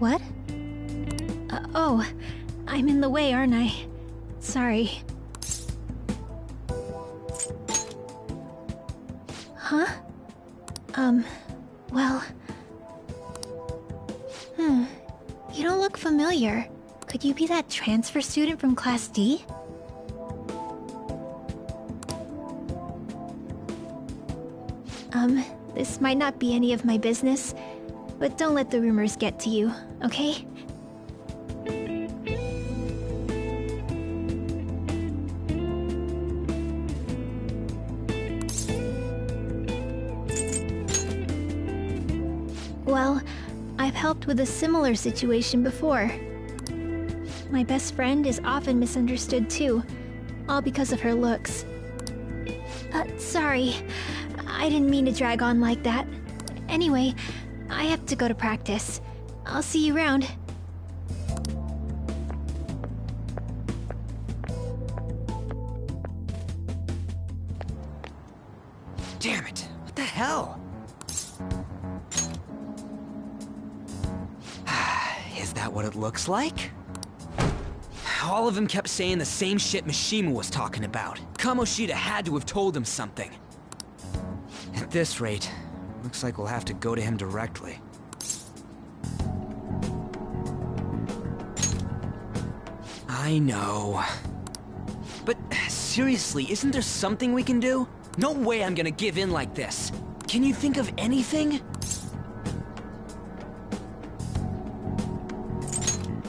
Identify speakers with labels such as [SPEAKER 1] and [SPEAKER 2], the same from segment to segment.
[SPEAKER 1] What? Oh, I'm in the way, aren't I? Sorry. Huh? Well... You don't look familiar. Could you be that transfer student from Class D? This might not be any of my business, but don't let the rumors get to you, okay? Well, I've helped with a similar situation before. My best friend is often misunderstood too, all because of her looks. Sorry, I didn't mean to drag on like that. Anyway, I have to go to practice. I'll see you around.
[SPEAKER 2] Damn it, what the hell? Is that what it looks like? All of them kept saying the same shit Mishima was talking about. Kamoshida had to have told him something. At this rate, looks like we'll have to go to him directly. I know. But seriously, isn't there something we can do? No way I'm gonna give in like this. Can you think of anything?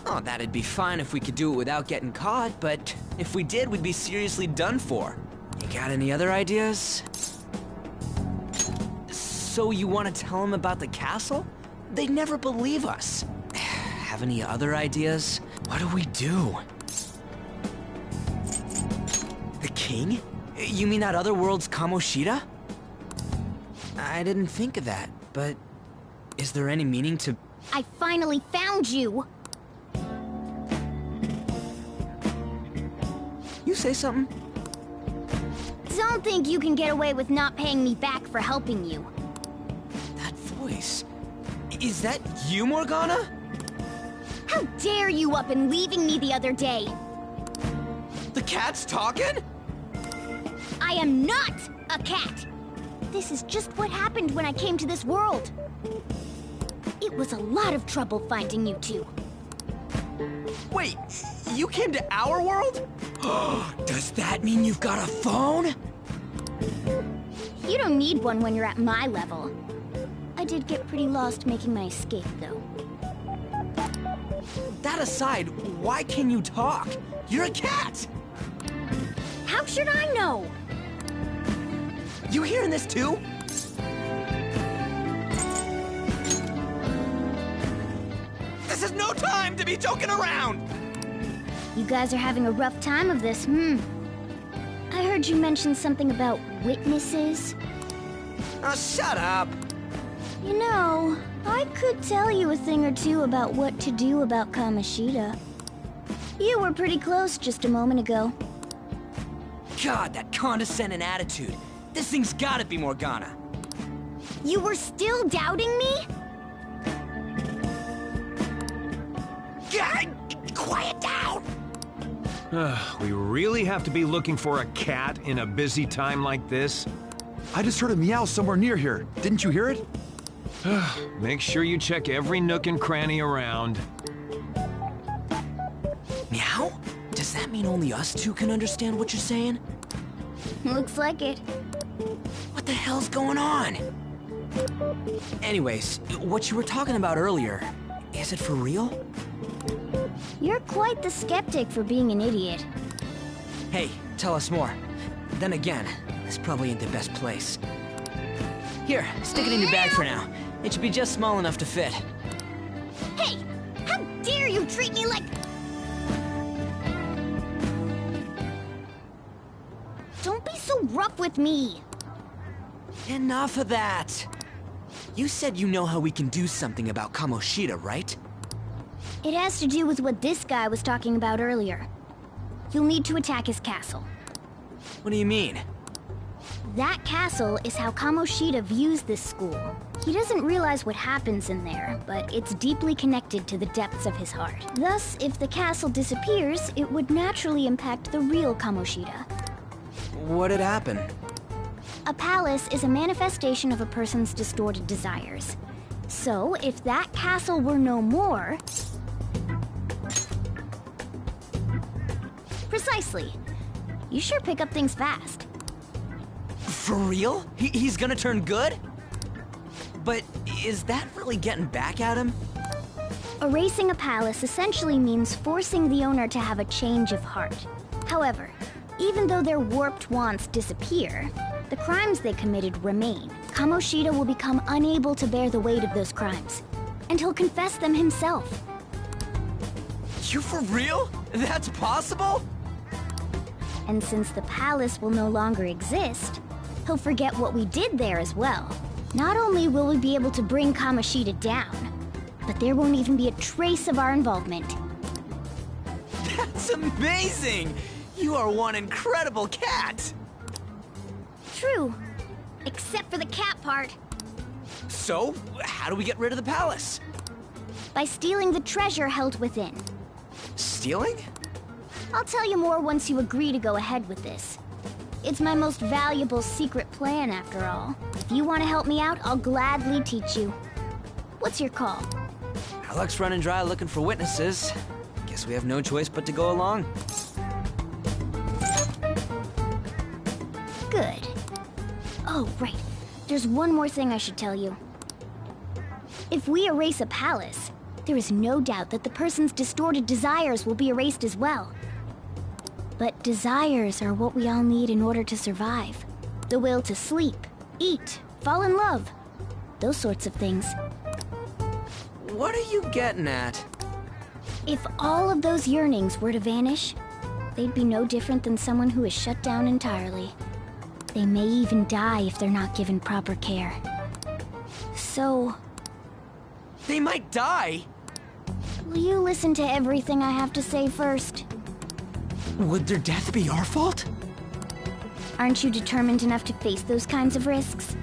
[SPEAKER 2] Oh, that'd be fine if we could do it without getting caught, but if we did, we'd be seriously done for. You got any other ideas? So you want to tell them about the castle? They'd never believe us. Have any other ideas? What do we do? The king? You mean that other world's Kamoshida? I didn't think of that, but is there any meaning to...
[SPEAKER 3] I finally found you!
[SPEAKER 2] You say something?
[SPEAKER 3] Don't think you can get away with not paying me back for helping you.
[SPEAKER 2] That voice... Is that you, Morgana?
[SPEAKER 3] How dare you up and leaving me the other day?
[SPEAKER 2] The cat's talking?
[SPEAKER 3] I am not a cat! This is just what happened when I came to this world. It was a lot of trouble finding you two.
[SPEAKER 2] Wait, you came to our world? Does that mean you've got a phone?
[SPEAKER 3] You don't need one when you're at my level. I did get pretty lost making my escape, though.
[SPEAKER 2] That aside, why can you talk? You're a cat!
[SPEAKER 3] How should I know?
[SPEAKER 2] You hearing this too? This is no time to be joking around!
[SPEAKER 3] You guys are having a rough time of this, I heard you mention something about witnesses.
[SPEAKER 2] Oh, shut up!
[SPEAKER 3] You know, I could tell you a thing or two about what to do about Kamoshida. You were pretty close just a moment ago.
[SPEAKER 2] God, that condescending attitude. This thing's gotta be Morgana.
[SPEAKER 3] You were still doubting me?
[SPEAKER 2] God, quiet down!
[SPEAKER 4] We really have to be looking for a cat in a busy time like this?
[SPEAKER 5] I just heard a meow somewhere near here. Didn't you hear it?
[SPEAKER 4] Make sure you check every nook and cranny around.
[SPEAKER 2] Meow? Does that mean only us two can understand what you're saying?
[SPEAKER 3] Looks like it.
[SPEAKER 2] What the hell's going on? Anyways, what you were talking about earlier, is it for real?
[SPEAKER 3] You're quite the skeptic for being an idiot.
[SPEAKER 2] Hey, tell us more. Then again, this probably ain't the best place. Here, stick it in your bag for now. It should be just small enough to fit.
[SPEAKER 3] Hey! How dare you treat me like... Don't be so rough with me!
[SPEAKER 2] Enough of that! You said you know how we can do something about Kamoshida, right?
[SPEAKER 3] It has to do with what this guy was talking about earlier. You'll need to attack his castle.
[SPEAKER 2] What do you mean?
[SPEAKER 3] That castle is how Kamoshida views this school. He doesn't realize what happens in there, but it's deeply connected to the depths of his heart. Thus, if the castle disappears, it would naturally impact the real Kamoshida.
[SPEAKER 2] What'd happen?
[SPEAKER 3] A palace is a manifestation of a person's distorted desires. So, if that castle were no more... Precisely. You sure pick up things fast.
[SPEAKER 2] For real? He's gonna turn good? But is that really getting back at him?
[SPEAKER 3] Erasing a palace essentially means forcing the owner to have a change of heart. However, even though their warped wants disappear, the crimes they committed remain. Kamoshida will become unable to bear the weight of those crimes, and he'll confess them himself.
[SPEAKER 2] You for real? That's possible?
[SPEAKER 3] And since the palace will no longer exist, he'll forget what we did there as well. Not only will we be able to bring Kamoshida down, but there won't even be a trace of our involvement.
[SPEAKER 2] That's amazing! You are one incredible cat!
[SPEAKER 3] True. Except for the cat part.
[SPEAKER 2] So, how do we get rid of the palace?
[SPEAKER 3] By stealing the treasure held within.
[SPEAKER 2] Stealing?
[SPEAKER 3] I'll tell you more once you agree to go ahead with this. It's my most valuable secret plan, after all. If you want to help me out, I'll gladly teach you. What's your call?
[SPEAKER 2] Our luck's running dry looking for witnesses. Guess we have no choice but to go along.
[SPEAKER 3] Good. Oh, right. There's one more thing I should tell you. If we erase a palace, there is no doubt that the person's distorted desires will be erased as well. But desires are what we all need in order to survive. The will to sleep, eat, fall in love. Those sorts of things.
[SPEAKER 2] What are you getting at?
[SPEAKER 3] If all of those yearnings were to vanish, they'd be no different than someone who is shut down entirely. They may even die if they're not given proper care. So...
[SPEAKER 2] They might die!
[SPEAKER 3] will you listen to everything I have to say first?
[SPEAKER 2] Would their death be our fault?
[SPEAKER 3] Aren't you determined enough to face those kinds of risks?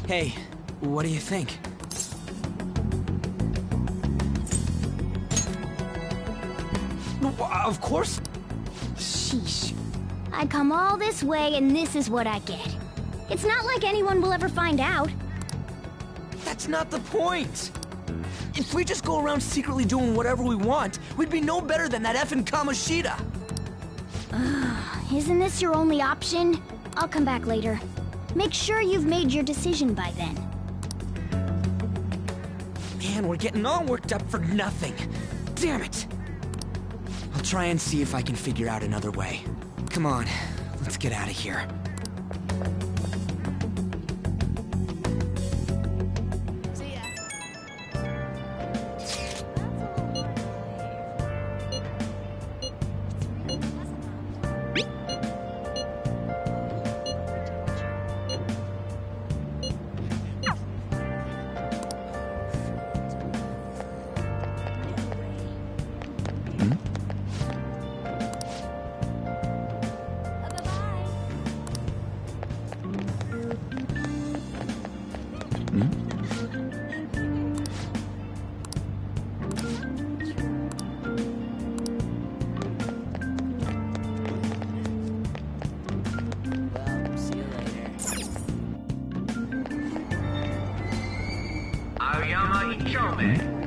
[SPEAKER 2] Hey, what do you think? Of course.
[SPEAKER 3] Sheesh. I come all this way and this is what I get. It's not like anyone will ever find out.
[SPEAKER 2] That's not the point. If we just go around secretly doing whatever we want, we'd be no better than that effing Kamoshida.
[SPEAKER 3] Isn't this your only option? I'll come back later. Make sure you've made your decision by then.
[SPEAKER 2] Man, we're getting all worked up for nothing. Damn it. I'll try and see if I can figure out another way. Come on, let's get out of here.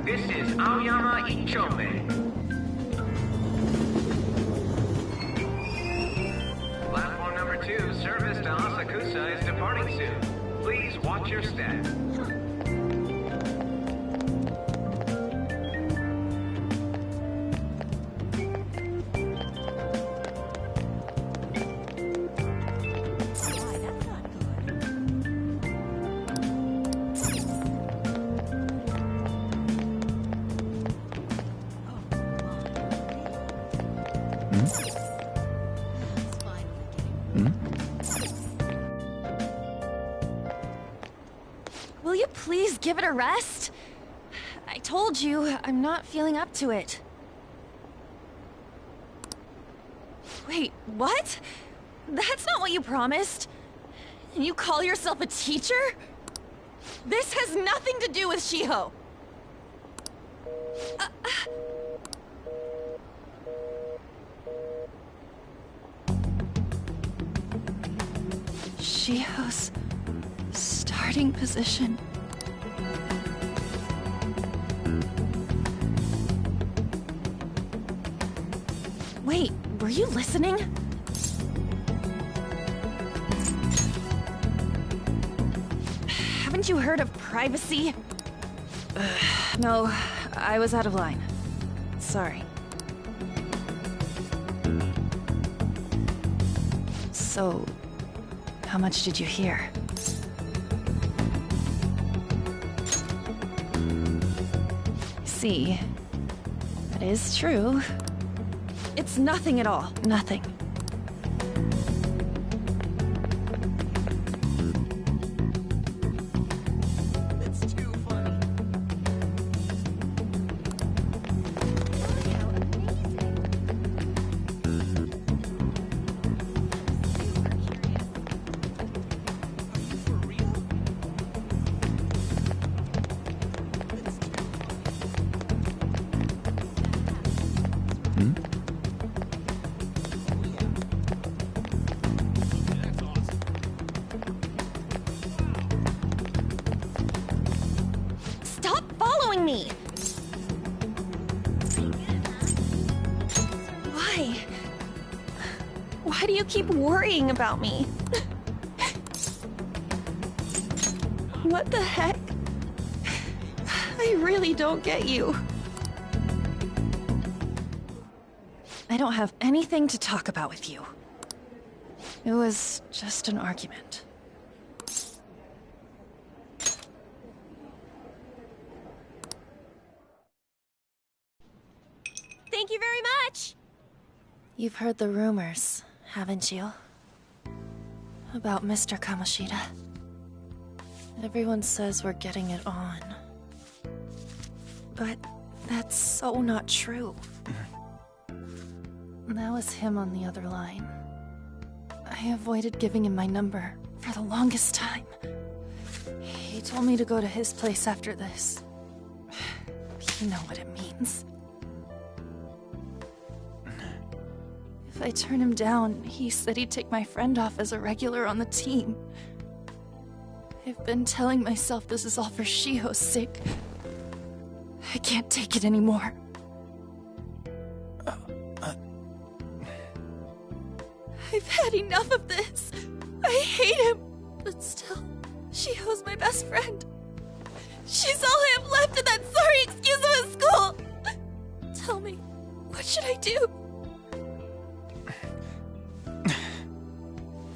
[SPEAKER 6] This is Aoyama Ichome. Platform number 2, service to Asakusa is departing soon. Please watch your step.
[SPEAKER 7] Will you please give it a rest? I told you, I'm not feeling up to it. Wait, what? That's not what you promised. And you call yourself a teacher? This has nothing to do with Shiho. Shiho's starting position. Wait, were you listening? Haven't you heard of privacy? No, I was out of line. Sorry. So, how much did you hear? See, that is true. It's nothing at all. Nothing.
[SPEAKER 2] It's too funny.
[SPEAKER 7] Stop following me! Why? Why do you keep worrying about me? What the heck? I really don't get you. I don't have anything to talk about with you. It was just an argument.
[SPEAKER 8] Thank you very much!
[SPEAKER 7] You've heard the rumors, haven't you? About Mr. Kamoshida. Everyone says we're getting it on. But that's so not true. That was him on the other line. I avoided giving him my number for the longest time. He told me to go to his place after this. You know what it means. If I turn him down, he said he'd take my friend off as a regular on the team. I've been telling myself this is all for Shiho's sake. I can't take it anymore. I've had enough of this. I hate him. But still, Shiho's my best friend. She's all I have left in that sorry excuse of a school. Tell me, what should I do?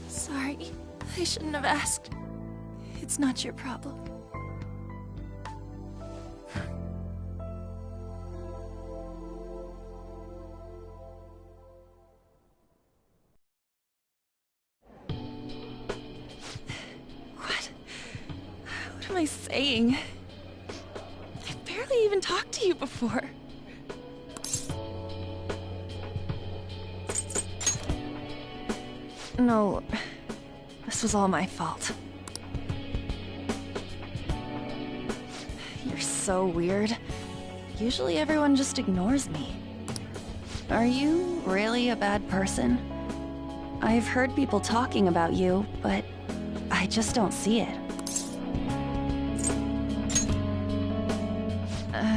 [SPEAKER 7] Sorry, I shouldn't have asked. It's not your problem. What am I saying? I've barely even talked to you before. No, this was all my fault. You're so weird. Usually everyone just ignores me. Are you really a bad person? I've heard people talking about you, but I just don't see it.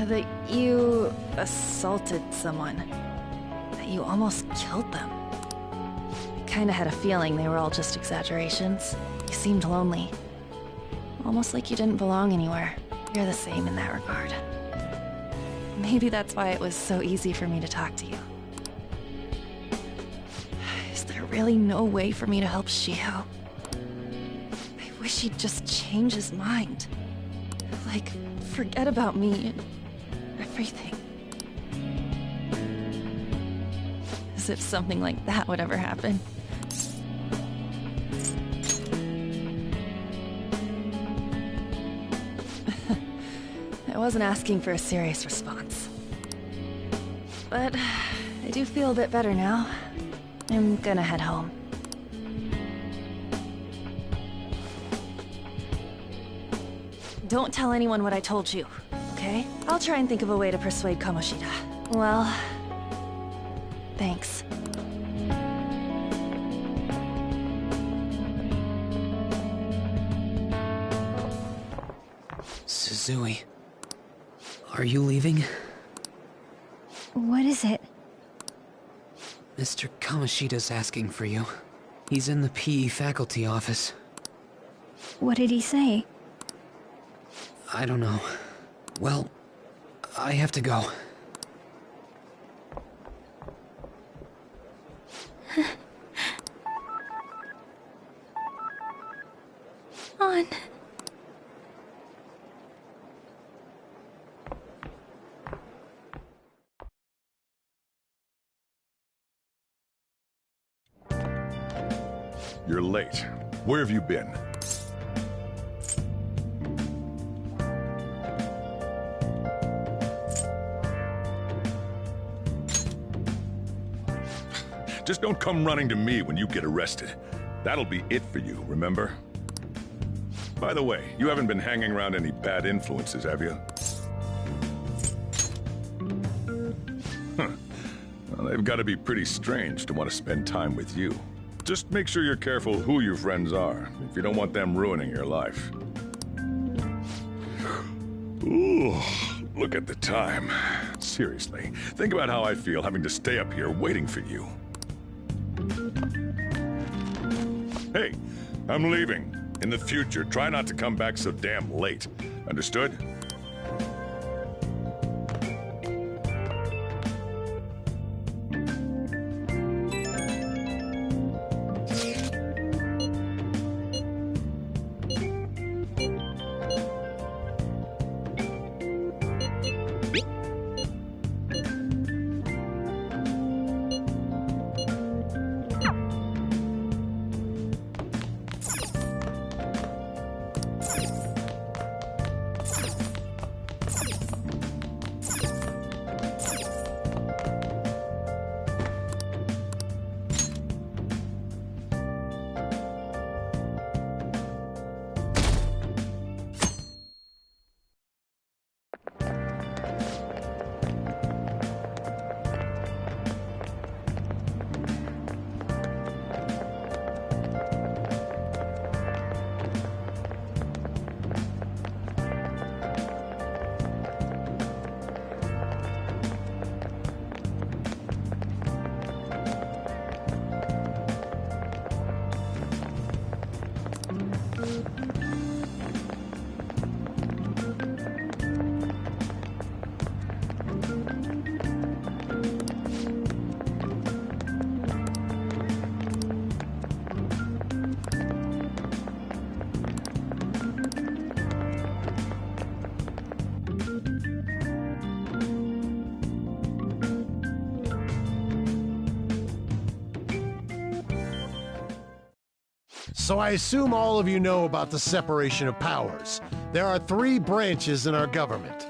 [SPEAKER 7] That you assaulted someone. That you almost killed them. Kinda had a feeling they were all just exaggerations. You seemed lonely. Almost like you didn't belong anywhere. You're the same in that regard. Maybe that's why it was so easy for me to talk to you. Is there really no way for me to help Shiho? I wish he'd just change his mind. Like, forget about me and everything. As if something like that would ever happen. I wasn't asking for a serious response. But I do feel a bit better now. I'm gonna head home. Don't tell anyone what I told you, okay? I'll try and think of a way to persuade Kamoshida. Well... thanks.
[SPEAKER 2] Suzui, are you leaving?
[SPEAKER 1] What is it?
[SPEAKER 2] Mr. Kamoshida's asking for you. He's in the PE faculty office.
[SPEAKER 1] What did he say?
[SPEAKER 2] I don't know. Well, I have to go.
[SPEAKER 1] On.
[SPEAKER 9] You're late. Where have you been? Just don't come running to me when you get arrested. That'll be it for you, remember? By the way, you haven't been hanging around any bad influences, have you? Huh. Well, they've got to be pretty strange to want to spend time with you. Just make sure you're careful who your friends are, if you don't want them ruining your life. Ooh, look at the time. Seriously, think about how I feel having to stay up here waiting for you. Hey, I'm leaving. In the future, try not to come back so damn late. Understood?
[SPEAKER 10] So I assume all of you know about the separation of powers. There are 3 branches in our government.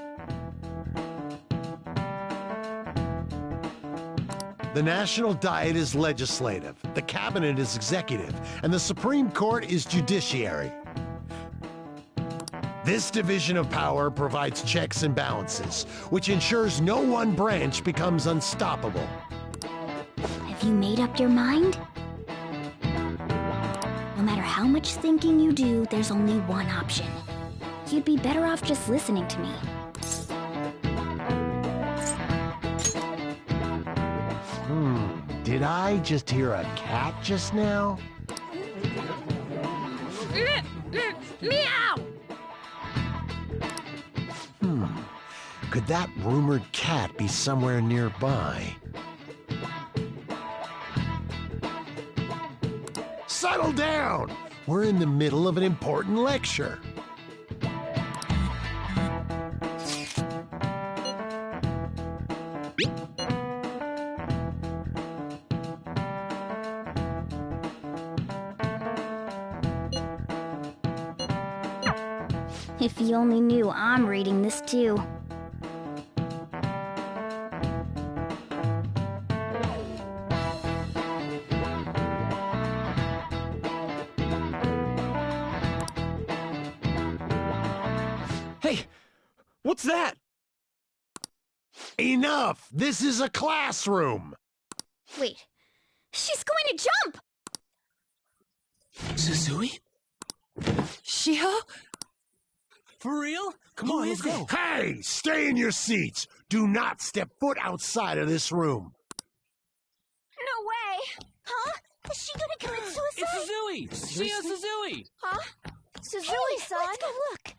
[SPEAKER 10] The National Diet is legislative, the Cabinet is executive, and the Supreme Court is judiciary. This division of power provides checks and balances, which ensures no one branch becomes unstoppable.
[SPEAKER 3] Have you made up your mind? No matter how much thinking you do, there's only one option. You'd be better off just listening to me.
[SPEAKER 10] Did I just hear a cat just now?
[SPEAKER 8] Meow!
[SPEAKER 10] Could that rumored cat be somewhere nearby? Settle down! We're in the middle of an important lecture.
[SPEAKER 3] If you only knew I'm reading this too.
[SPEAKER 4] What's that?
[SPEAKER 10] Enough! This is a classroom!
[SPEAKER 3] Wait, she's going to jump!
[SPEAKER 2] Susui?
[SPEAKER 7] Shiho?
[SPEAKER 2] For real?
[SPEAKER 5] Come on, let's go.
[SPEAKER 10] Hey! Stay in your seats! Do not step foot outside of this room.
[SPEAKER 3] No way! Huh? Is she gonna commit suicide?
[SPEAKER 2] It's Susui! Shia Susui!
[SPEAKER 3] Huh? Suzui-san? Let's go look.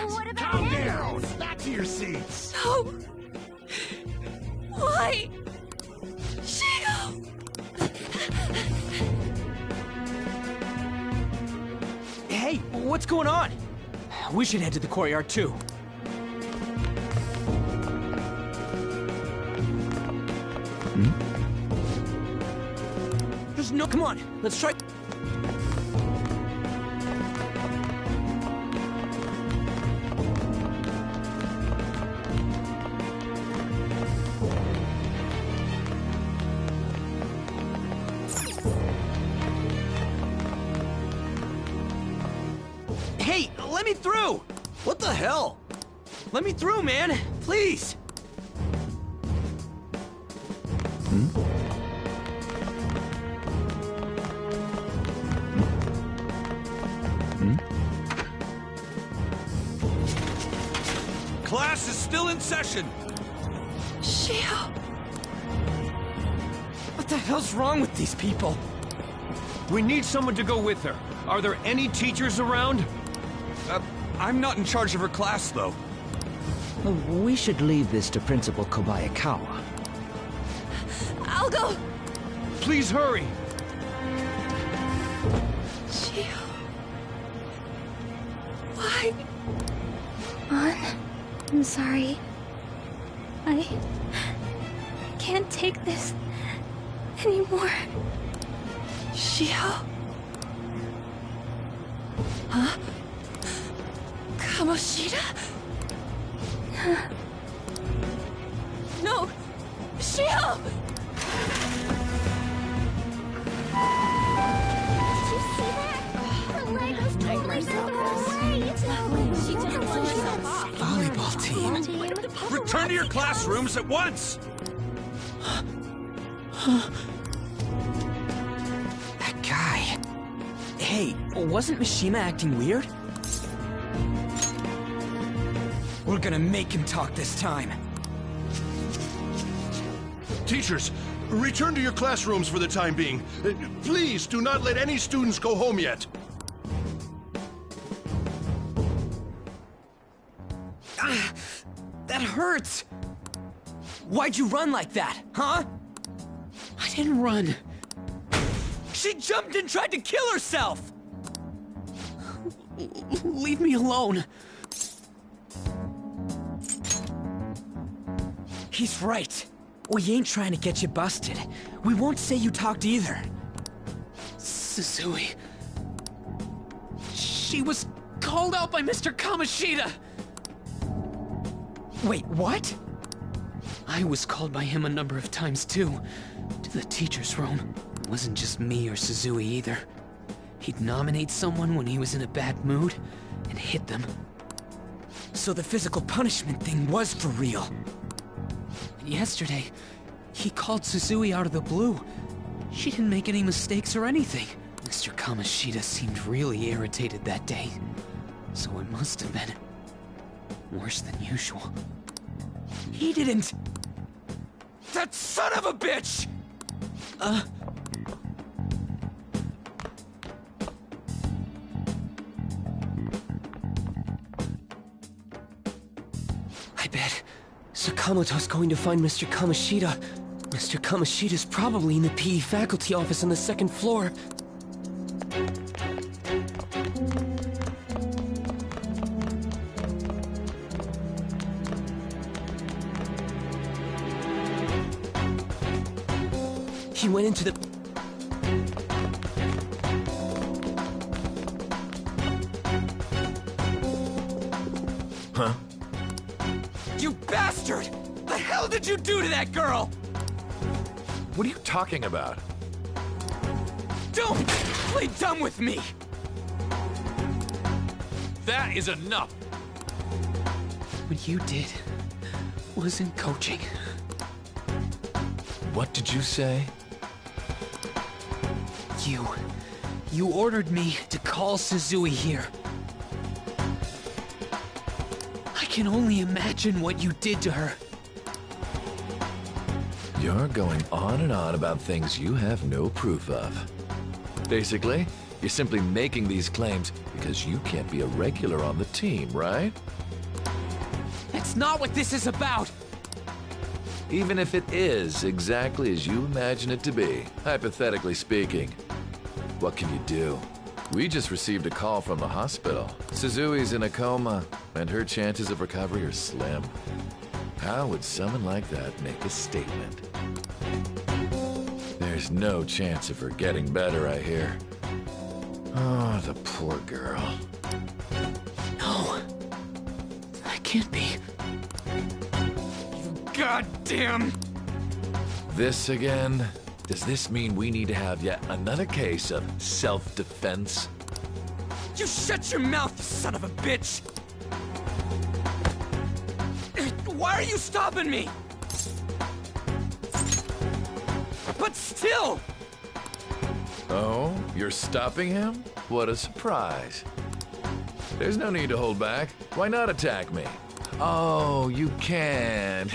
[SPEAKER 3] What about
[SPEAKER 10] Calm down! Back to your seats!
[SPEAKER 7] No! Why? Shiho!
[SPEAKER 2] Hey, what's going on? We should head to the courtyard too. There's no... Come on, let's try... Hey, let me through! What the hell? Let me through, man! Please!
[SPEAKER 4] Class is still in session.
[SPEAKER 7] Shiho!
[SPEAKER 2] What the hell's wrong with these people?
[SPEAKER 4] We need someone to go with her. Are there any teachers around? I'm not in charge of her class, though.
[SPEAKER 11] We should leave this to Principal Kobayakawa.
[SPEAKER 7] I'll go!
[SPEAKER 4] Please hurry!
[SPEAKER 7] Shiho... Why?
[SPEAKER 1] I'm sorry. I can't take this anymore.
[SPEAKER 7] Shiho? Huh? Kamoshida? No! Shiho!
[SPEAKER 3] Did you see that? Her leg was totally thrown away. She just blew herself off.
[SPEAKER 2] Volleyball team.
[SPEAKER 4] Return to your classrooms at once!
[SPEAKER 2] That guy... Hey, wasn't Mishima acting weird? We're gonna make him talk this time.
[SPEAKER 12] Teachers, return to your classrooms for the time being. Please do not let any students go home yet.
[SPEAKER 2] That hurts! Why'd you run like that, huh? I didn't run. She jumped and tried to kill herself! Leave me alone. He's right. We ain't trying to get you busted. We won't say you talked either. Susui... She was called out by Mr. Kamoshida! Wait, what? I was called by him a number of times too. To the teacher's room. It wasn't just me or Susui either. He'd nominate someone when he was in a bad mood, and hit them. So the physical punishment thing was for real. And yesterday, he called Susui out of the blue. She didn't make any mistakes or anything. Mr. Kamoshida seemed really irritated that day. So it must have been worse than usual. He didn't... That son of a bitch! I bet Sakamoto's going to find Mr. Kamoshida. Mr. Kamoshida's probably in the PE faculty office on the second floor. He went into the... You bastard! The hell did you do to that girl?
[SPEAKER 13] What are you talking about?
[SPEAKER 2] Don't play dumb with me!
[SPEAKER 13] That is enough!
[SPEAKER 2] What you did wasn't coaching.
[SPEAKER 13] What did you say?
[SPEAKER 2] You ordered me to call Suzui here. I can only imagine what you did to her.
[SPEAKER 13] You're going on and on about things you have no proof of. Basically, you're simply making these claims because you can't be a regular on the team, right?
[SPEAKER 2] That's not what this is about!
[SPEAKER 13] Even if it is exactly as you imagine it to be, hypothetically speaking, what can you do? We just received a call from the hospital. Suzui's in a coma, and her chances of recovery are slim. How would someone like that make a statement? There's no chance of her getting better, I hear. Oh, the poor girl.
[SPEAKER 2] No. That can't be. You goddamn...
[SPEAKER 13] This again? Does this mean we need to have yet another case of self-defense?
[SPEAKER 2] You shut your mouth, you son of a bitch! Why are you stopping me? But still!
[SPEAKER 13] Oh, you're stopping him? What a surprise. There's no need to hold back. Why not attack me? Oh, you can.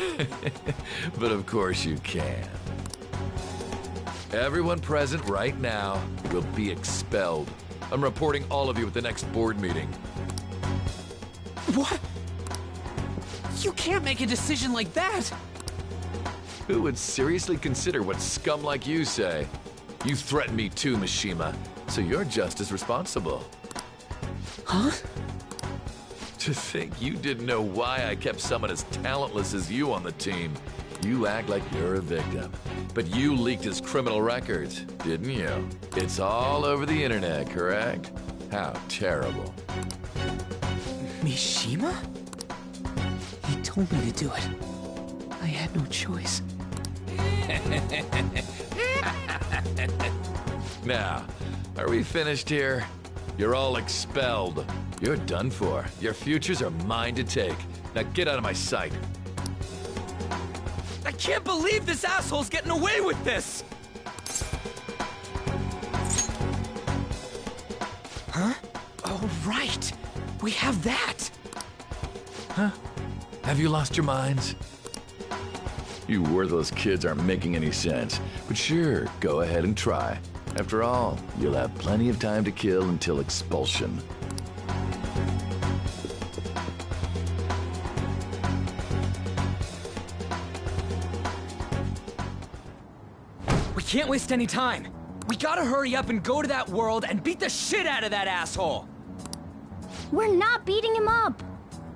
[SPEAKER 13] But of course you can. Everyone present right now will be expelled. I'm reporting all of you at the next board meeting.
[SPEAKER 2] What? You can't make a decision like that!
[SPEAKER 13] Who would seriously consider what scum like you say? You threatened me too, Mishima, so you're just as responsible.
[SPEAKER 2] Huh?
[SPEAKER 13] To think you didn't know why I kept someone as talentless as you on the team. You act like you're a victim. But you leaked his criminal records, didn't you? It's all over the internet, correct? How terrible.
[SPEAKER 2] Mishima? He told me to do it. I had no choice.
[SPEAKER 13] Now, are we finished here? You're all expelled. You're done for. Your futures are mine to take. Now get out of my sight.
[SPEAKER 2] I can't believe this asshole's getting away with this! Huh? Oh, right. We have that.
[SPEAKER 13] Huh? Have you lost your minds? You worthless kids aren't making any sense. But sure, go ahead and try. After all, you'll have plenty of time to kill until expulsion.
[SPEAKER 2] We can't waste any time. We gotta hurry up and go to that world and beat the shit out of that asshole!
[SPEAKER 3] We're not beating him up.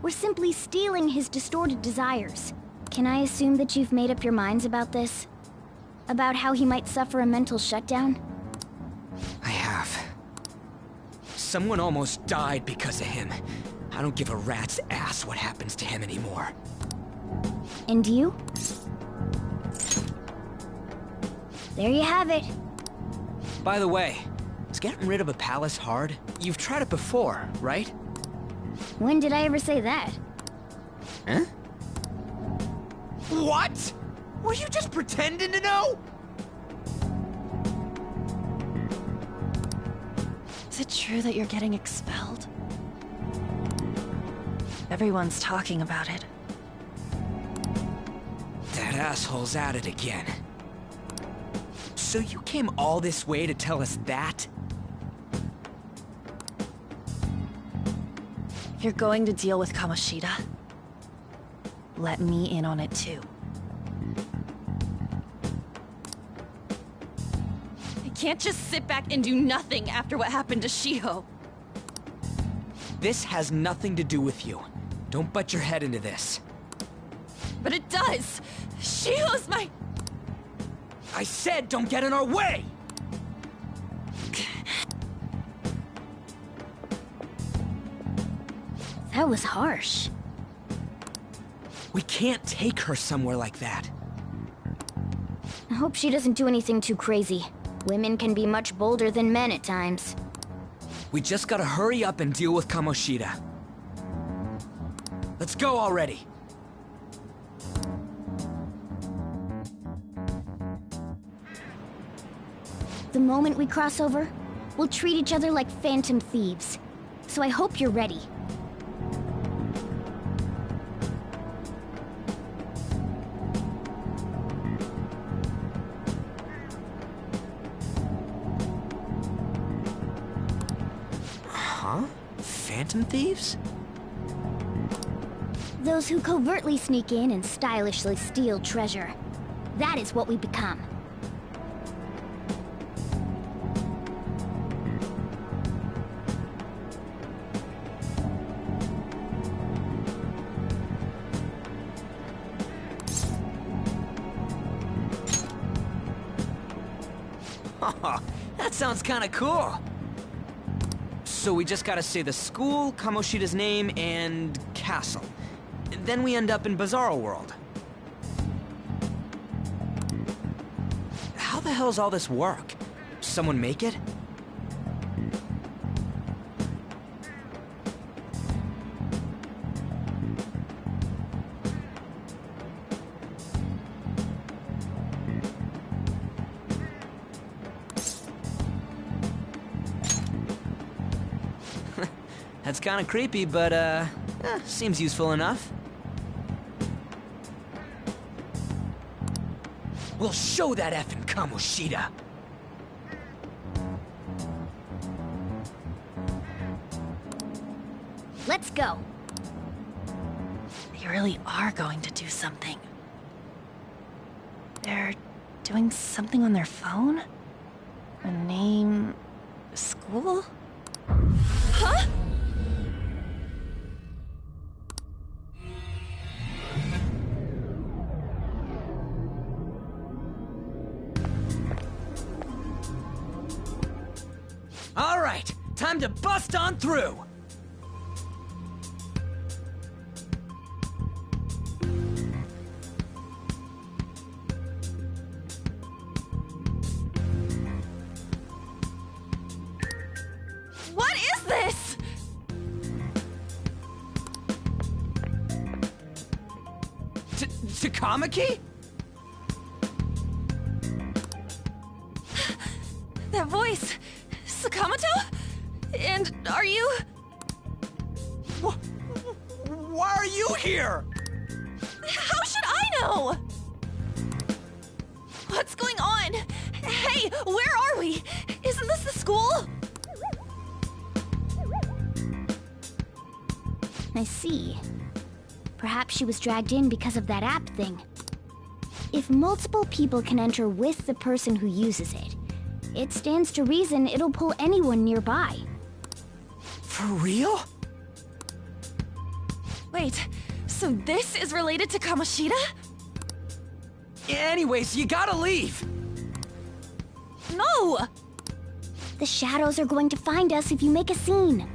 [SPEAKER 3] We're simply stealing his distorted desires. Can I assume that you've made up your minds about this? About how he might suffer a mental shutdown?
[SPEAKER 2] I have. Someone almost died because of him. I don't give a rat's ass what happens to him anymore.
[SPEAKER 3] And you? There you have it.
[SPEAKER 2] By the way, is getting rid of a palace hard? You've tried it before, right?
[SPEAKER 3] When did I ever say that?
[SPEAKER 2] Huh? What? Were you just pretending to know?
[SPEAKER 7] Is it true that you're getting expelled? Everyone's talking about it.
[SPEAKER 2] That asshole's at it again. So you came all this way to tell us that?
[SPEAKER 7] If you're going to deal with Kamoshida, let me in on it too.
[SPEAKER 8] I can't just sit back and do nothing after what happened to Shiho.
[SPEAKER 2] This has nothing to do with you. Don't butt your head into this.
[SPEAKER 8] But it does! Shiho's my...
[SPEAKER 2] I said don't get in our way!
[SPEAKER 3] That was harsh.
[SPEAKER 2] We can't take her somewhere like that.
[SPEAKER 3] I hope she doesn't do anything too crazy. Women can be much bolder than men at times.
[SPEAKER 2] We just gotta hurry up and deal with Kamoshida. Let's go already.
[SPEAKER 3] The moment we cross over, we'll treat each other like phantom thieves. So I hope you're ready.
[SPEAKER 2] Huh? Phantom thieves?
[SPEAKER 3] Those who covertly sneak in and stylishly steal treasure. That is what we become.
[SPEAKER 2] That sounds kinda cool. So we just gotta say the school, Kamoshida's name, and castle. Then we end up in Bizarro World. How the hell's all this work? Someone make it? That's kinda creepy, but, seems useful enough. We'll show that effing Kamoshida!
[SPEAKER 3] Let's go.
[SPEAKER 7] They really are going to do something. They're doing something on their phone? A name... school? Huh?
[SPEAKER 2] All right, time to bust on through!
[SPEAKER 8] What is this?
[SPEAKER 2] Takamaki?
[SPEAKER 8] That voice... Sakamoto? And are you...
[SPEAKER 2] Why are you here?
[SPEAKER 8] How should I know? What's going on? Hey, where are we? Isn't this the school?
[SPEAKER 3] I see. Perhaps she was dragged in because of that app thing. If multiple people can enter with the person who uses it, it stands to reason it'll pull anyone nearby.
[SPEAKER 2] For real?
[SPEAKER 8] Wait, so this is related to Kamoshida?
[SPEAKER 2] Anyways, you gotta leave!
[SPEAKER 8] No!
[SPEAKER 3] The shadows are going to find us if you make a scene.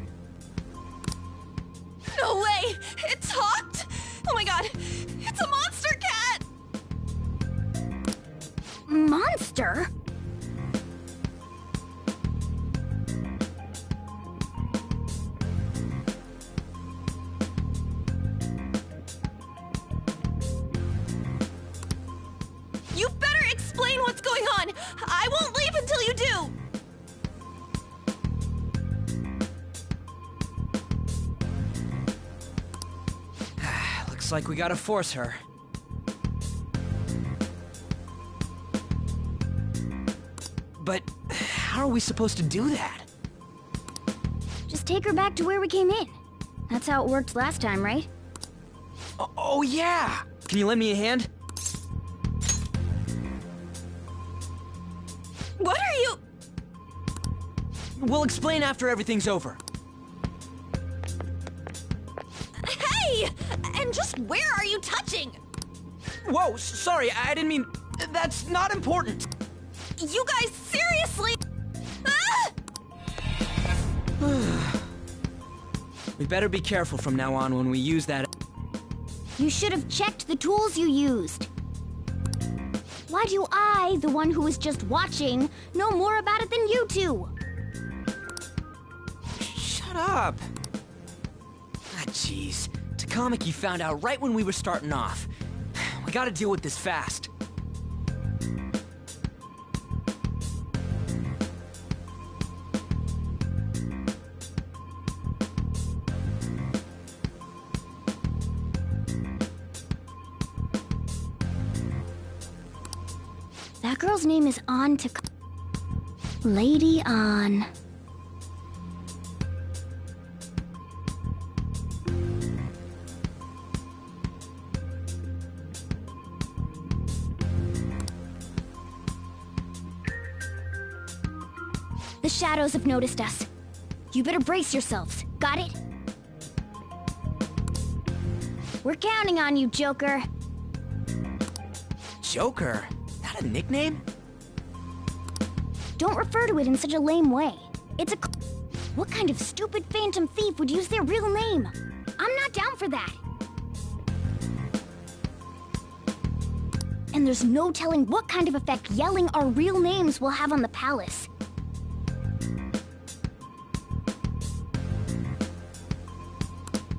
[SPEAKER 8] No way! It talked? Oh my god, it's a monster cat!
[SPEAKER 3] Monster?
[SPEAKER 8] You better explain what's going on! I won't leave until you do!
[SPEAKER 2] Looks like we gotta force her. But how are we supposed to do that?
[SPEAKER 3] Just take her back to where we came in. That's how it worked last time, right?
[SPEAKER 2] Oh yeah! Can you lend me a hand?
[SPEAKER 8] What are you...
[SPEAKER 2] We'll explain after everything's over.
[SPEAKER 8] Hey! And just where are you touching?
[SPEAKER 2] Whoa, sorry, I didn't mean... That's not important!
[SPEAKER 8] You guys, seriously? Ah!
[SPEAKER 2] We better be careful from now on when we use that...
[SPEAKER 3] You should have checked the tools you used. Why do I, the one who was just watching, know more about it than you two?
[SPEAKER 2] Shut up. Ah, jeez. Takamaki found out right when we were starting off. We gotta deal with this fast.
[SPEAKER 3] That girl's name is An Lady An. The shadows have noticed us. You better brace yourselves. Got it? We're counting on you, Joker.
[SPEAKER 2] Joker? That a nickname?
[SPEAKER 3] Don't refer to it in such a lame way. It's a... What kind of stupid phantom thief would use their real name? I'm not down for that. And there's no telling what kind of effect yelling our real names will have on the palace.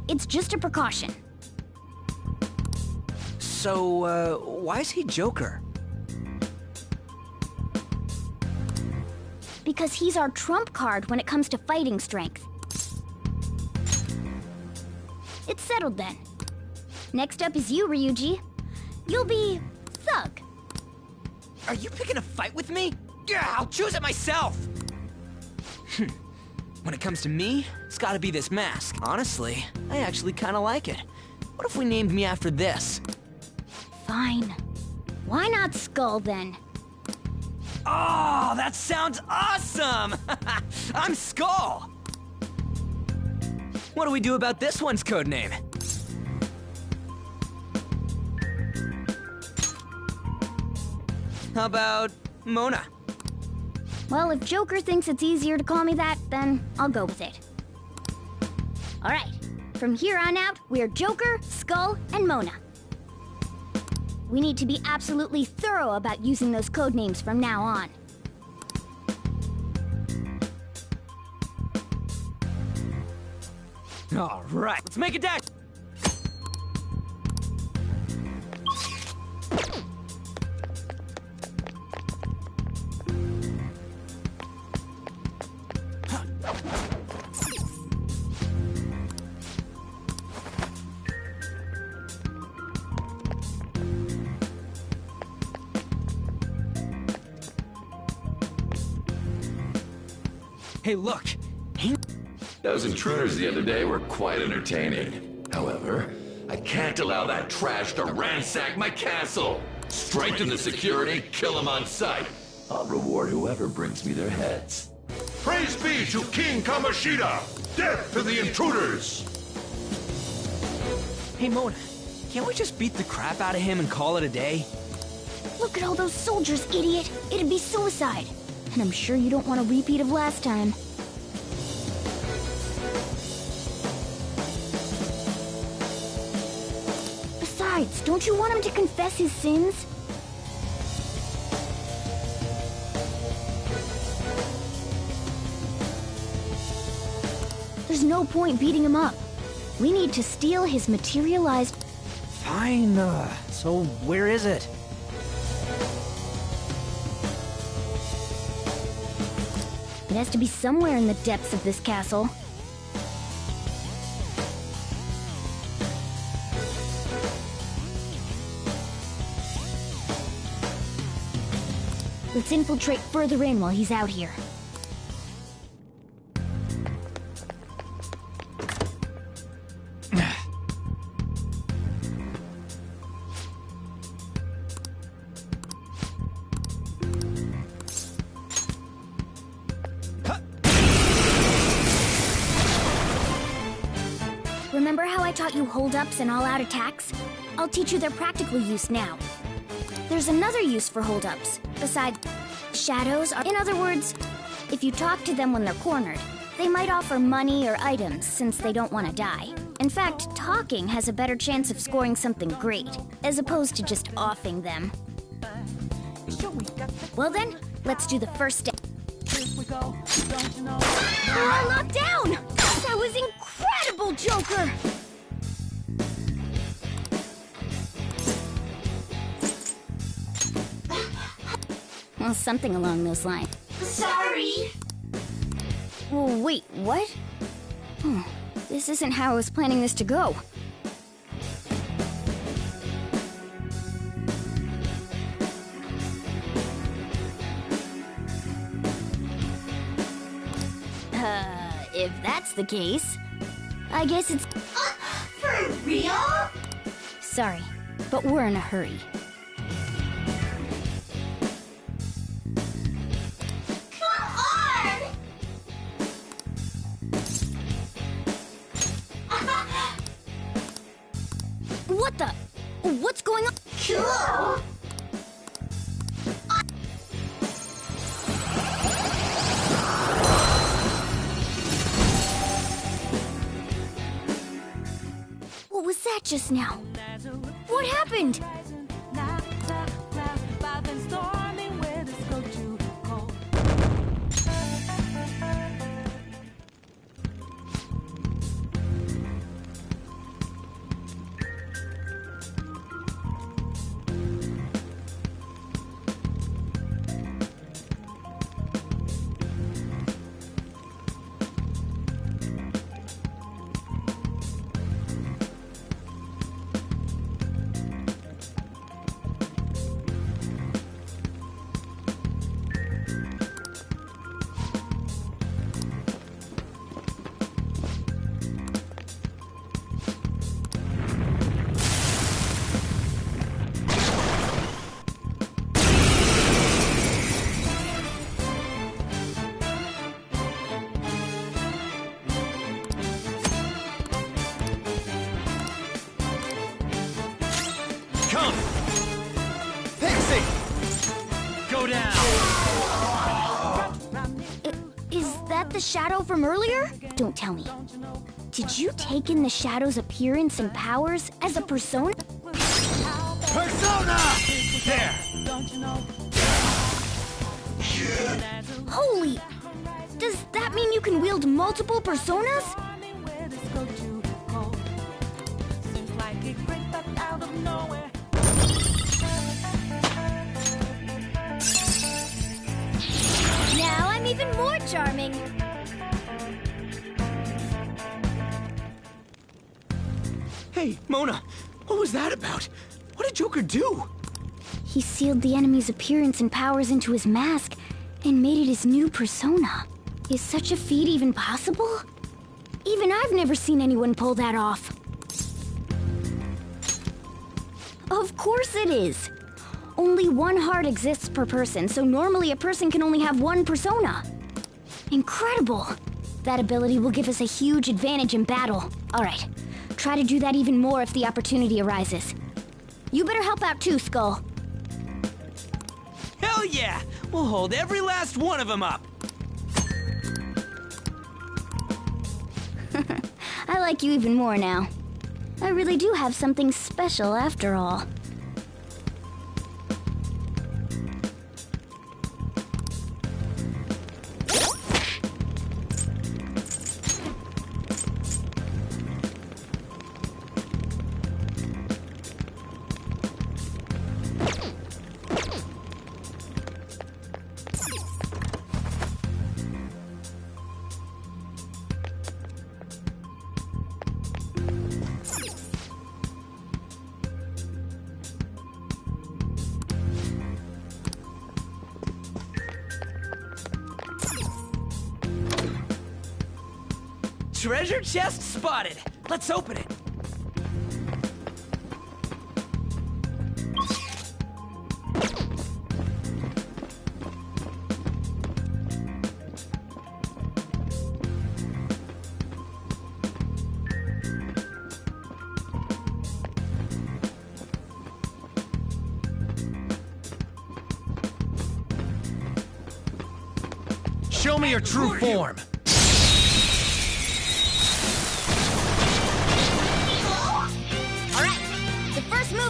[SPEAKER 3] It's just a precaution.
[SPEAKER 2] So, why is he Joker?
[SPEAKER 3] Because he's our trump card when it comes to fighting strength. It's settled then. Next up is you, Ryuji. You'll be... Thug.
[SPEAKER 2] Are you picking a fight with me? Yeah, I'll choose it myself! When it comes to me, it's gotta be this mask. Honestly, I actually kinda like it. What if we named me after this?
[SPEAKER 3] Fine. Why not Skull, then?
[SPEAKER 2] Oh, that sounds awesome! I'm Skull! What do we do about this one's codename? How about Mona?
[SPEAKER 3] Well, if Joker thinks it's easier to call me that, then I'll go with it. Alright, from here on out, we're Joker, Skull, and Mona. We need to be absolutely thorough about using those codenames from now on.
[SPEAKER 2] Alright, let's make a dash! Hey, look!
[SPEAKER 13] Those intruders the other day were quite entertaining. However, I can't allow that trash to ransack my castle! Strengthen the security, kill them on sight. I'll reward whoever brings me their heads.
[SPEAKER 12] Praise be to King Kamoshida! Death to the intruders!
[SPEAKER 2] Hey, Mona, can't we just beat the crap out of him and call it a day?
[SPEAKER 3] Look at all those soldiers, idiot! It'd be suicide! And I'm sure you don't want a repeat of last time. Besides, don't you want him to confess his sins? There's no point beating him up. We need to steal his materialized...
[SPEAKER 11] Fine, so where is it?
[SPEAKER 3] It has to be somewhere in the depths of this castle. Let's infiltrate further in while he's out here. Remember how I taught you hold-ups and all-out attacks? I'll teach you their practical use now. There's another use for hold-ups, besides shadows. In other words, if you talk to them when they're cornered, they might offer money or items since they don't want to die. In fact, talking has a better chance of scoring something great, as opposed to just offing them. Well then, let's do the first step. Oh, locked down! That was incredible, Joker! Well, something along those lines.
[SPEAKER 14] Sorry.
[SPEAKER 3] Oh, wait, what? This isn't how I was planning this to go. If that's the case, I guess it's...
[SPEAKER 14] For real?
[SPEAKER 3] Sorry, but we're in a hurry.
[SPEAKER 14] Come on!
[SPEAKER 3] What the? What's going on?
[SPEAKER 14] Cool!
[SPEAKER 3] What was that just now? What happened?
[SPEAKER 4] Come! Pixie! Go down!
[SPEAKER 3] Is that the shadow from earlier? Don't tell me. Did you take in the shadow's appearance and powers as a persona?
[SPEAKER 4] Persona! There!
[SPEAKER 3] Holy! Does that mean you can wield multiple personas? Now I'm even more charming.
[SPEAKER 2] Hey, Mona, what was that about? What did Joker do?
[SPEAKER 3] He sealed the enemy's appearance and powers into his mask and made it his new persona. Is such a feat even possible? Even I've never seen anyone pull that off. Of course it is. Only one heart exists per person, so normally a person can only have one persona. Incredible. That ability will give us a huge advantage in battle. All right, try to do that even more if the opportunity arises. You better help out too, Skull.
[SPEAKER 2] Hell yeah! We'll hold every last one of them up!
[SPEAKER 3] I like you even more now. I really do have something special after all.
[SPEAKER 2] Treasure chest spotted! Let's open it!
[SPEAKER 10] Show me your true form!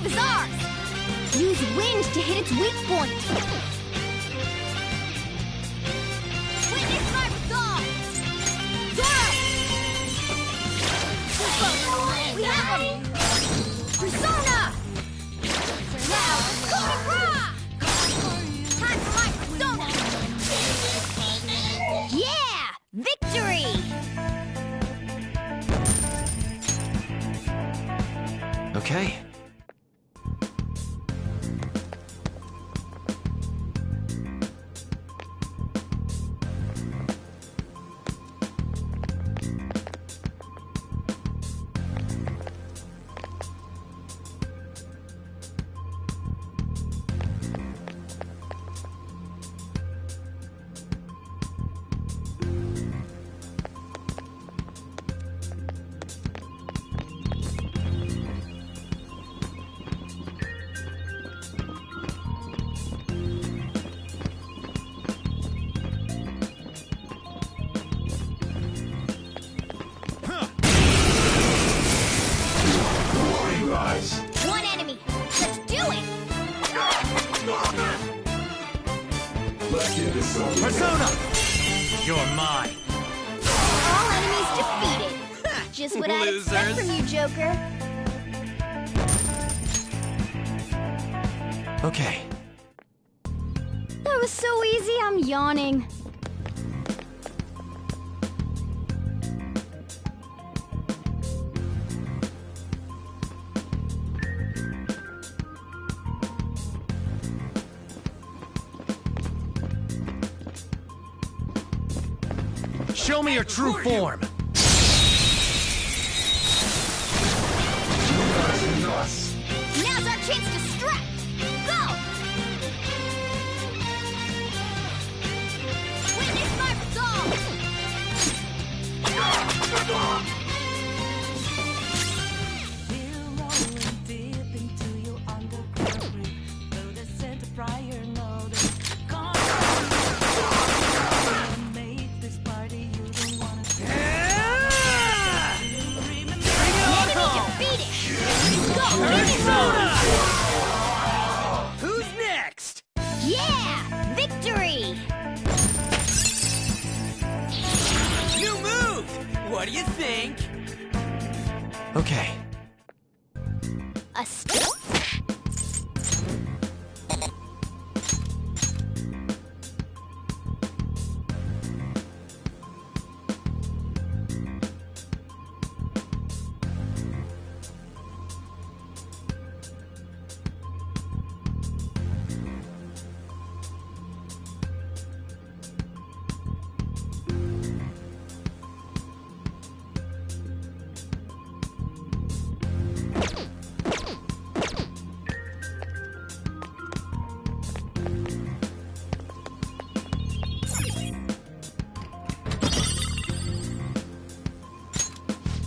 [SPEAKER 3] move is ours! Use wind to hit its weak point! Witness my resolve! Zoro! We have him! Persona! Now, Coup de Grace! Time for my persona! Yeah! Victory!
[SPEAKER 5] Okay.
[SPEAKER 3] One enemy! Let's do it!
[SPEAKER 4] Persona! You're mine.
[SPEAKER 3] All enemies defeated! Just what I'd expect from you, Joker.
[SPEAKER 5] Okay.
[SPEAKER 3] That was so easy, I'm yawning.
[SPEAKER 4] Show me your true form.
[SPEAKER 3] Now's our chance to strike! Go! Witness my resolve!
[SPEAKER 2] Who's next?
[SPEAKER 3] Yeah! Victory!
[SPEAKER 2] New move! What do you think?
[SPEAKER 5] Okay.
[SPEAKER 3] A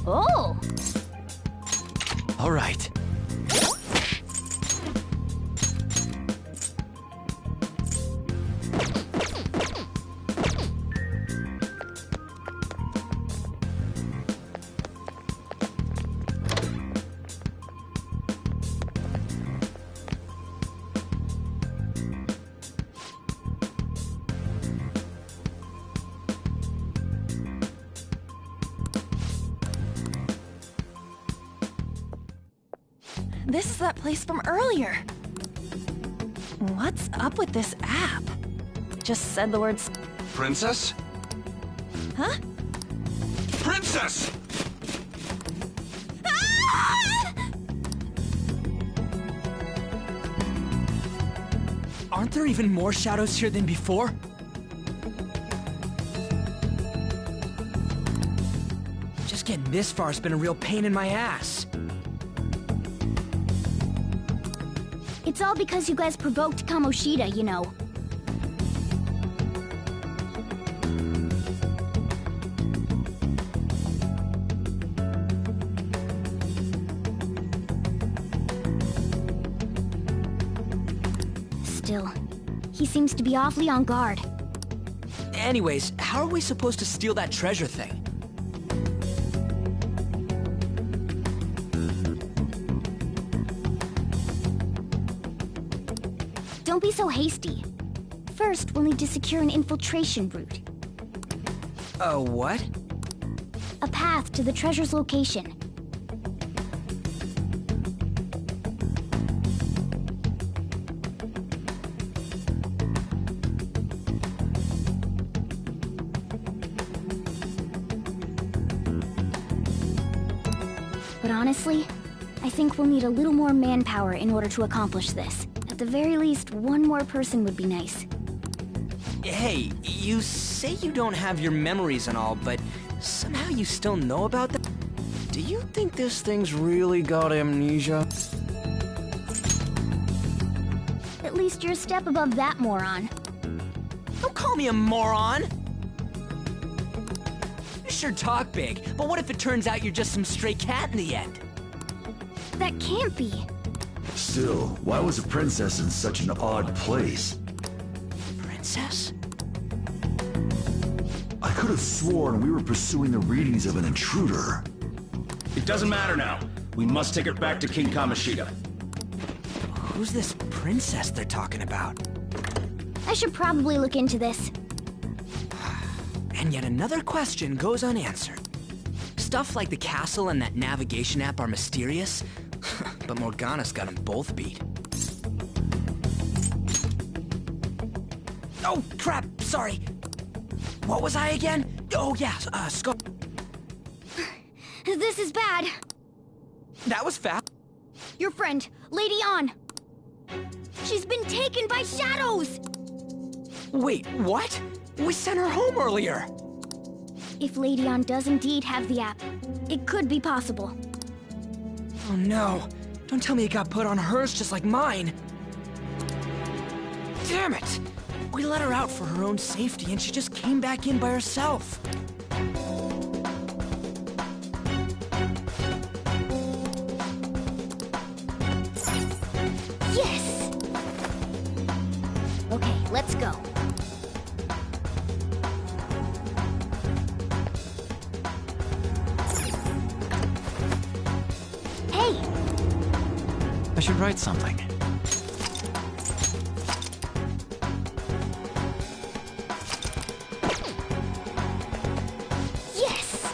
[SPEAKER 3] Oh!
[SPEAKER 5] All right.
[SPEAKER 7] This is that place from earlier. What's up with this app? Just said the words...
[SPEAKER 4] Princess?
[SPEAKER 7] Huh?
[SPEAKER 4] Princess!
[SPEAKER 2] Aren't there even more shadows here than before? Just getting this far has been a real pain in my ass.
[SPEAKER 3] It's all because you guys provoked Kamoshida, you know. Still, he seems to be awfully on guard.
[SPEAKER 2] Anyways, how are we supposed to steal that treasure thing?
[SPEAKER 3] Don't be so hasty. First, we'll need to secure an infiltration route.
[SPEAKER 2] A what?
[SPEAKER 3] A path to the treasure's location. But honestly, I think we'll need a little more manpower in order to accomplish this. At the very least, one more person would be nice.
[SPEAKER 2] Hey, you say you don't have your memories and all, but somehow you still know about them? Do you think this thing's really got amnesia?
[SPEAKER 3] At least you're a step above that moron.
[SPEAKER 2] Don't call me a moron! You sure talk big, but what if it turns out you're just some stray cat in the end?
[SPEAKER 3] That can't be.
[SPEAKER 5] Still, why was a princess in such an odd place?
[SPEAKER 2] Princess?
[SPEAKER 5] I could have sworn we were pursuing the readings of an intruder.
[SPEAKER 15] It doesn't matter now. We must take her back to King Kamoshida.
[SPEAKER 2] Who's this princess they're talking about?
[SPEAKER 3] I should probably look into this.
[SPEAKER 2] And yet another question goes unanswered. Stuff like the castle and that navigation app are mysterious, but Morgana's got them both beat. Oh, crap, sorry. What was I again? Oh, yeah, Skull.
[SPEAKER 3] This is bad.
[SPEAKER 2] That was fast.
[SPEAKER 3] Your friend, Lady An. She's been taken by shadows!
[SPEAKER 2] Wait, what? We sent her home earlier.
[SPEAKER 3] If Lady An does indeed have the app, it could be possible.
[SPEAKER 2] Oh no. Don't tell me it got put on hers just like mine. Damn it! We let her out for her own safety and she just came back in by herself.
[SPEAKER 3] Yes! Okay, let's go. Hey!
[SPEAKER 16] I should write something.
[SPEAKER 3] Yes!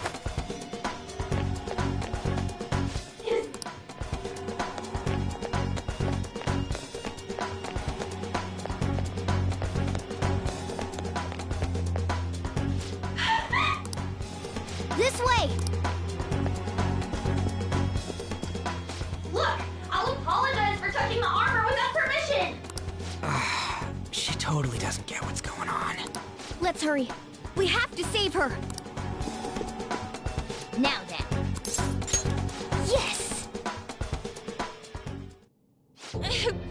[SPEAKER 3] This way!
[SPEAKER 14] Look! I'll apologize for touching the armor without permission!
[SPEAKER 2] She totally doesn't get what's going on.
[SPEAKER 3] Let's hurry. We have to save her. Now then. Yes!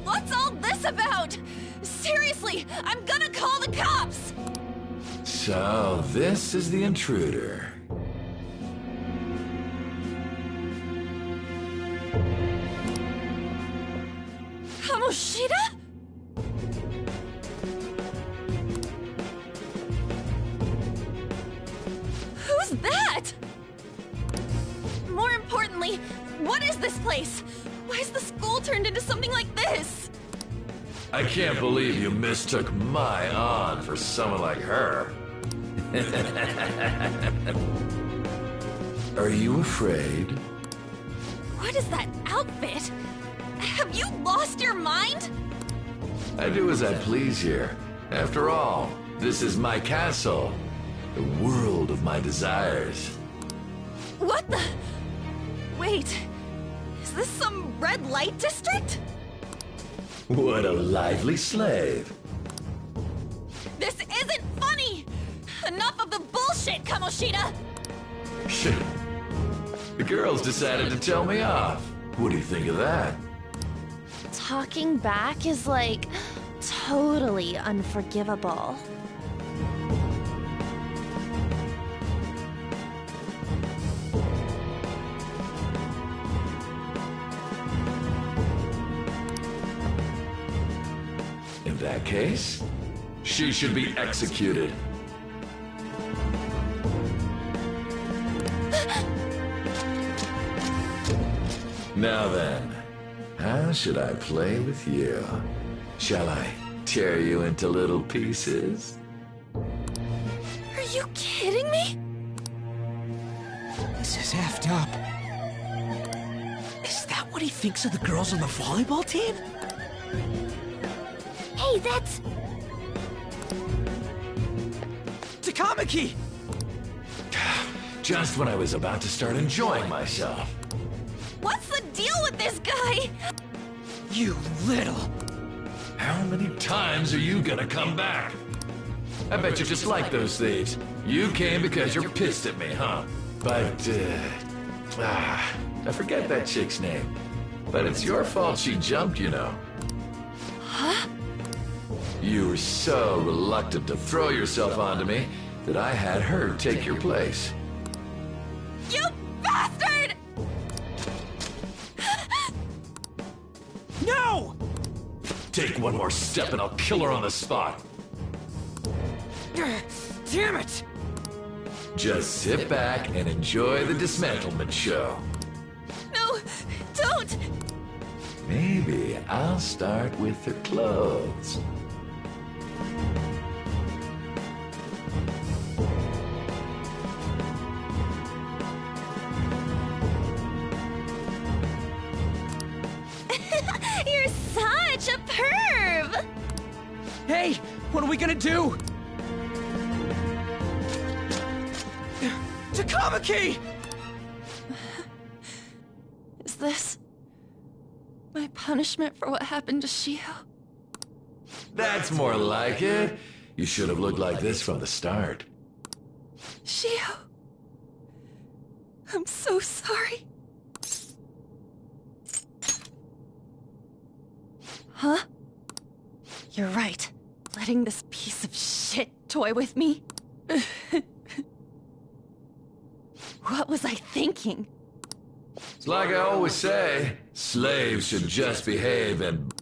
[SPEAKER 8] What's all this about? Seriously, I'm gonna call the cops!
[SPEAKER 13] So, this is the intruder.
[SPEAKER 8] Kamoshida? Who's that? More importantly, what is this place? Why is the school turned into something like this?
[SPEAKER 13] I can't believe you mistook my An for someone like her. Are you afraid?
[SPEAKER 8] What is that outfit? Have you lost your mind?
[SPEAKER 13] I do as I please here. After all, this is my castle. The world of my desires.
[SPEAKER 8] What the? Wait, is this some red light district?
[SPEAKER 13] What a lively slave.
[SPEAKER 8] This isn't funny! Enough of the bullshit, Kamoshida!
[SPEAKER 13] The girls decided to tell me off. What do you think of that?
[SPEAKER 7] Talking back is like totally unforgivable.
[SPEAKER 13] In that case, she should be executed. Now then, how should I play with you? Shall I tear you into little pieces?
[SPEAKER 8] Are you kidding me?
[SPEAKER 2] This is effed up. Is that what he thinks of the girls on the volleyball team?
[SPEAKER 3] Hey, that's...
[SPEAKER 2] Takamaki!
[SPEAKER 13] Just when I was about to start enjoying myself.
[SPEAKER 8] What's the deal with this guy?
[SPEAKER 2] You little...
[SPEAKER 13] How many times are you gonna come back? I bet you just like those thieves. You came because you're pissed at me, huh? But, I forget that chick's name. But it's your fault she jumped, you know.
[SPEAKER 8] Huh?
[SPEAKER 13] You were so reluctant to throw yourself onto me that I had her take your place.
[SPEAKER 8] You bastard!
[SPEAKER 2] No!
[SPEAKER 13] Take one more step and I'll kill her on the spot.
[SPEAKER 2] Damn it!
[SPEAKER 13] Just sit back and enjoy the dismantlement show.
[SPEAKER 8] No, don't!
[SPEAKER 13] Maybe I'll start with the clothes.
[SPEAKER 8] You're such a perv!
[SPEAKER 2] Hey, what are we gonna do? Takamaki!
[SPEAKER 7] Is this my punishment for what happened to Shio?
[SPEAKER 13] That's more like it. You should have looked like this from the start.
[SPEAKER 7] Shio, I'm so sorry. Huh? You're right. Letting this piece of shit toy with me? What was I thinking?
[SPEAKER 13] It's like I always say, slaves should just behave and...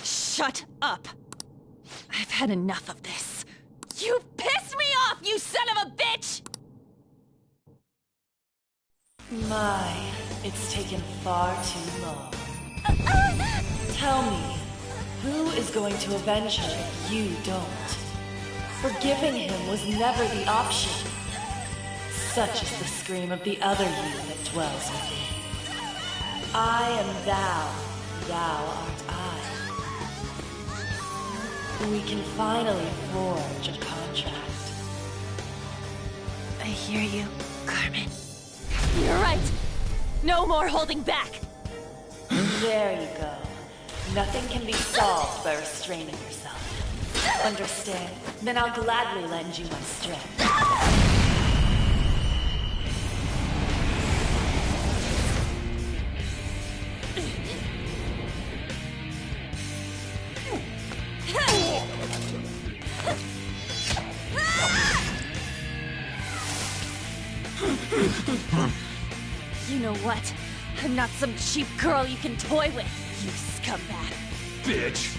[SPEAKER 7] Shut up! I've had enough of this. You pissed me off, you son of a bitch!
[SPEAKER 17] My, it's taken far too long. Tell me, who is going to avenge her if you don't? Forgiving him was never the option. Such is the scream of the other you that dwells within. I am thou, thou art I. We can finally forge a contract.
[SPEAKER 7] I hear you, Carmen. You're right. No more holding back.
[SPEAKER 17] There you go. Nothing can be solved by restraining yourself. Understand? Then I'll gladly lend you my strength.
[SPEAKER 7] You know what? I'm not some cheap girl you can toy with, you scumbag.
[SPEAKER 4] Bitch!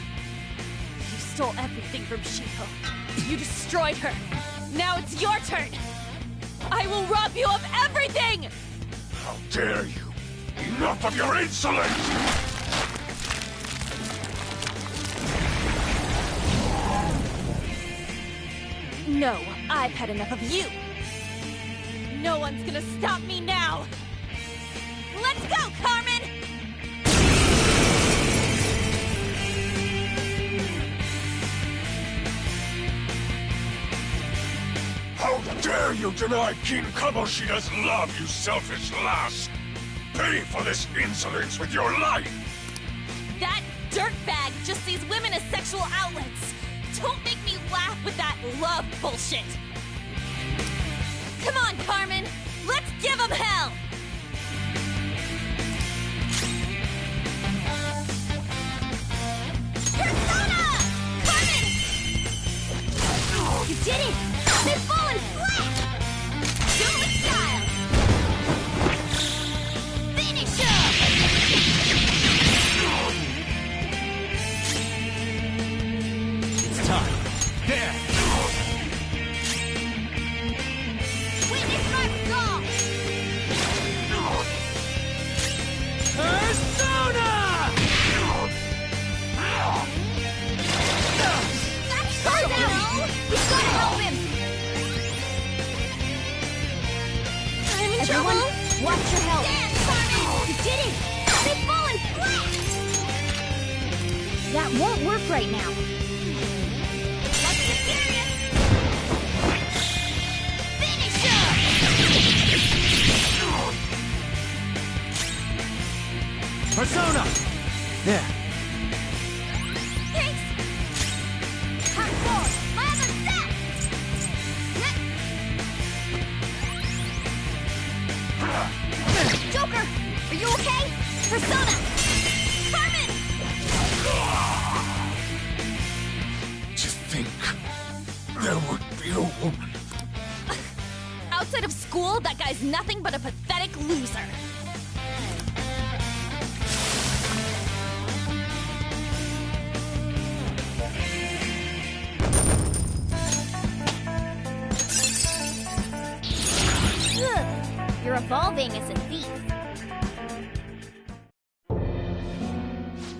[SPEAKER 7] You stole everything from Shiho. You destroyed her. Now it's your turn. I will rob you of everything!
[SPEAKER 12] How dare you! Enough of your insolence!
[SPEAKER 7] No, I've had enough of you. No one's gonna stop me now. Let's go, Carmen!
[SPEAKER 12] How dare you deny King Kamoshida's love, you selfish lass! Pay for this insolence with your life!
[SPEAKER 8] That dirtbag just sees women as sexual outlets. Don't make me laugh with that love bullshit. Come on, Carmen. Let's give him hell. Persona! Carmen! You did it! They've fallen flat! Do it with style! Finish
[SPEAKER 4] It's time. There!
[SPEAKER 8] Witness my resolve!
[SPEAKER 2] Persona!
[SPEAKER 3] That won't work right now.
[SPEAKER 8] Let's get serious! Finish him!
[SPEAKER 2] Persona! There.
[SPEAKER 8] Thanks! Hard forward! My other set! Joker! Are you okay? Persona! Carmen!
[SPEAKER 12] To think there would be a woman.
[SPEAKER 14] Outside of school, that guy's nothing but a pathetic loser.
[SPEAKER 3] You're evolving as a thief.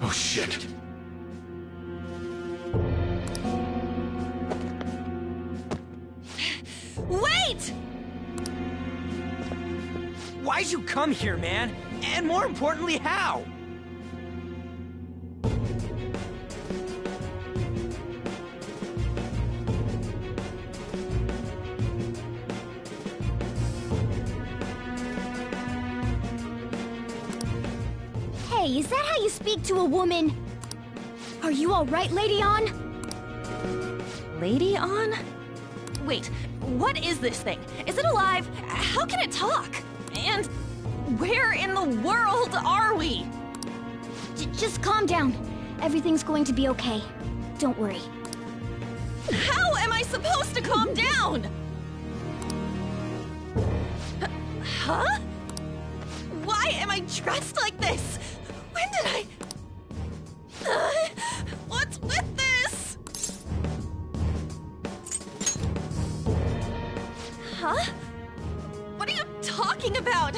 [SPEAKER 12] Oh shit.
[SPEAKER 14] Wait!
[SPEAKER 2] Why'd you come here, man? And more importantly, how?
[SPEAKER 3] Hey, is that how you speak to a woman? Are you alright, Lady On?
[SPEAKER 7] Lady On?
[SPEAKER 14] Wait, what is this thing? Is it alive? How can it talk? And where in the world are we?
[SPEAKER 3] Just calm down. Everything's going to be okay. Don't worry.
[SPEAKER 14] How am I supposed to calm down? Huh? Why am I dressed like this? When did I... what's with this? Huh? What are you talking about?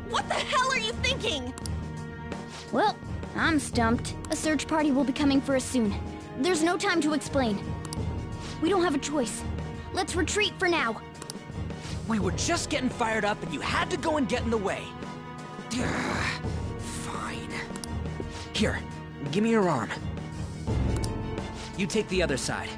[SPEAKER 14] What the hell are you thinking?
[SPEAKER 3] Well, I'm stumped. A search party will be coming for us soon. There's no time to explain. We don't have a choice. Let's retreat for now.
[SPEAKER 2] We were just getting fired up and you had to go and get in the way. Fine. Here, give me your arm. You take the other side.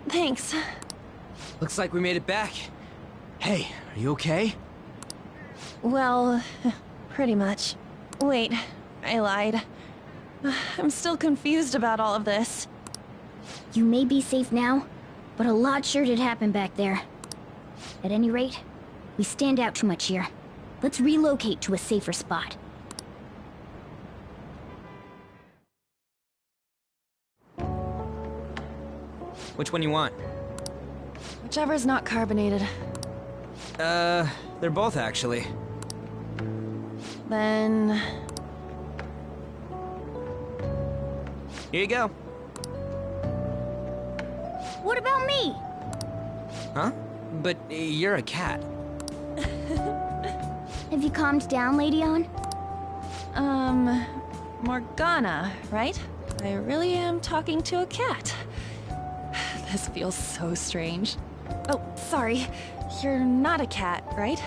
[SPEAKER 7] Thanks.
[SPEAKER 2] Looks like we made it back. Hey, are you okay?
[SPEAKER 7] Well, pretty much. Wait, I lied. I'm still confused about all of this.
[SPEAKER 3] You may be safe now, but a lot sure did happen back there. At any rate, we stand out too much here. Let's relocate to a safer spot.
[SPEAKER 2] Which one you want?
[SPEAKER 7] Whichever's not carbonated.
[SPEAKER 2] They're both actually.
[SPEAKER 7] Then...
[SPEAKER 2] Here you go.
[SPEAKER 3] What about me?
[SPEAKER 2] Huh? But you're a cat.
[SPEAKER 3] Have you calmed down, Lady On?
[SPEAKER 7] Morgana, right? I really am talking to a cat. This feels so strange. Oh, sorry. You're not a cat, right?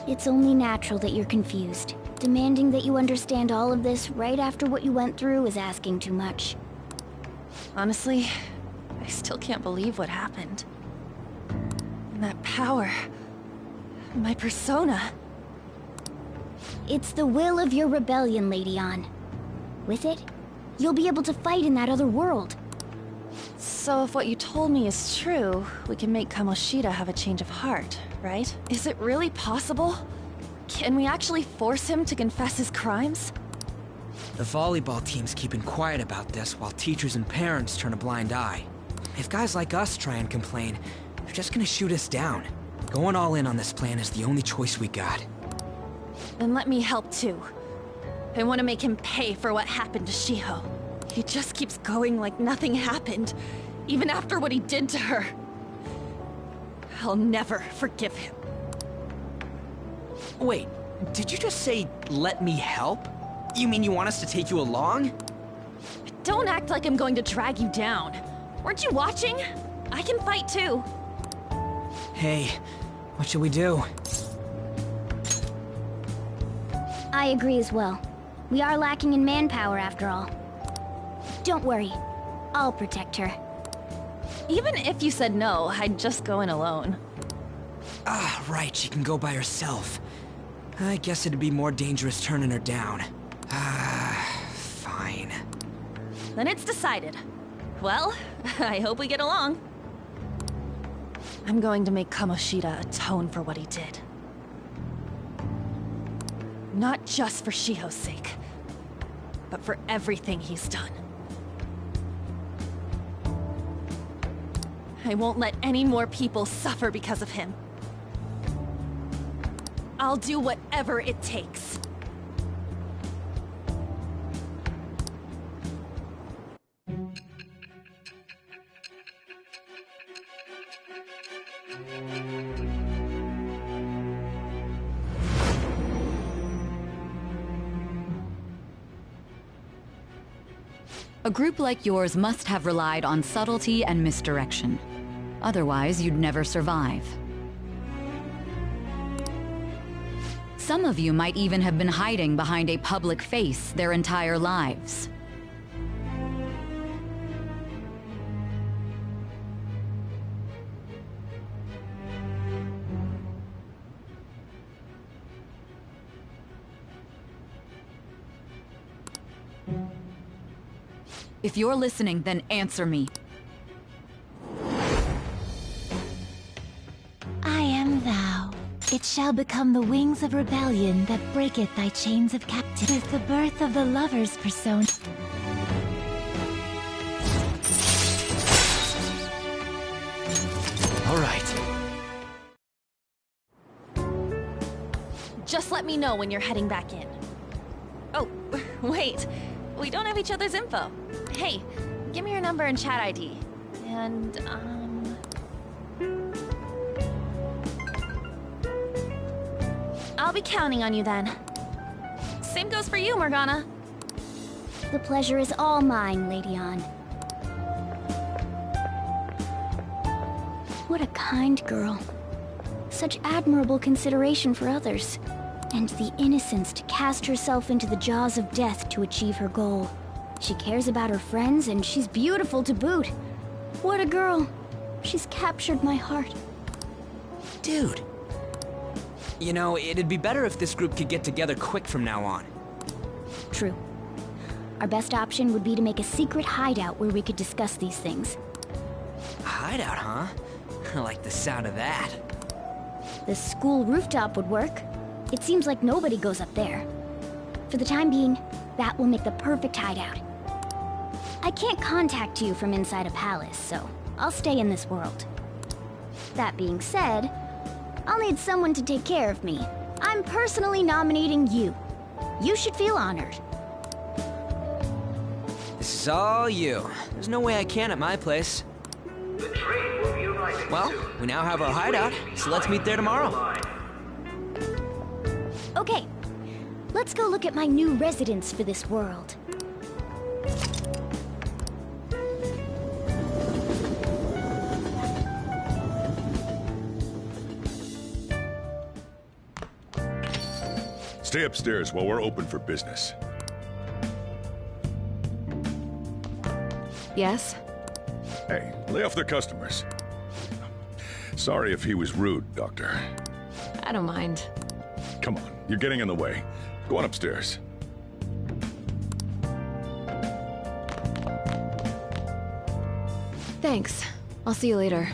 [SPEAKER 3] It's only natural that you're confused. Demanding that you understand all of this right after what you went through is asking too much.
[SPEAKER 7] Honestly, I still can't believe what happened. And that power... my persona...
[SPEAKER 3] It's the will of your rebellion, Lady On. With it, you'll be able to fight in that other world.
[SPEAKER 7] So if what you told me is true, we can make Kamoshida have a change of heart, right? Is it really possible? Can we actually force him to confess his crimes?
[SPEAKER 2] The volleyball team's keeping quiet about this while teachers and parents turn a blind eye. If guys like us try and complain, they're just gonna shoot us down. Going all in on this plan is the only choice we got.
[SPEAKER 7] Then let me help too. I want to make him pay for what happened to Shiho. He just keeps going like nothing happened, even after what he did to her. I'll never forgive him.
[SPEAKER 2] Wait, did you just say, let me help? You mean you want us to take you along?
[SPEAKER 7] Don't act like I'm going to drag you down.
[SPEAKER 14] Weren't you watching? I can fight too.
[SPEAKER 2] Hey, what should we do?
[SPEAKER 3] I agree as well. We are lacking in manpower after all. Don't worry. I'll protect her.
[SPEAKER 14] Even if you said no, I'd just go in alone.
[SPEAKER 2] Ah, right, she can go by herself. I guess it'd be more dangerous turning her down. Ah, fine.
[SPEAKER 14] Then it's decided. Well, I hope we get along.
[SPEAKER 7] I'm going to make Kamoshida atone for what he did. Not just for Shiho's sake, but for everything he's done. I won't let any more people suffer because of him. I'll do whatever it takes.
[SPEAKER 18] A group like yours must have relied on subtlety and misdirection. Otherwise, you'd never survive. Some of you might even have been hiding behind a public face their entire lives. If you're listening, then answer me.
[SPEAKER 19] I am thou. It shall become the wings of rebellion that breaketh thy chains of captivity. With the birth of the lover's persona.
[SPEAKER 16] All right.
[SPEAKER 14] Just let me know when you're heading back in. Oh, wait. We don't have each other's info. Hey, give me your number and chat ID. And, I'll be counting on you then. Same goes for you, Morgana.
[SPEAKER 3] The pleasure is all mine, Lady Ann. What a kind girl. Such admirable consideration for others. And the innocence to cast herself into the jaws of death to achieve her goal. She cares about her friends, and she's beautiful to boot. What a girl. She's captured my heart.
[SPEAKER 2] Dude. You know, it'd be better if this group could get together quick from now on.
[SPEAKER 3] True. Our best option would be to make a secret hideout where we could discuss these things.
[SPEAKER 2] A hideout, huh? I like the sound of that.
[SPEAKER 3] The school rooftop would work. It seems like nobody goes up there. For the time being, that will make the perfect hideout. I can't contact you from inside a palace, so I'll stay in this world. That being said, I'll need someone to take care of me. I'm personally nominating you. You should feel honored.
[SPEAKER 2] This is all you. There's no way I can at my place.
[SPEAKER 6] The train will be arriving
[SPEAKER 2] Well,
[SPEAKER 6] soon.
[SPEAKER 2] we now have our hideout, so let's meet there tomorrow.
[SPEAKER 3] Okay, let's go look at my new residence for this world.
[SPEAKER 9] Stay upstairs while we're open for business.
[SPEAKER 18] Yes?
[SPEAKER 9] Hey, lay off the customers. Sorry if he was rude, Doctor.
[SPEAKER 18] I don't mind.
[SPEAKER 9] Come on, you're getting in the way. Go on upstairs.
[SPEAKER 18] Thanks. I'll see you later.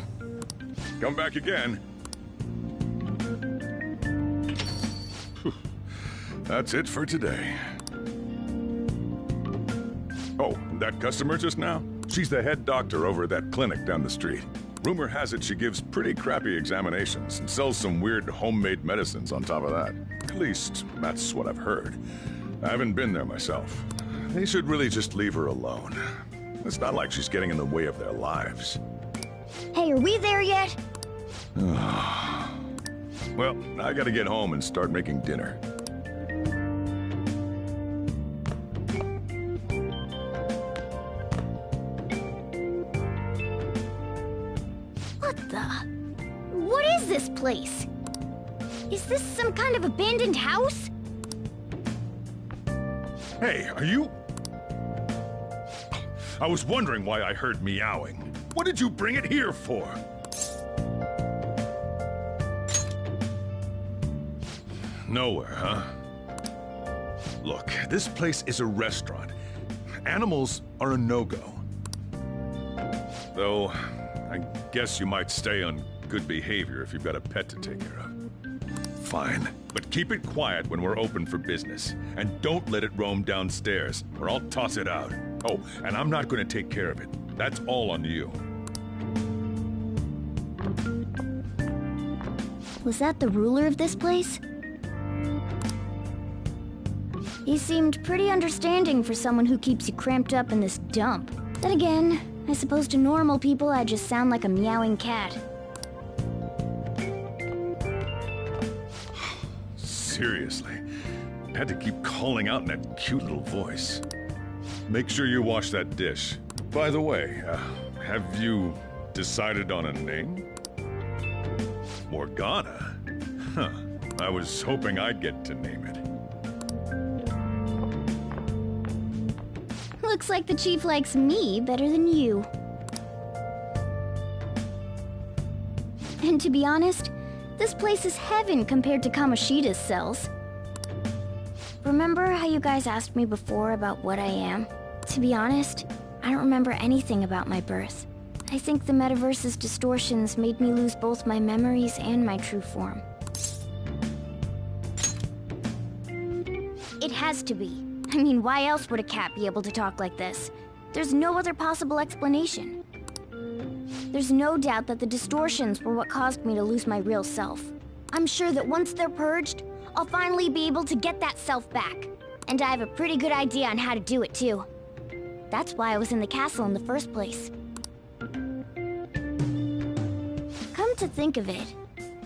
[SPEAKER 9] Come back again. That's it for today. Oh, that customer just now? She's the head doctor over at that clinic down the street. Rumor has it she gives pretty crappy examinations and sells some weird homemade medicines on top of that. At least, that's what I've heard. I haven't been there myself. They should really just leave her alone. It's not like she's getting in the way of their lives.
[SPEAKER 3] Hey, are we there yet?
[SPEAKER 9] Well, I gotta get home and start making dinner.
[SPEAKER 3] What the? What is this place? Is this some kind of abandoned house?
[SPEAKER 9] Hey, are you... I was wondering why I heard meowing. What did you bring it here for? Nowhere, huh? Look, this place is a restaurant. Animals are a no-go. Though, I guess you might stay on good behavior if you've got a pet to take care of. Fine, but keep it quiet when we're open for business. And don't let it roam downstairs, or I'll toss it out. Oh, and I'm not going to take care of it. That's all on you.
[SPEAKER 3] Was that the ruler of this place? He seemed pretty understanding for someone who keeps you cramped up in this dump. Then again, I suppose to normal people I just sound like a meowing cat.
[SPEAKER 9] Seriously, I had to keep calling out in that cute little voice. Make sure you wash that dish. By the way, have you decided on a name? Morgana? Huh. I was hoping I'd get to name it.
[SPEAKER 3] Looks like the chief likes me better than you. And to be honest, this place is heaven compared to Kamoshida's cells. Remember how you guys asked me before about what I am? To be honest, I don't remember anything about my birth. I think the metaverse's distortions made me lose both my memories and my true form. It has to be. I mean, why else would a cat be able to talk like this? There's no other possible explanation. There's no doubt that the distortions were what caused me to lose my real self. I'm sure that once they're purged, I'll finally be able to get that self back. And I have a pretty good idea on how to do it, too. That's why I was in the castle in the first place. Come to think of it,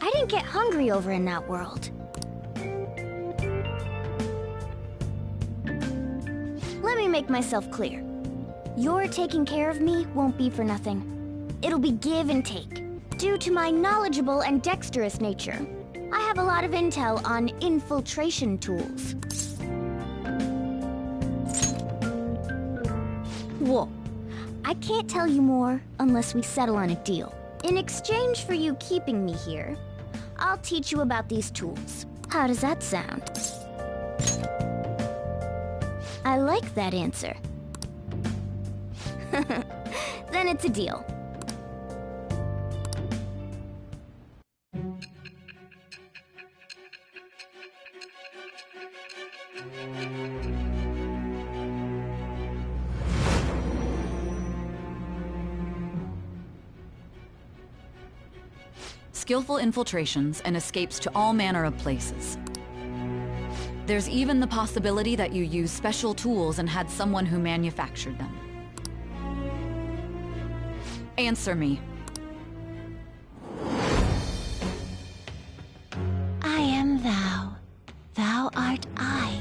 [SPEAKER 3] I didn't get hungry over in that world. Let me make myself clear. Your taking care of me won't be for nothing. It'll be give and take. Due to my knowledgeable and dexterous nature, I have a lot of intel on infiltration tools. Whoa. I can't tell you more unless we settle on a deal. In exchange for you keeping me here, I'll teach you about these tools. How does that sound? I like that answer. Then it's a deal.
[SPEAKER 18] Skillful infiltrations and escapes to all manner of places. There's even the possibility that you used special tools and had someone who manufactured them. Answer me.
[SPEAKER 19] I am thou. Thou art I.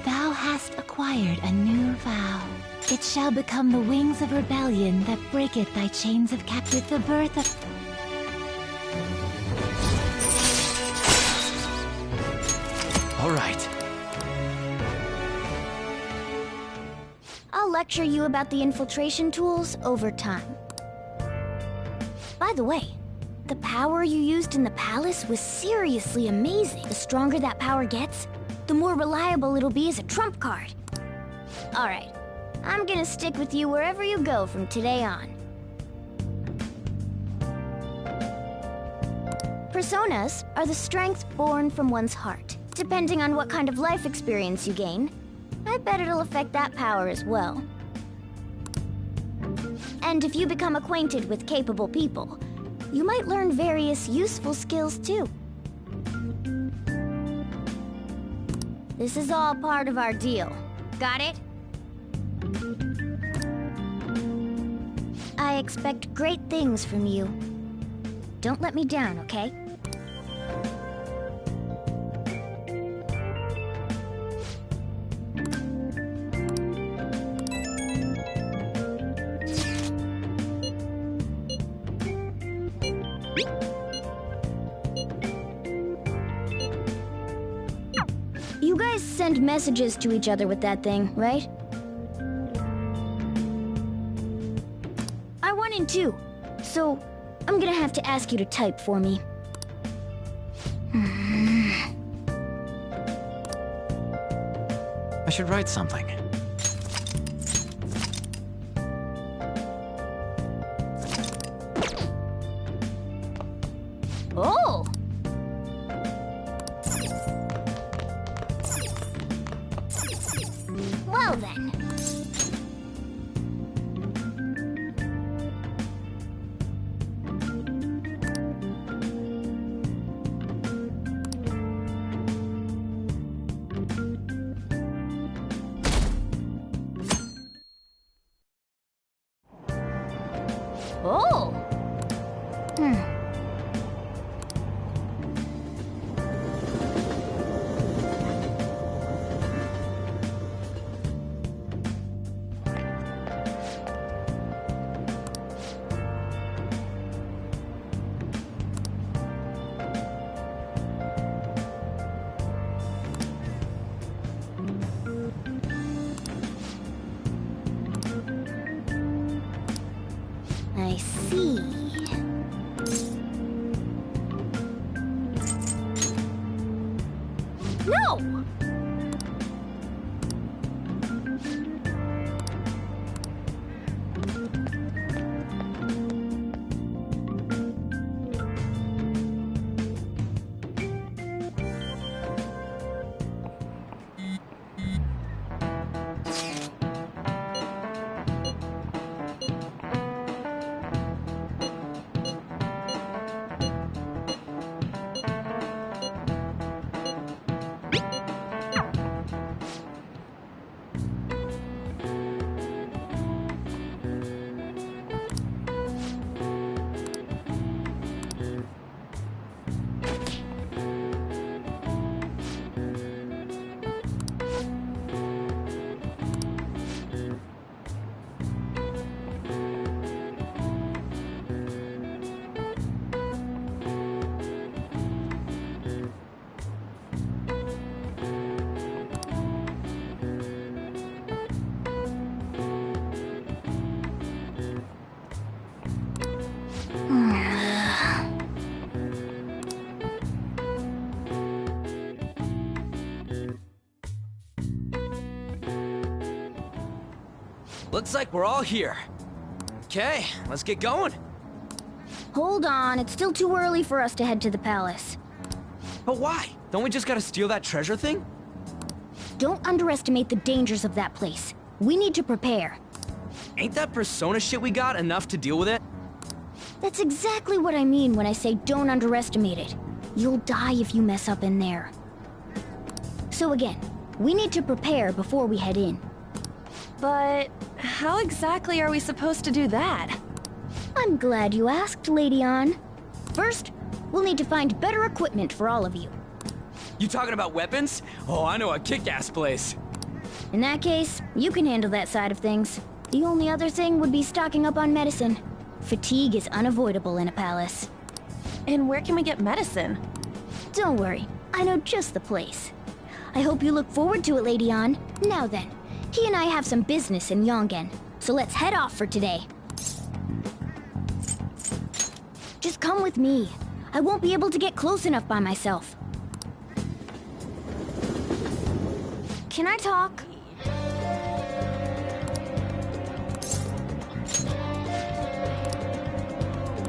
[SPEAKER 19] Thou hast acquired a new vow. It shall become the wings of rebellion that breaketh thy chains of captive. The birth of...
[SPEAKER 16] All right.
[SPEAKER 3] I'll lecture you about the infiltration tools over time. By the way, the power you used in the palace was seriously amazing. The stronger that power gets, the more reliable it'll be as a trump card. Alright, I'm gonna stick with you wherever you go from today on. Personas are the strength born from one's heart. Depending on what kind of life experience you gain, I bet it'll affect that power as well. And if you become acquainted with capable people, you might learn various useful skills too. This is all part of our deal. Got it? I expect great things from you. Don't let me down, okay? send messages to each other with that thing, right? I want in too, so I'm gonna have to ask you to type for me.
[SPEAKER 16] I should write something.
[SPEAKER 3] Oh! Well then. Oh! I see. No!
[SPEAKER 2] Looks like we're all here. Okay, let's get going.
[SPEAKER 3] Hold on, it's still too early for us to head to the palace.
[SPEAKER 2] But why? Don't we just gotta steal that treasure thing?
[SPEAKER 3] Don't underestimate the dangers of that place. We need to prepare.
[SPEAKER 2] Ain't that persona shit we got enough to deal with it?
[SPEAKER 3] That's exactly what I mean when I say don't underestimate it. You'll die if you mess up in there. So again, we need to prepare before we head in.
[SPEAKER 7] But how exactly are we supposed to do that?
[SPEAKER 3] I'm glad you asked, Lady Ann. First, we'll need to find better equipment for all of you.
[SPEAKER 2] You talking about weapons? Oh, I know a kick-ass place.
[SPEAKER 3] In that case, you can handle that side of things. The only other thing would be stocking up on medicine. Fatigue is unavoidable in a palace.
[SPEAKER 7] And where can we get medicine?
[SPEAKER 3] Don't worry, I know just the place. I hope you look forward to it, Lady Ann. Now then, he and I have some business in Yongen, so let's head off for today. Just come with me. I won't be able to get close enough by myself. Can I talk?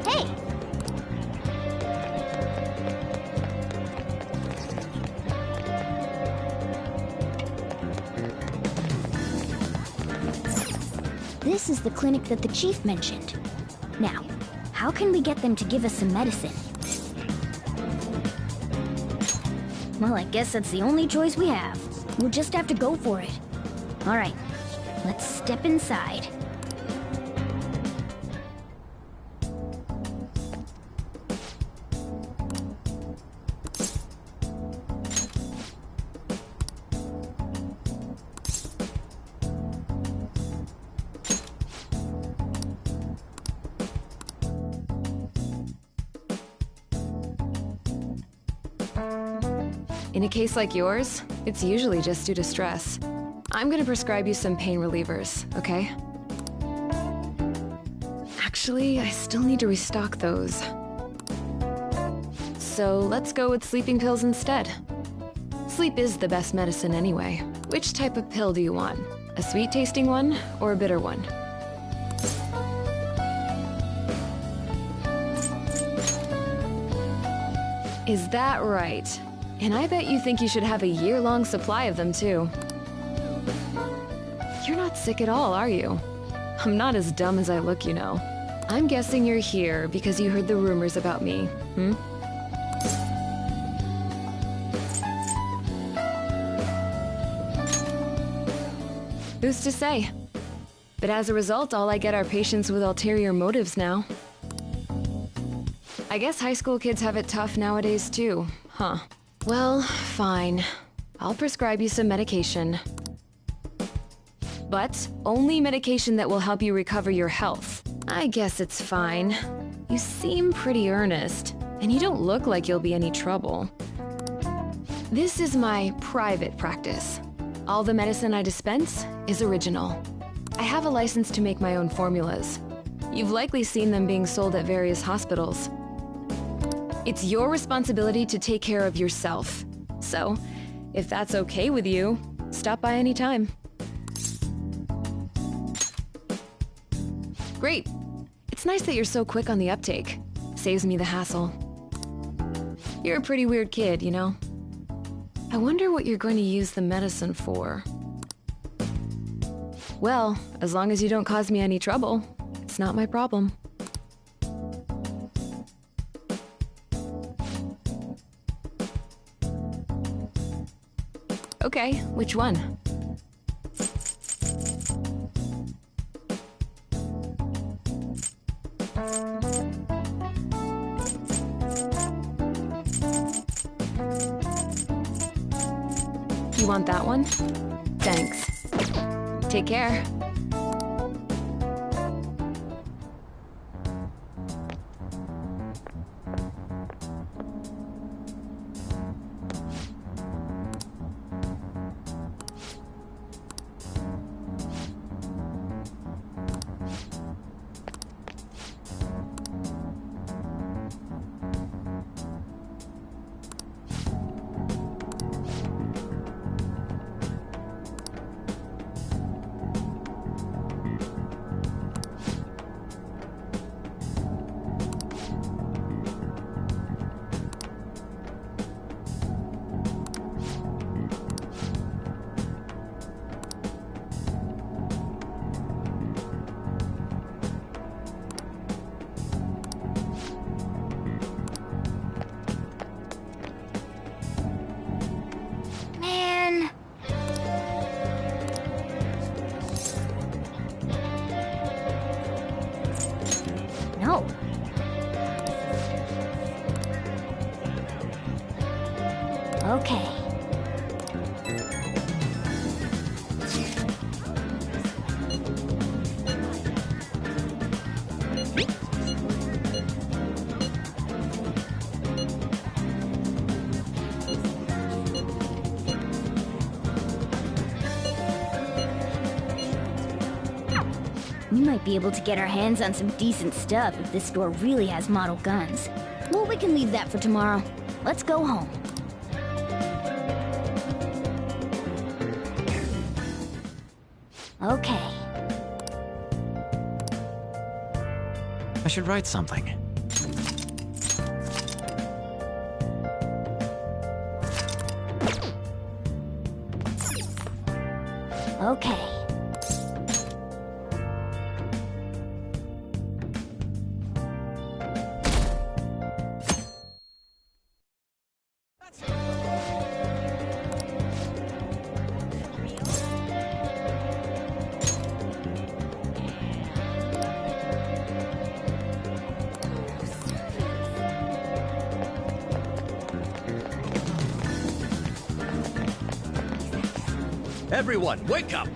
[SPEAKER 3] Hey! This is the clinic that the chief mentioned. Now, how can we get them to give us some medicine? Well, I guess that's the only choice we have. We'll just have to go for it. All right, let's step inside.
[SPEAKER 20] In a case like yours, it's usually just due to stress. I'm gonna prescribe you some pain relievers, okay? Actually, I still need to restock those. So let's go with sleeping pills instead. Sleep is the best medicine anyway. Which type of pill do you want? A sweet-tasting one or a bitter one? Is that right? And I bet you think you should have a year-long supply of them, too. You're not sick at all, are you? I'm not as dumb as I look, you know. I'm guessing you're here because you heard the rumors about me, hmm? Who's to say? But as a result, all I get are patients with ulterior motives now. I guess high school kids have it tough nowadays too, huh? Well, fine. I'll prescribe you some medication. But only medication that will help you recover your health. I guess it's fine. You seem pretty earnest, and you don't look like you'll be any trouble. This is my private practice. All the medicine I dispense is original. I have a license to make my own formulas. You've likely seen them being sold at various hospitals. It's your responsibility to take care of yourself. So, if that's okay with you, stop by anytime. Great. It's nice that you're so quick on the uptake. Saves me the hassle. You're a pretty weird kid, you know? I wonder what you're going to use the medicine for. Well, as long as you don't cause me any trouble, it's not my problem. Okay, which one? You want that one? Thanks. Take care.
[SPEAKER 3] No. Okay. We might be able to get our hands on some decent stuff if this store really has model guns. Well, we can leave that for tomorrow. Let's go home. Okay.
[SPEAKER 16] I should write something.
[SPEAKER 3] Okay.
[SPEAKER 21] Everyone, wake up!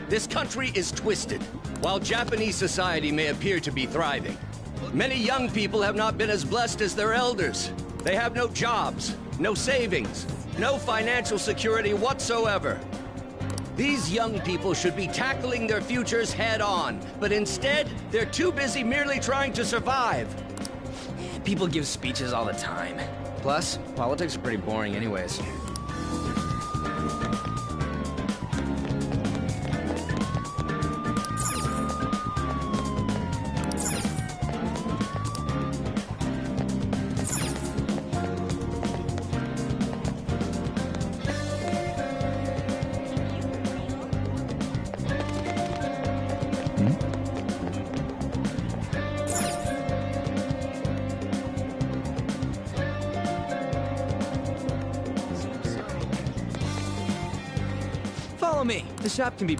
[SPEAKER 21] This country is twisted. While Japanese society may appear to be thriving, many young people have not been as blessed as their elders. They have no jobs, no savings, No financial security whatsoever. These young people should be tackling their futures head-on, but instead, they're too busy merely trying to survive.
[SPEAKER 2] People give speeches all the time. Plus, politics are pretty boring anyways. Follow me. The shop can be...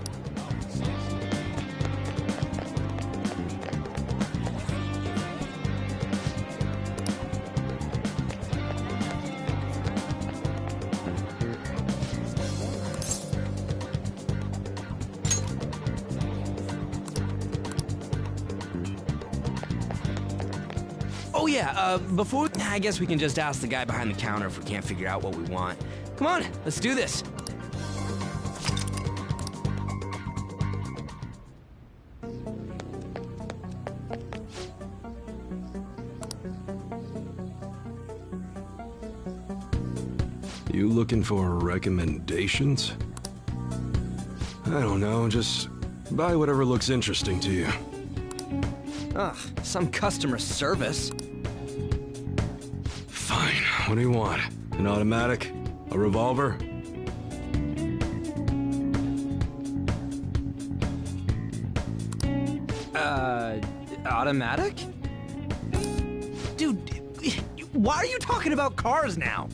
[SPEAKER 2] Oh yeah, before... I guess we can just ask the guy behind the counter if we can't figure out what we want. Come on, let's do this.
[SPEAKER 1] You looking for recommendations? I don't know, just buy whatever looks interesting to you.
[SPEAKER 2] Ugh, some customer service.
[SPEAKER 1] Fine, what do you want? An automatic? A revolver?
[SPEAKER 2] Automatic? Dude, why are you talking about cars now?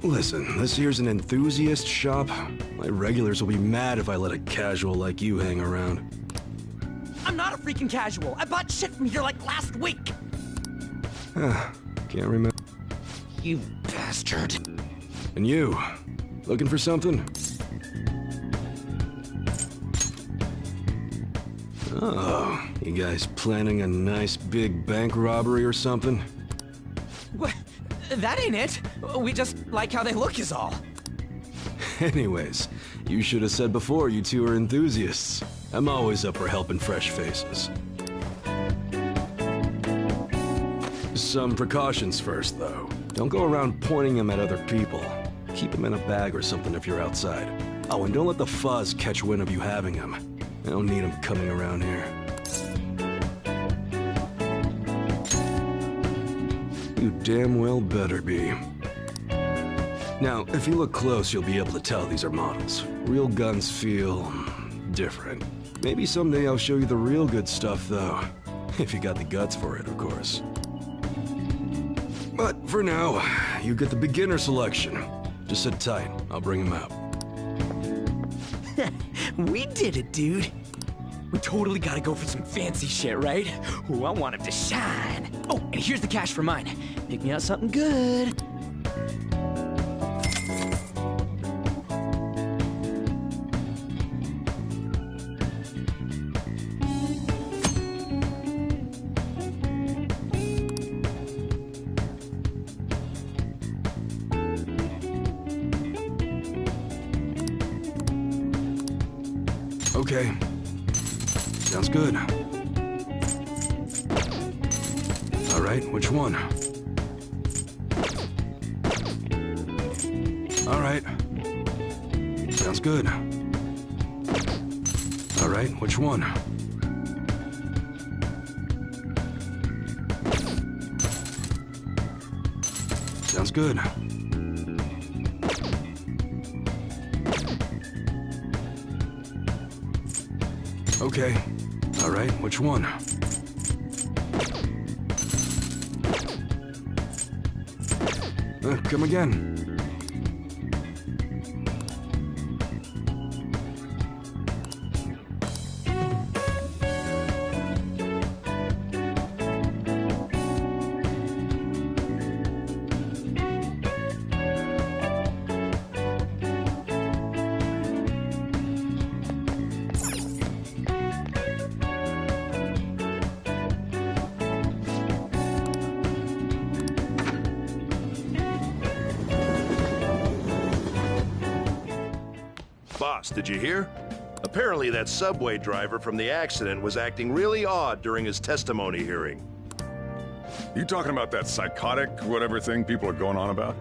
[SPEAKER 1] Listen, this here's an enthusiast shop. My regulars will be mad if I let a casual like you hang around.
[SPEAKER 2] I'm not a freaking casual. I bought shit from here like last week.
[SPEAKER 1] Can't remember.
[SPEAKER 2] You bastard.
[SPEAKER 1] And you, looking for something? Oh, you guys planning a nice big bank robbery or something?
[SPEAKER 2] What? That ain't it. We just like how they look is all.
[SPEAKER 1] Anyways, you should have said before you two are enthusiasts. I'm always up for helping fresh faces. Some precautions first, though. Don't go around pointing them at other people. Keep them in a bag or something if you're outside. Oh, and don't let the fuzz catch wind of you having them. I don't need them coming around here. You damn well better be. Now, if you look close, you'll be able to tell these are models. Real guns feel different. Maybe someday I'll show you the real good stuff, though. If you got the guts for it, of course. But for now, you get the beginner selection. Just sit tight. I'll bring them out.
[SPEAKER 2] We did it, dude. We totally gotta go for some fancy shit, right? Ooh, I want him to shine. Oh, and here's the cash for mine. Pick me out something good.
[SPEAKER 1] Okay. Sounds good. All right, which one? All right. Sounds good. All right, which one? Sounds good. Okay. All right, which one? Come again.
[SPEAKER 11] Boss, did you hear? Apparently that subway driver from the accident was acting really odd during his testimony hearing.
[SPEAKER 9] You talking about that psychotic whatever thing people are going on about?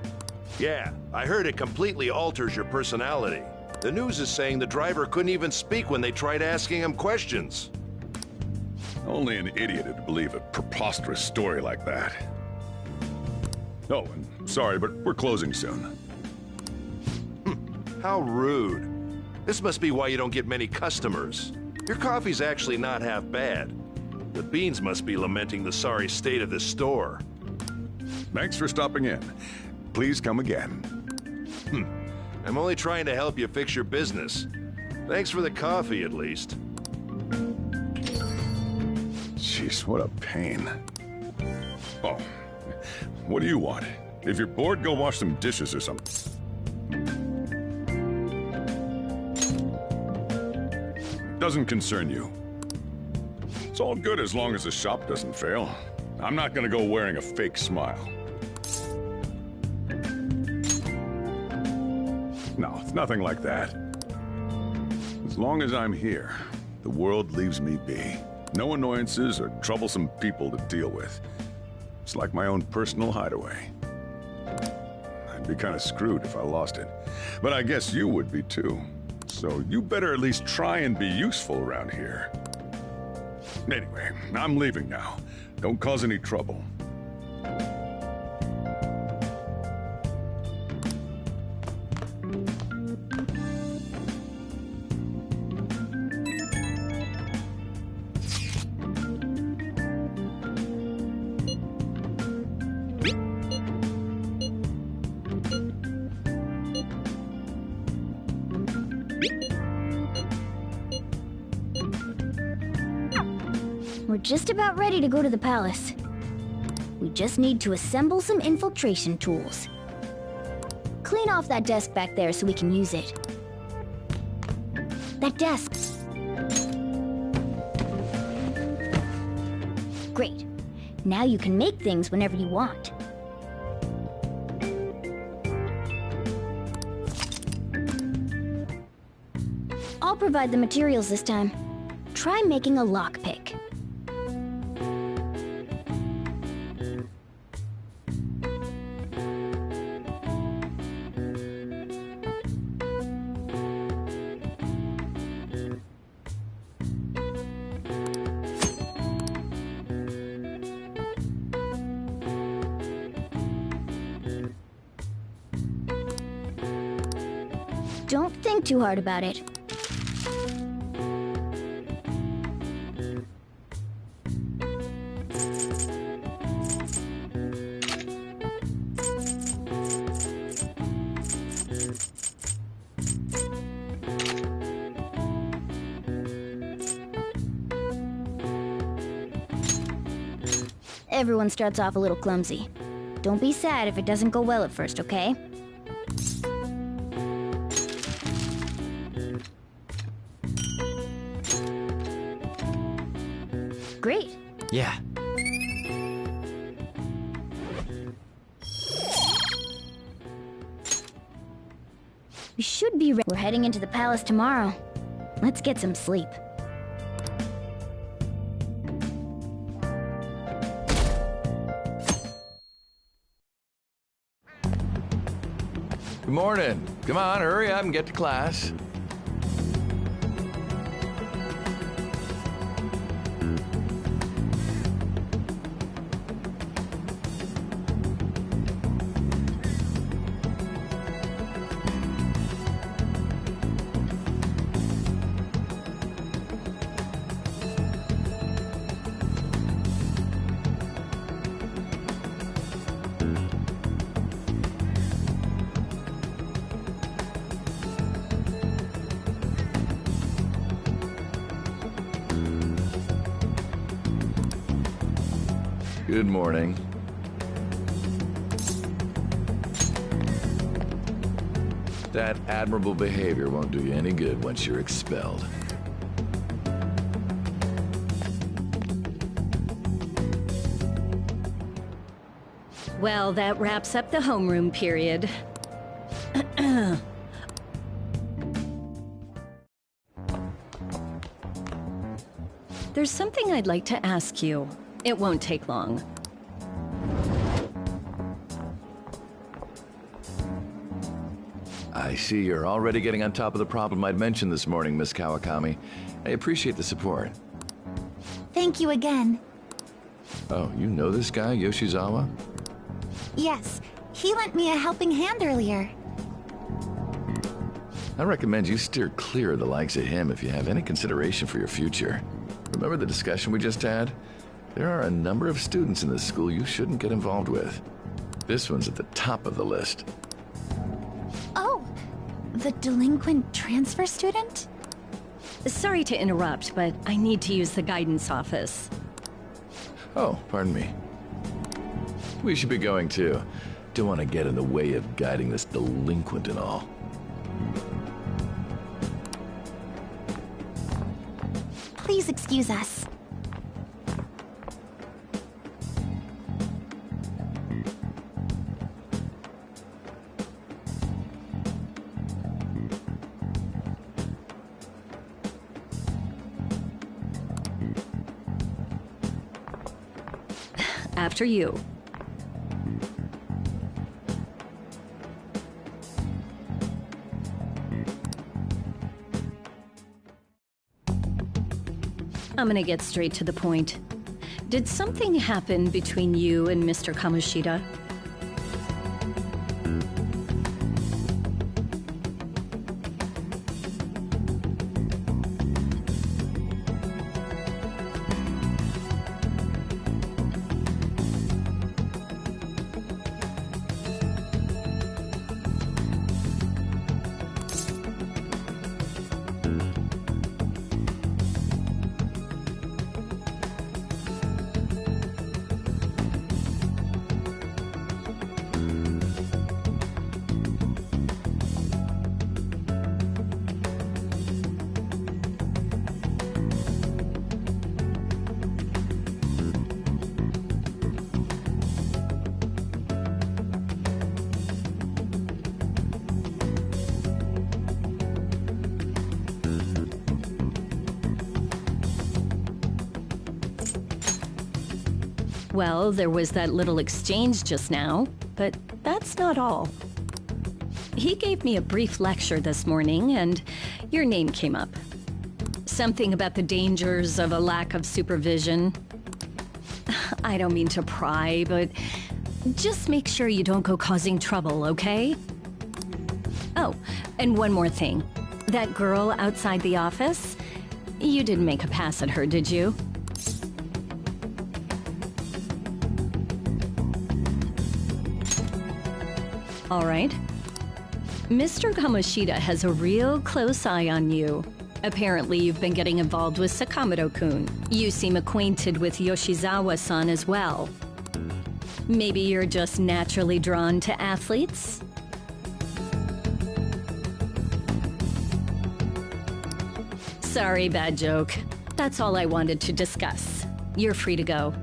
[SPEAKER 11] Yeah, I heard it completely alters your personality. The news is saying the driver couldn't even speak when they tried asking him questions.
[SPEAKER 9] Only an idiot would believe a preposterous story like that. Oh, and sorry, but we're closing soon.
[SPEAKER 11] How rude. This must be why you don't get many customers. Your coffee's actually not half bad. The beans must be lamenting the sorry state of this store.
[SPEAKER 9] Thanks for stopping in. Please come again.
[SPEAKER 11] I'm only trying to help you fix your business. Thanks for the coffee, at least.
[SPEAKER 9] Jeez, what a pain. Oh, what do you want? If you're bored, go wash some dishes or something. Doesn't concern you. It's all good as long as the shop doesn't fail. I'm not gonna go wearing a fake smile. No, it's nothing like that. As long as I'm here, the world leaves me be. No annoyances or troublesome people to deal with. It's like my own personal hideaway. I'd be kind of screwed if I lost it. But I guess you would be too. So you better at least try and be useful around here. Anyway, I'm leaving now. Don't cause any trouble.
[SPEAKER 3] We're just about ready to go to the palace. We just need to assemble some infiltration tools. Clean off that desk back there so we can use it. That desk. Great. Now you can make things whenever you want. I'll provide the materials this time. Try making a lockpick. Don't think too hard about it. Everyone starts off a little clumsy. Don't be sad if it doesn't go well at first, okay? Great.
[SPEAKER 16] Yeah.
[SPEAKER 3] We should be ready. We're heading into the palace tomorrow. Let's get some sleep.
[SPEAKER 13] Good morning. Come on, hurry up and get to class. Good morning. That admirable behavior won't do you any good once you're expelled.
[SPEAKER 22] Well, that wraps up the homeroom period. There's something I'd like to ask you. It won't take long.
[SPEAKER 13] I see you're already getting on top of the problem I'd mentioned this morning, Miss Kawakami. I appreciate the support.
[SPEAKER 19] Thank you again.
[SPEAKER 13] Oh, you know this guy, Yoshizawa?
[SPEAKER 19] Yes, he lent me a helping hand earlier.
[SPEAKER 13] I recommend you steer clear of the likes of him if you have any consideration for your future. Remember the discussion we just had? There are a number of students in this school you shouldn't get involved with. This one's at the top of the list.
[SPEAKER 19] Oh, the delinquent transfer student?
[SPEAKER 22] Sorry to interrupt, but I need to use the guidance office.
[SPEAKER 13] Oh, pardon me. We should be going too. Don't want to get in the way of guiding this delinquent and all.
[SPEAKER 19] Please excuse us.
[SPEAKER 22] After you. I'm gonna get straight to the point. Did something happen between you and Mr. Kamoshida? Well, there was that little exchange just now, but that's not all. He gave me a brief lecture this morning, and your name came up. Something about the dangers of a lack of supervision. I don't mean to pry, but just make sure you don't go causing trouble, okay? Oh, and one more thing. That girl outside the office, you didn't make a pass at her, did you? All right. Mr. Kamoshida has a real close eye on you. Apparently, you've been getting involved with Sakamoto-kun. You seem acquainted with Yoshizawa-san as well. Maybe you're just naturally drawn to athletes? Sorry, bad joke. That's all I wanted to discuss. You're free to go.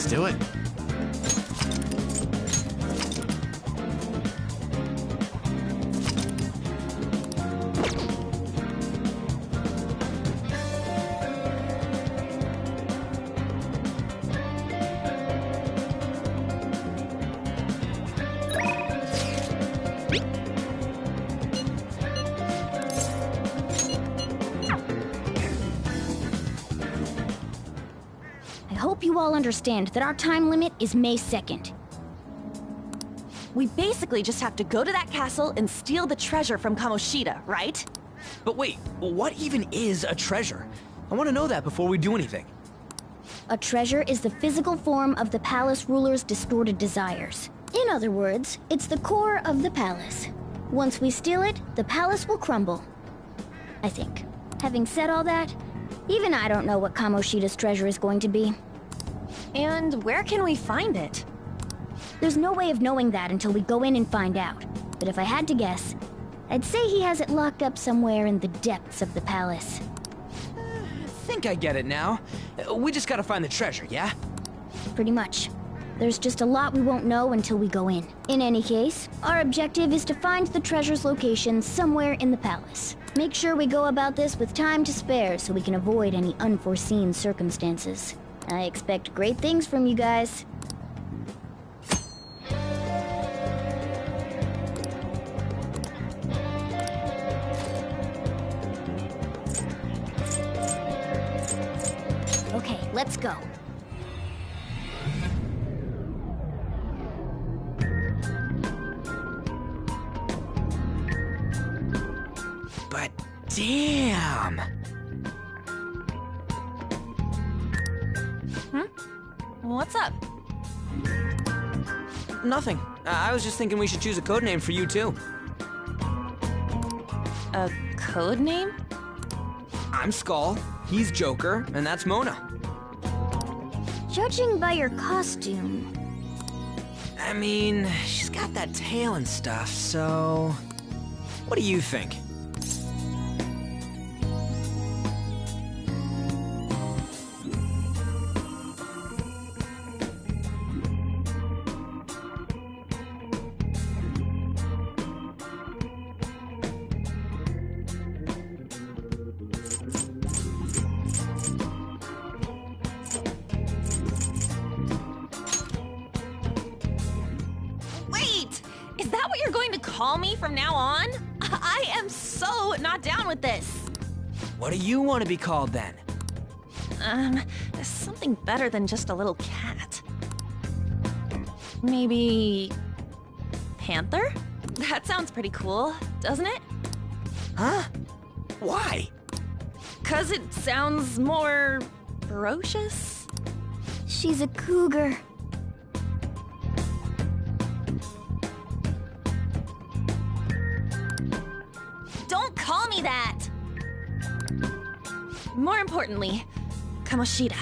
[SPEAKER 16] Let's do it.
[SPEAKER 3] I hope you all understand that our time limit is May 2nd.
[SPEAKER 14] We basically just have to go to that castle and steal the treasure from Kamoshida, right?
[SPEAKER 2] But wait, what even is a treasure? I want to know that before we do anything.
[SPEAKER 3] A treasure is the physical form of the palace ruler's distorted desires. In other words, it's the core of the palace. Once we steal it, the palace will crumble. I think. Having said all that, even I don't know what Kamoshida's treasure is going to be.
[SPEAKER 14] And where can we find it?
[SPEAKER 3] There's no way of knowing that until we go in and find out. But if I had to guess, I'd say he has it locked up somewhere in the depths of the palace.
[SPEAKER 2] I think I get it now. We just gotta find the treasure, yeah?
[SPEAKER 3] Pretty much. There's just a lot we won't know until we go in. In any case, our objective is to find the treasure's location somewhere in the palace. Make sure we go about this with time to spare so we can avoid any unforeseen circumstances. I expect great things from you guys. Okay, let's go.
[SPEAKER 2] But damn!
[SPEAKER 14] What's up?
[SPEAKER 2] Nothing. I was just thinking we should choose a code name for you too.
[SPEAKER 14] A code name?
[SPEAKER 2] I'm Skull, he's Joker, and that's Mona.
[SPEAKER 3] Judging by your costume...
[SPEAKER 2] I mean, she's got that tail and stuff, so... What do you think?
[SPEAKER 14] Wait! Is that what you're going to call me from now on? I am so not down with this.
[SPEAKER 2] What do you want to be called then?
[SPEAKER 14] Something better than just a little cat. Maybe... Panther? That sounds pretty cool, doesn't it?
[SPEAKER 2] Huh? Why?
[SPEAKER 14] 'Cause it sounds more... ferocious?
[SPEAKER 3] She's a cougar.
[SPEAKER 14] Don't call me that! More importantly, Kamoshida.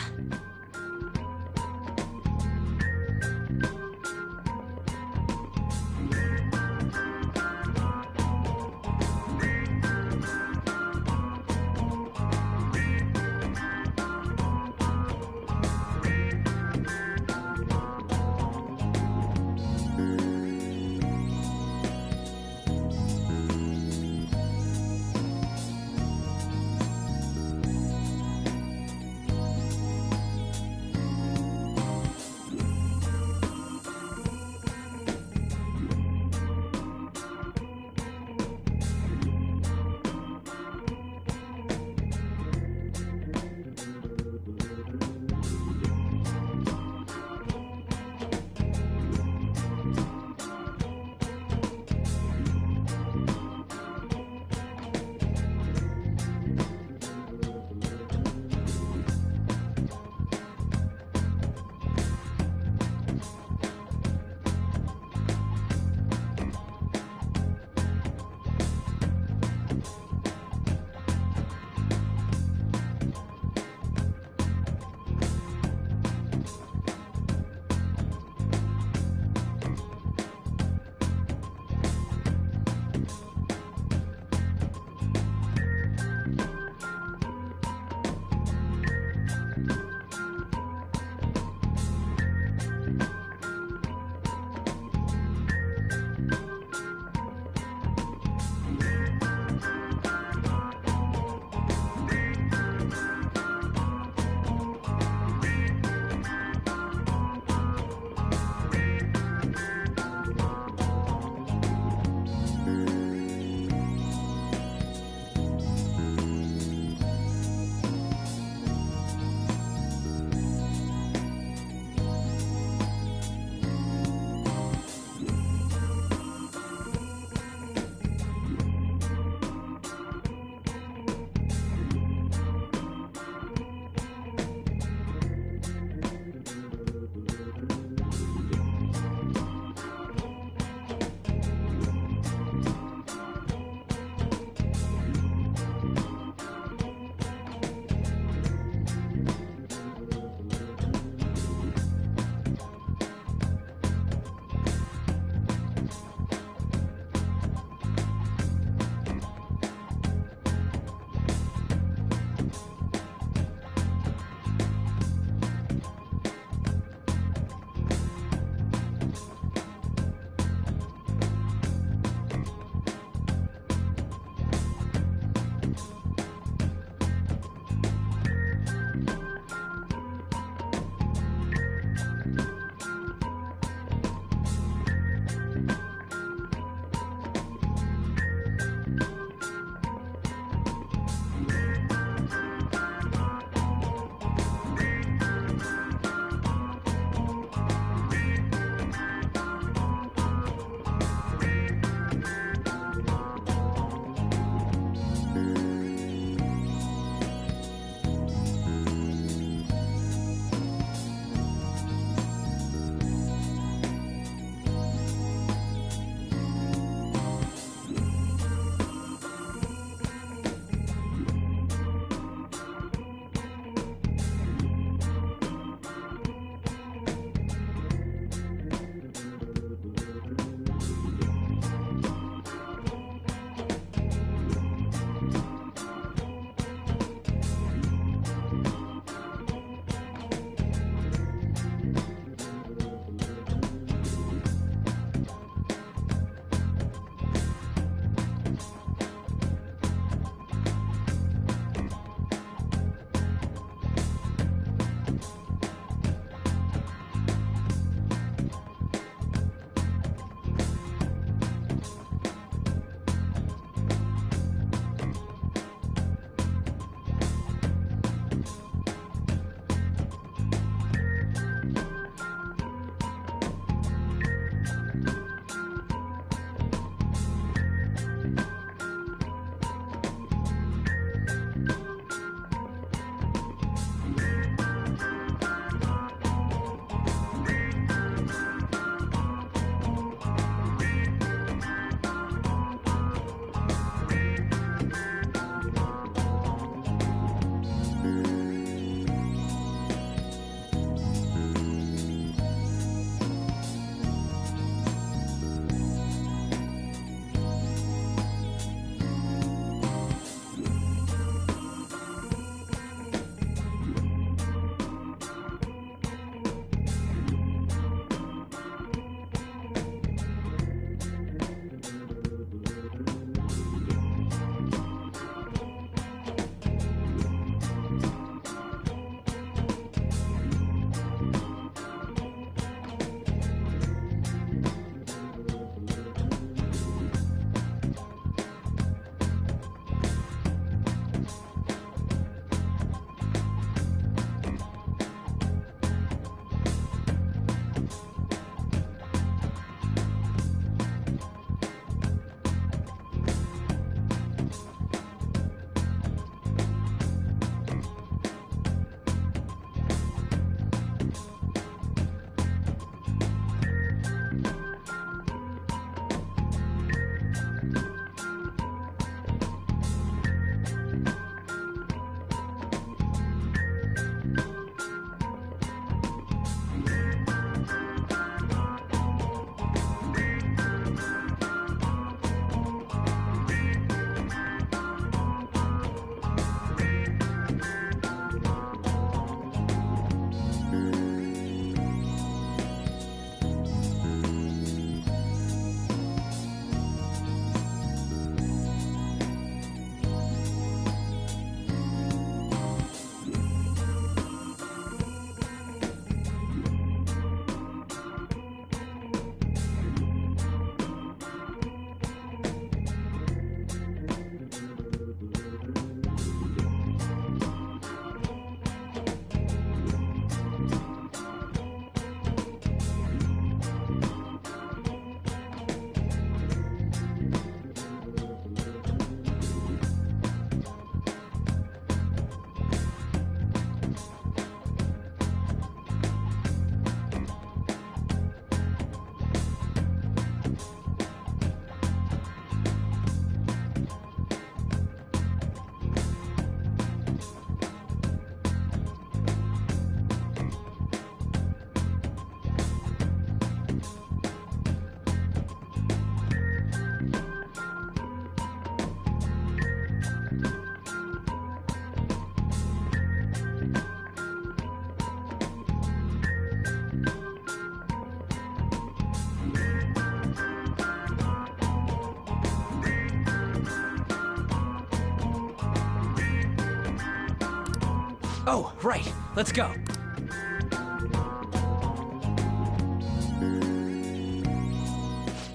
[SPEAKER 2] Oh, right. Let's go.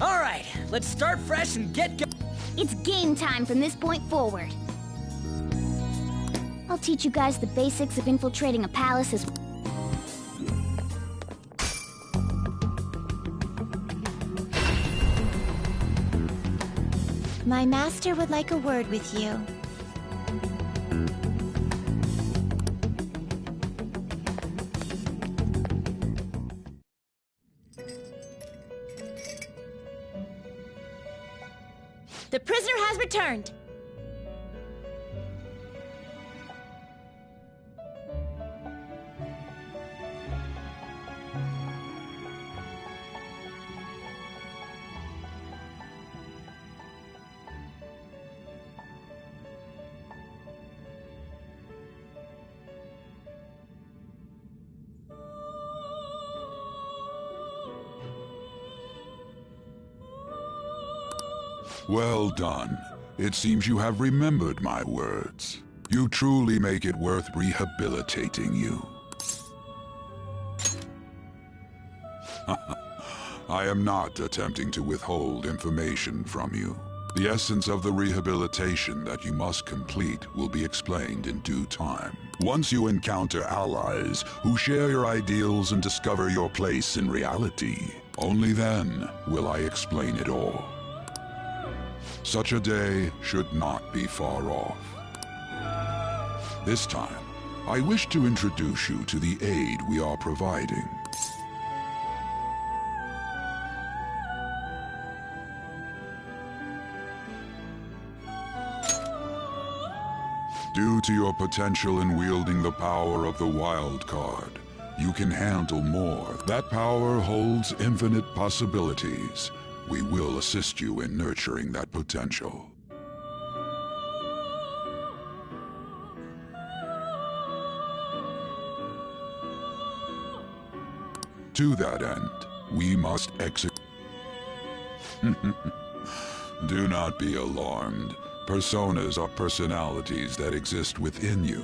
[SPEAKER 2] All right, let's start fresh and get go.
[SPEAKER 3] It's game time from this point forward. I'll teach you guys the basics of infiltrating a palace as well.
[SPEAKER 19] My master would like a word with you. The prisoner has returned.
[SPEAKER 12] Well done. It seems you have remembered my words. You truly make it worth rehabilitating you. I am not attempting to withhold information from you. The essence of the rehabilitation that you must complete will be explained in due time. Once you encounter allies who share your ideals and discover your place in reality, only then will I explain it all. Such a day should not be far off. This time, I wish to introduce you to the aid we are providing. Due to your potential in wielding the power of the wild card, you can handle more. That power holds infinite possibilities. We will assist you in nurturing that potential. To that end, we must execute. Do not be alarmed. Personas are personalities that exist within you.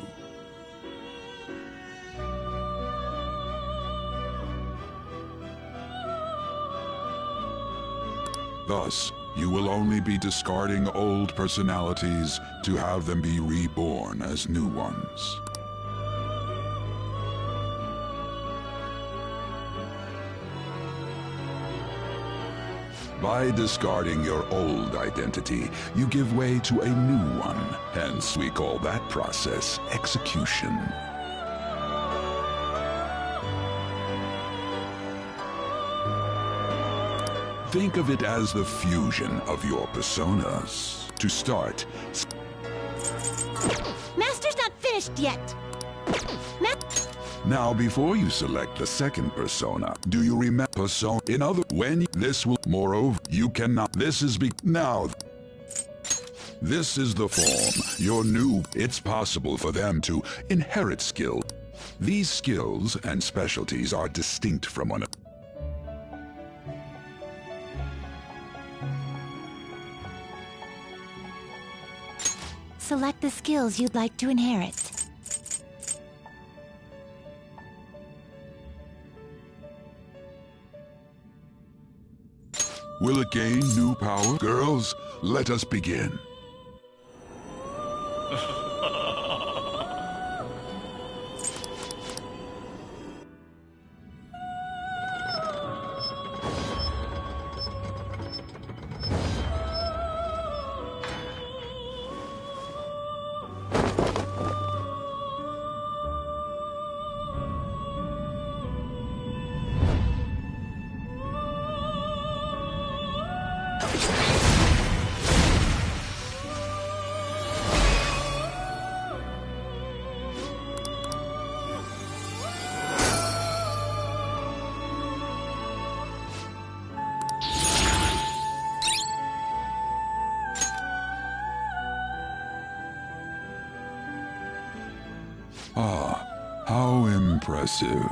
[SPEAKER 12] Thus, you will only be discarding old personalities to have them be reborn as new ones. By discarding your old identity, you give way to a new one. Hence, we call that process execution. Think of it as the fusion of your personas. To start...
[SPEAKER 19] Master's not finished yet.
[SPEAKER 12] Now, before you select the second persona, do you remember persona? In other, when this will, moreover, you cannot. This is now. This is the form. Your new. It's possible for them to inherit skill. These skills and specialties are distinct from one another.
[SPEAKER 19] Select the skills you'd like to inherit.
[SPEAKER 12] Will it gain new power? Girls, let us begin. Ah, how impressive.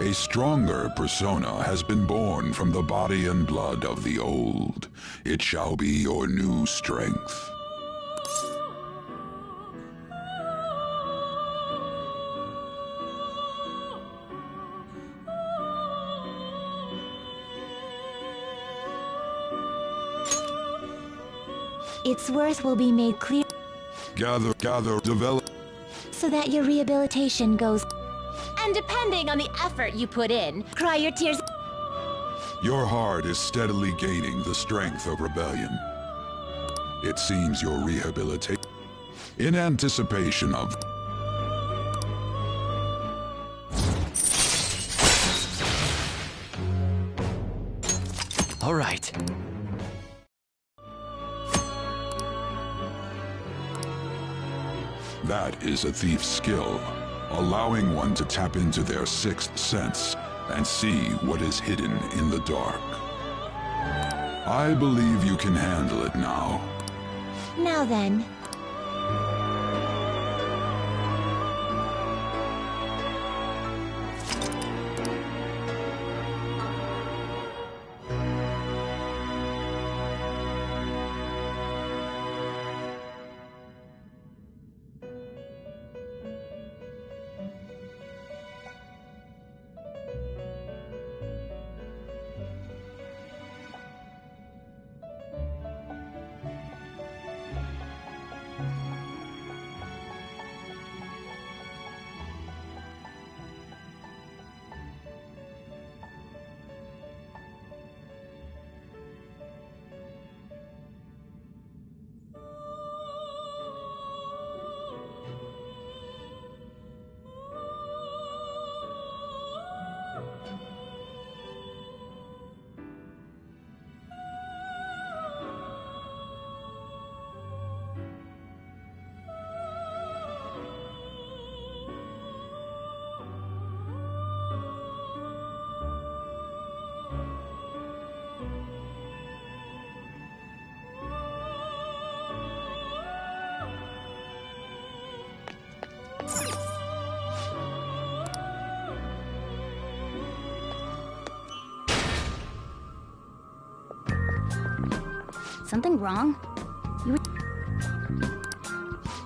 [SPEAKER 12] A stronger persona has been born from the body and blood of the old. It shall be your new strength.
[SPEAKER 19] Its worth will be made clear.
[SPEAKER 12] Gather, develop.
[SPEAKER 19] So that your rehabilitation goes.
[SPEAKER 8] And depending on the effort you put in, cry your tears.
[SPEAKER 12] Your heart is steadily gaining the strength of rebellion. It seems your rehabilitation. In anticipation of.
[SPEAKER 16] All right.
[SPEAKER 12] That is a thief's skill, allowing one to tap into their sixth sense and see what is hidden in the dark. I believe you can handle it now.
[SPEAKER 19] Now then.
[SPEAKER 3] Something wrong?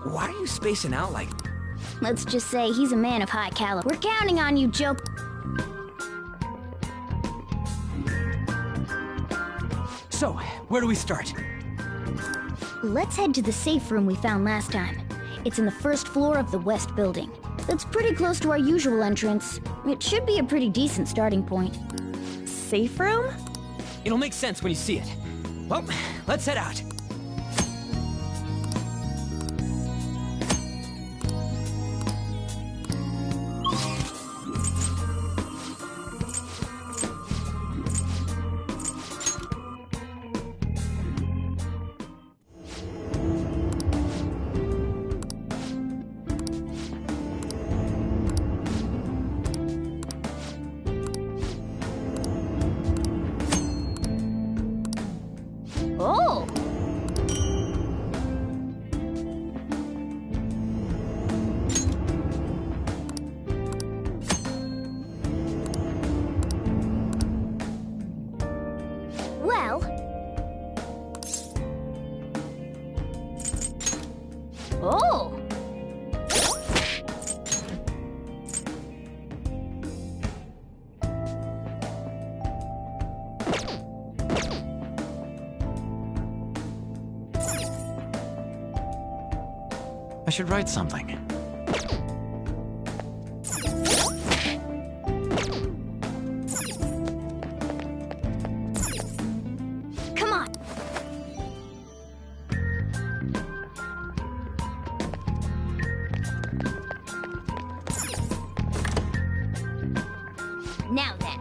[SPEAKER 2] Why are you spacing out like...
[SPEAKER 3] Let's just say he's a man of high caliber. We're counting on you, Joe.
[SPEAKER 2] So, where do we start?
[SPEAKER 3] Let's head to the safe room we found last time. It's in the first floor of the west building. That's pretty close to our usual entrance. It should be a pretty decent starting point.
[SPEAKER 14] Safe room?
[SPEAKER 2] It'll make sense when you see it. Well, let's head out.
[SPEAKER 3] Oh! Well... Oh!
[SPEAKER 16] I should write something.
[SPEAKER 3] Come on! Now then.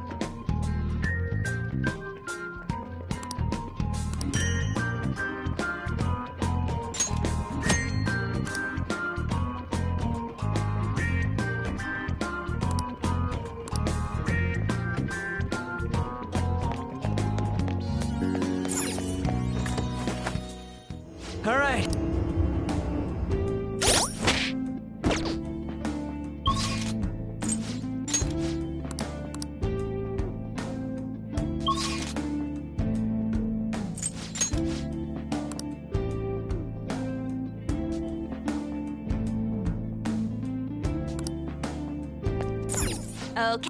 [SPEAKER 14] Okay.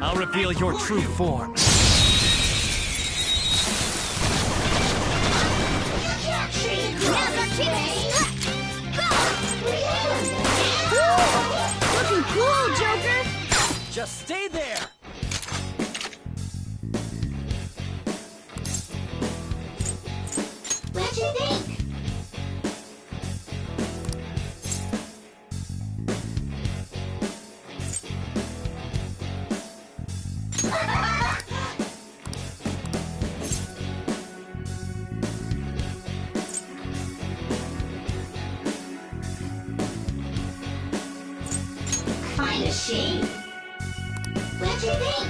[SPEAKER 4] I'll reveal your true form.
[SPEAKER 3] Looking cool, Joker!
[SPEAKER 2] Just stay there!
[SPEAKER 8] What'd you think? Kinda shame. What'd you think?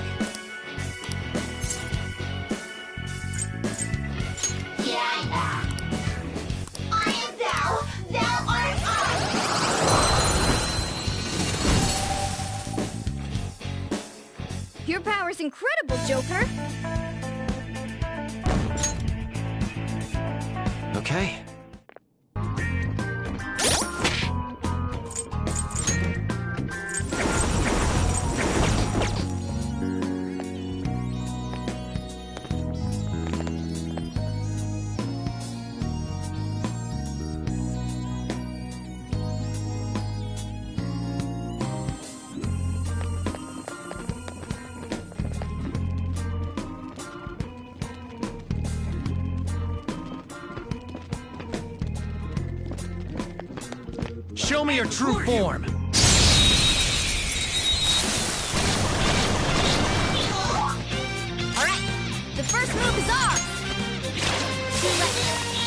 [SPEAKER 8] Yeah. I am thou, thou art I.
[SPEAKER 3] Your power's incredible, Joker!
[SPEAKER 16] Okay.
[SPEAKER 4] Show me your true form.
[SPEAKER 3] Alright, the first move is ours!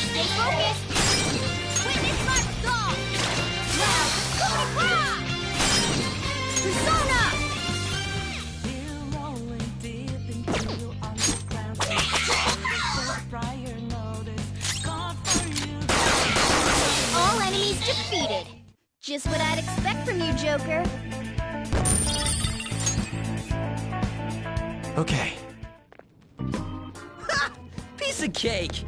[SPEAKER 3] Stay focused! Witness my resolve! Now, Cobra! Persona! All enemies defeated! Just what I'd expect from you, Joker.
[SPEAKER 16] Okay.
[SPEAKER 2] Ha! Piece of cake!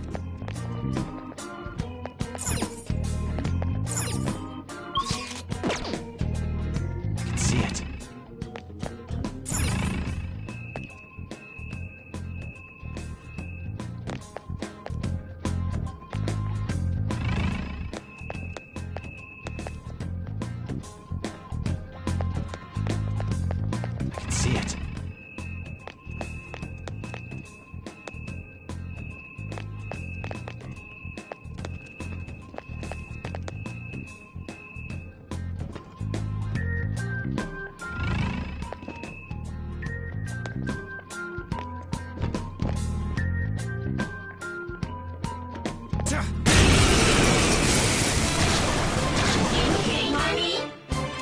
[SPEAKER 16] I can see it. See it.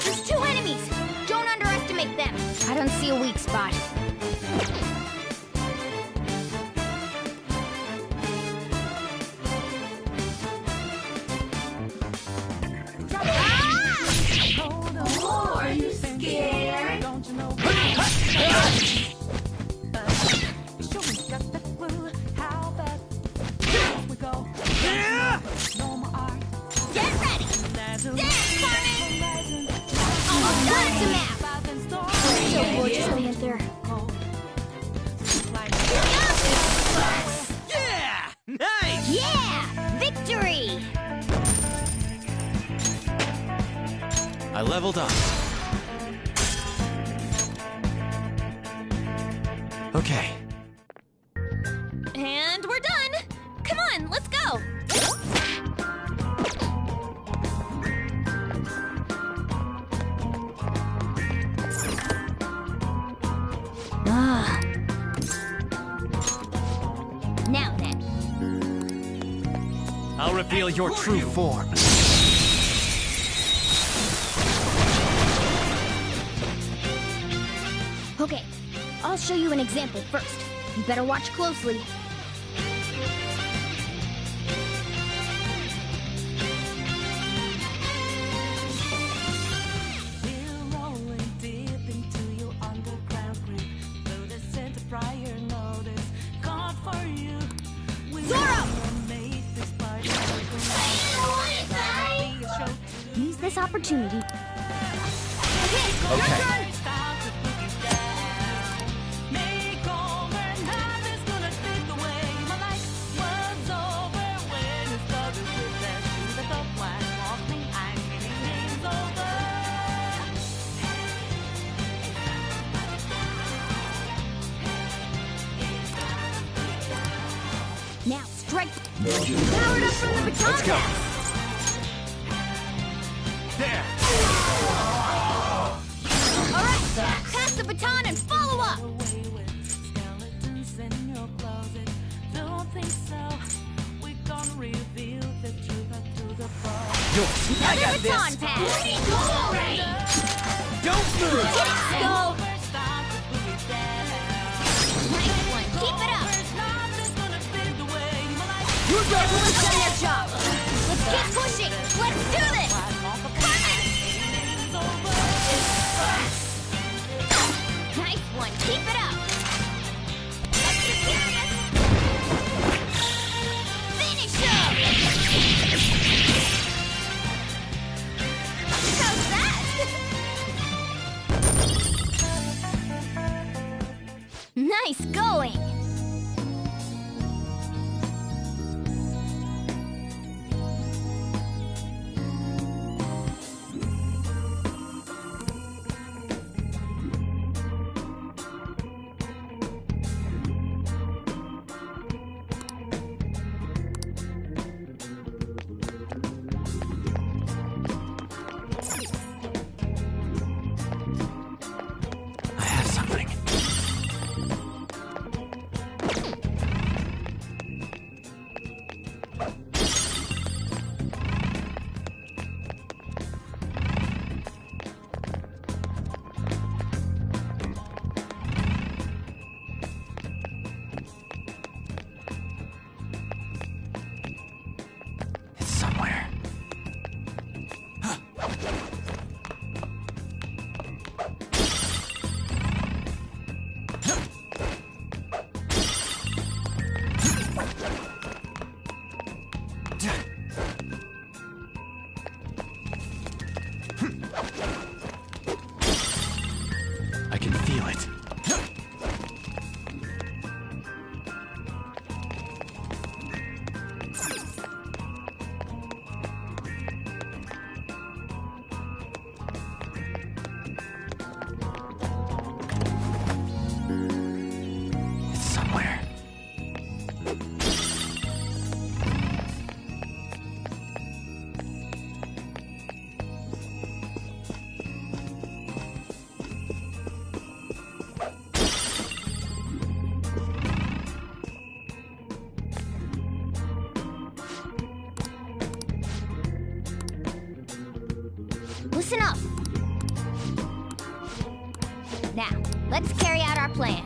[SPEAKER 3] There's two enemies! Don't underestimate them! I don't see a weak spot.
[SPEAKER 8] Oh, are you scared?
[SPEAKER 3] Get ready! Dance, Carmen! Almost done to map! So gorgeous, Panther.
[SPEAKER 2] Yeah! Nice!
[SPEAKER 3] Yeah! Victory!
[SPEAKER 16] I leveled up. Okay.
[SPEAKER 14] And we're done! Come on, let's go!
[SPEAKER 3] Ah. Now then.
[SPEAKER 4] I'll reveal your true form.
[SPEAKER 3] Okay, I'll show you an example first. You better watch closely. this opportunity.
[SPEAKER 13] Okay.
[SPEAKER 3] Now strike. Powered up from the baton.
[SPEAKER 4] Let's go.
[SPEAKER 3] pass.
[SPEAKER 4] There.
[SPEAKER 3] All right, pass the baton and follow up.
[SPEAKER 2] Yours. I got
[SPEAKER 3] Another
[SPEAKER 2] this.
[SPEAKER 3] baton pass.
[SPEAKER 2] Don't move.
[SPEAKER 3] Get it, Skull. Nice one. Keep it up.
[SPEAKER 2] You got
[SPEAKER 3] Everyone's done their job. Let's keep pushing. Let's do this. Nice one. Keep it up. Let's get serious. Finish him. How's that? Nice going.
[SPEAKER 16] I have something. It's somewhere. I can feel it. It's somewhere.
[SPEAKER 3] Listen up. Now, let's carry out our plan.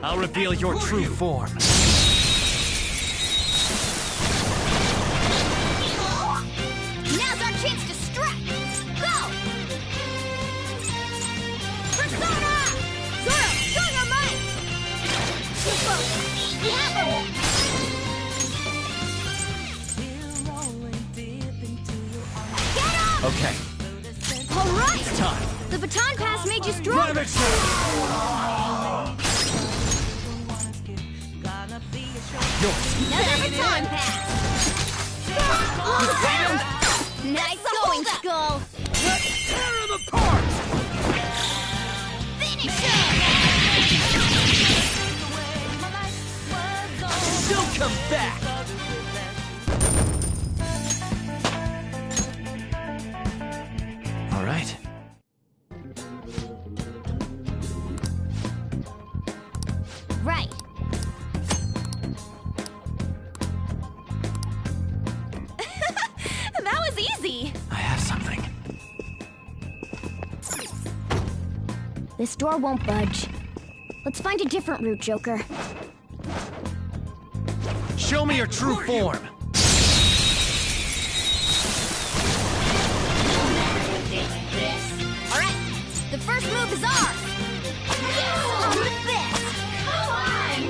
[SPEAKER 16] I'll reveal your true form.
[SPEAKER 3] Now's our chance to strike. Go! Persona! Zoro, show your might! Too close. We have him! Get up!
[SPEAKER 16] Okay.
[SPEAKER 3] All right!
[SPEAKER 16] It's time.
[SPEAKER 3] The baton pass made you strong. Another baton pass. Nice going, Skull.
[SPEAKER 2] Let's tear him apart.
[SPEAKER 3] Finish him.
[SPEAKER 2] Don't come back.
[SPEAKER 16] All right.
[SPEAKER 3] Right.
[SPEAKER 14] That was easy.
[SPEAKER 16] I have something.
[SPEAKER 3] This door won't budge. Let's find a different route, Joker.
[SPEAKER 16] Show me your true form.
[SPEAKER 3] All right. The first move is ours. On with this. Come on.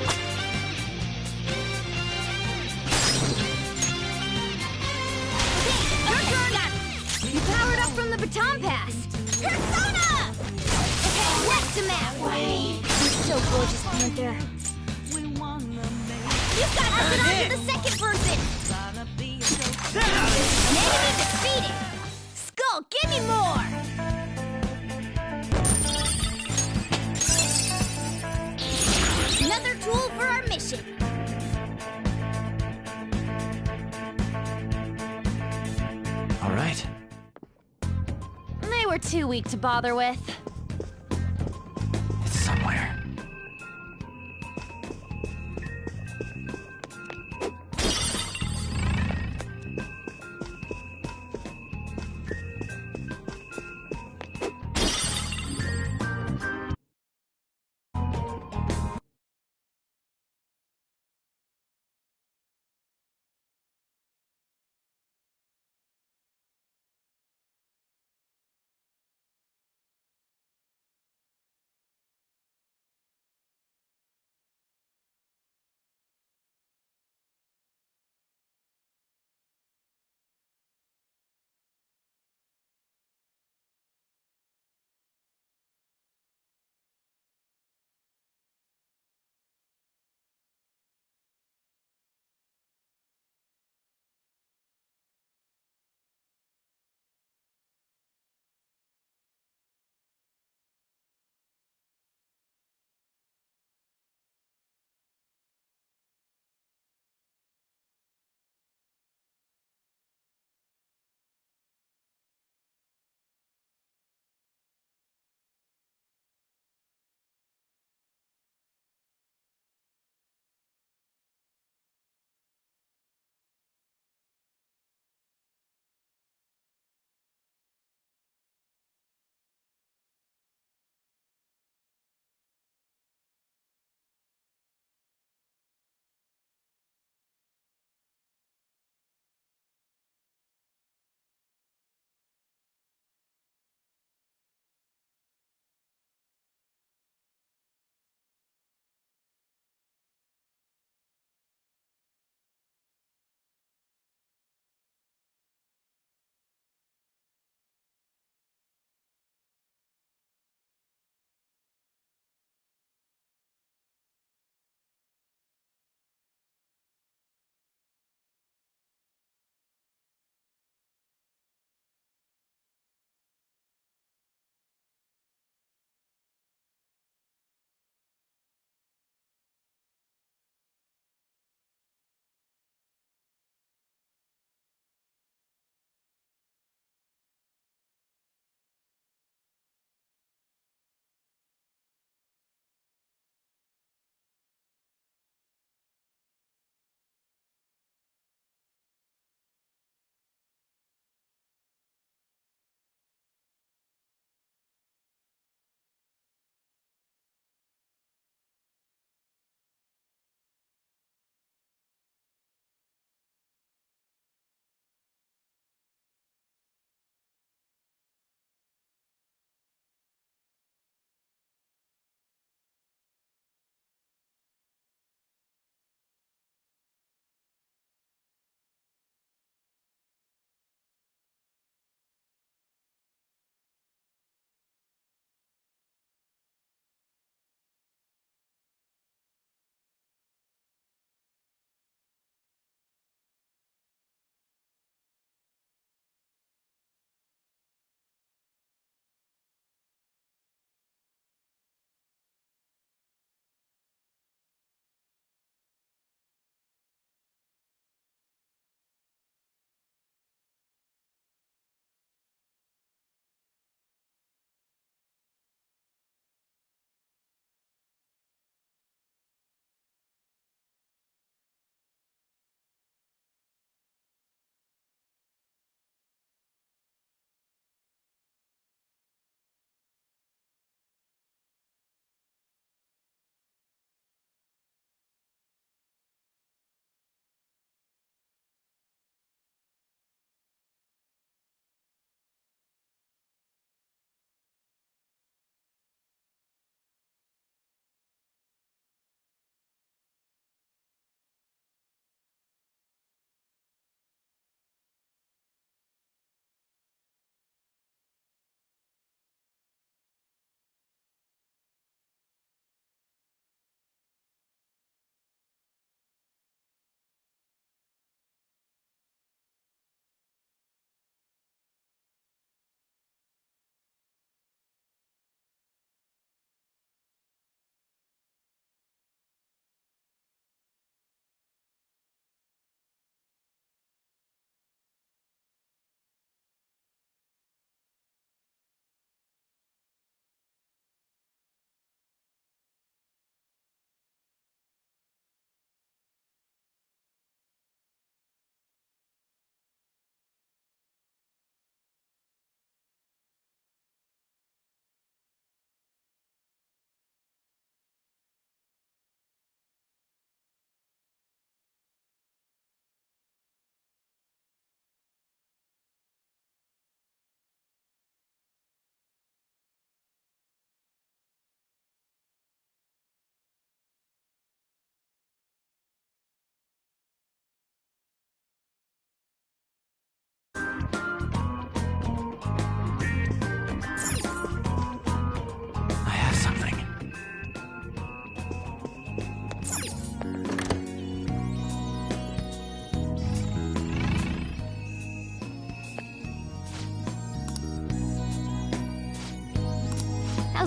[SPEAKER 3] Panther.
[SPEAKER 8] You've got to get on to the second person! An enemy defeated! Skull, give me more! Another tool for our mission!
[SPEAKER 16] All right.
[SPEAKER 14] They were too weak to bother with.
[SPEAKER 16] It's somewhere.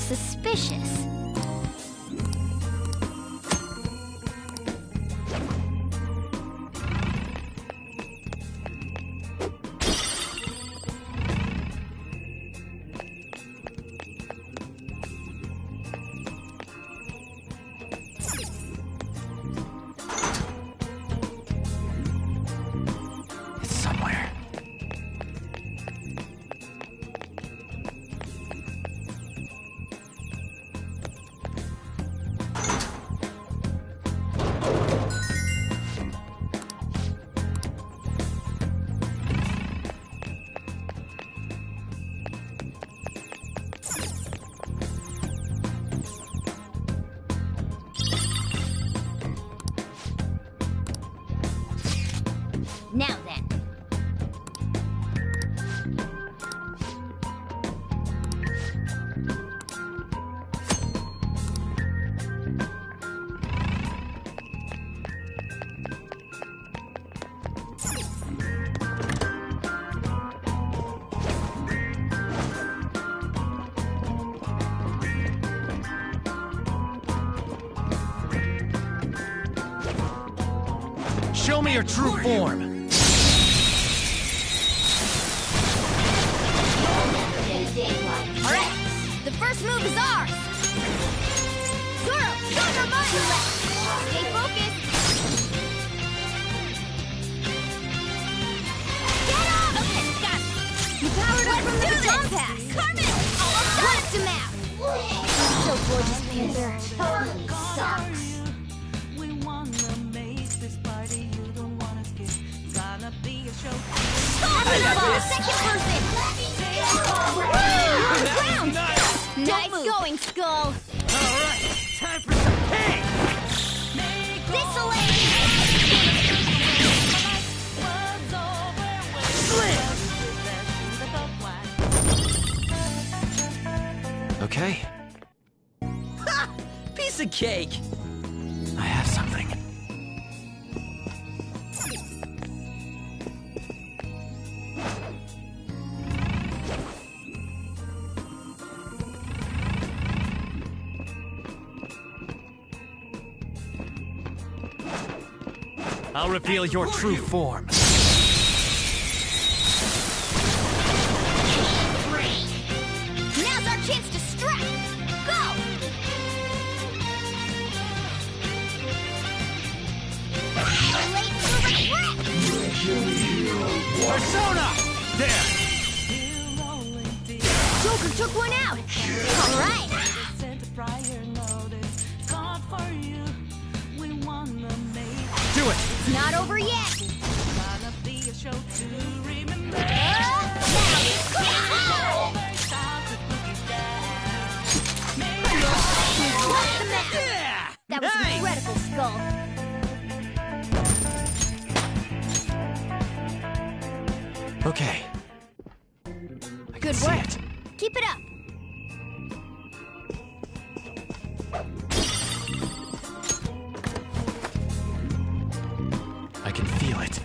[SPEAKER 3] suspicious.
[SPEAKER 16] It's somewhere.
[SPEAKER 3] Now then.
[SPEAKER 15] Show me your true form.
[SPEAKER 3] Alright, the first move is ours! Zoro, go for mine! Stay focused! Get up! Okay, got it! You powered up from the baton pass! Carmen! Blast him out! You're so gorgeous, Panther. Sucks. Second person! Ground! Nice going, Skull!
[SPEAKER 15] Alright, time for some pain!
[SPEAKER 3] This'll
[SPEAKER 16] Okay,
[SPEAKER 2] Ha! Piece of cake!
[SPEAKER 16] I have something.
[SPEAKER 15] I'll reveal your true form.
[SPEAKER 3] Now's our chance to strike! Go! Late to regret!
[SPEAKER 15] Persona! There!
[SPEAKER 3] Joker took one out! Alright!
[SPEAKER 15] Do it!
[SPEAKER 3] It's not over yet! That was incredible, Skull!
[SPEAKER 16] Okay.
[SPEAKER 3] Good work! Keep it up!
[SPEAKER 16] I can feel it.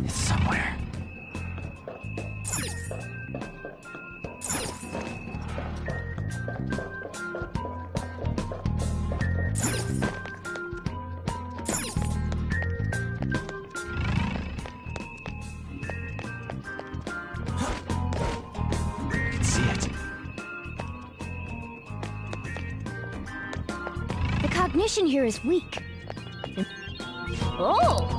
[SPEAKER 16] It's somewhere. I can see it.
[SPEAKER 3] The cognition here is weak. Oh!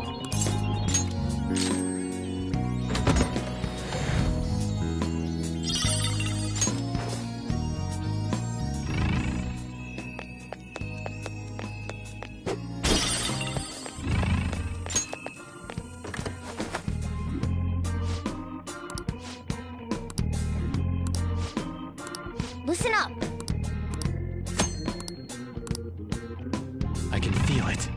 [SPEAKER 3] Listen up.
[SPEAKER 16] I can feel it.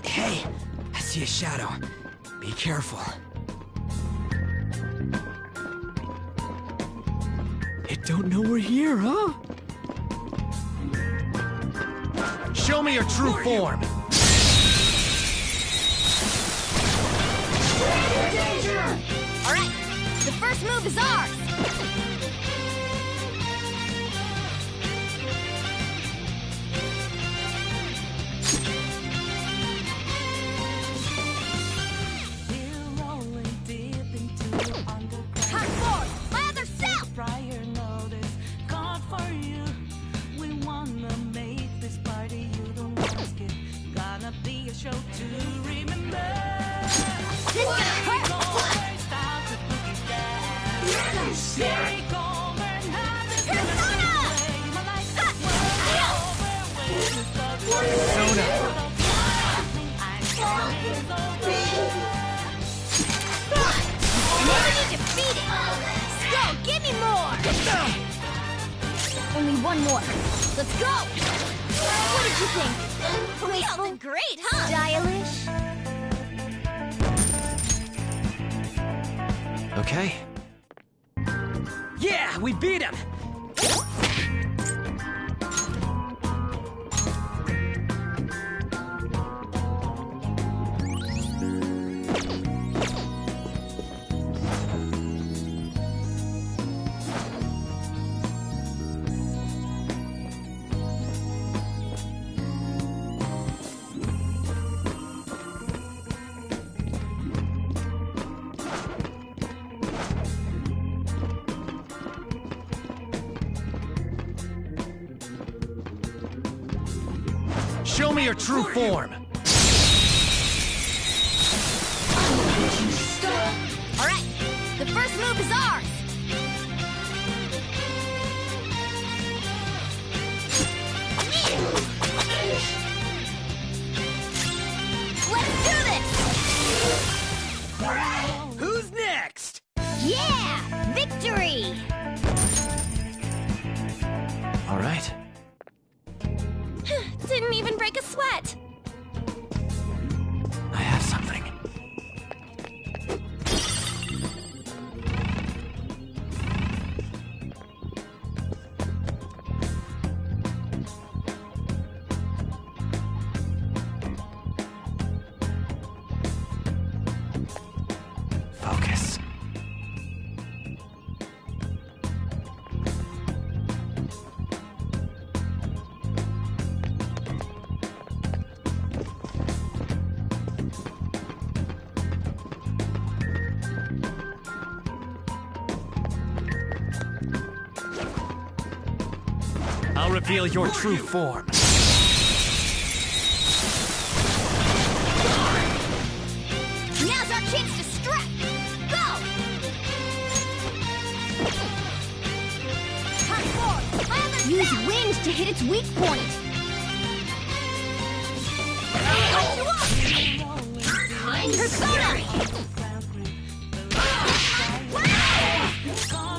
[SPEAKER 2] Hey, I see a shadow. Be careful. It don't know we're here, huh?
[SPEAKER 15] Show me your true form.
[SPEAKER 8] All right, the first move is ours. Come forward, my other self. This is gonna hurt. Give me more! Only one more. Let's go! What did you think? Feels great, huh? Stylish?
[SPEAKER 16] Okay.
[SPEAKER 2] Yeah, we beat him!
[SPEAKER 15] Show me your true form.
[SPEAKER 8] All right, the first move is ours. Let's do this!
[SPEAKER 2] Who's next?
[SPEAKER 8] Yeah! Victory!
[SPEAKER 16] All right.
[SPEAKER 14] Didn't even break a sweat.
[SPEAKER 16] I have something. Focus.
[SPEAKER 15] I'll reveal your true form.
[SPEAKER 8] Now's our chance to strike! Go! Come forward! Use wind to hit its weak point! Persona!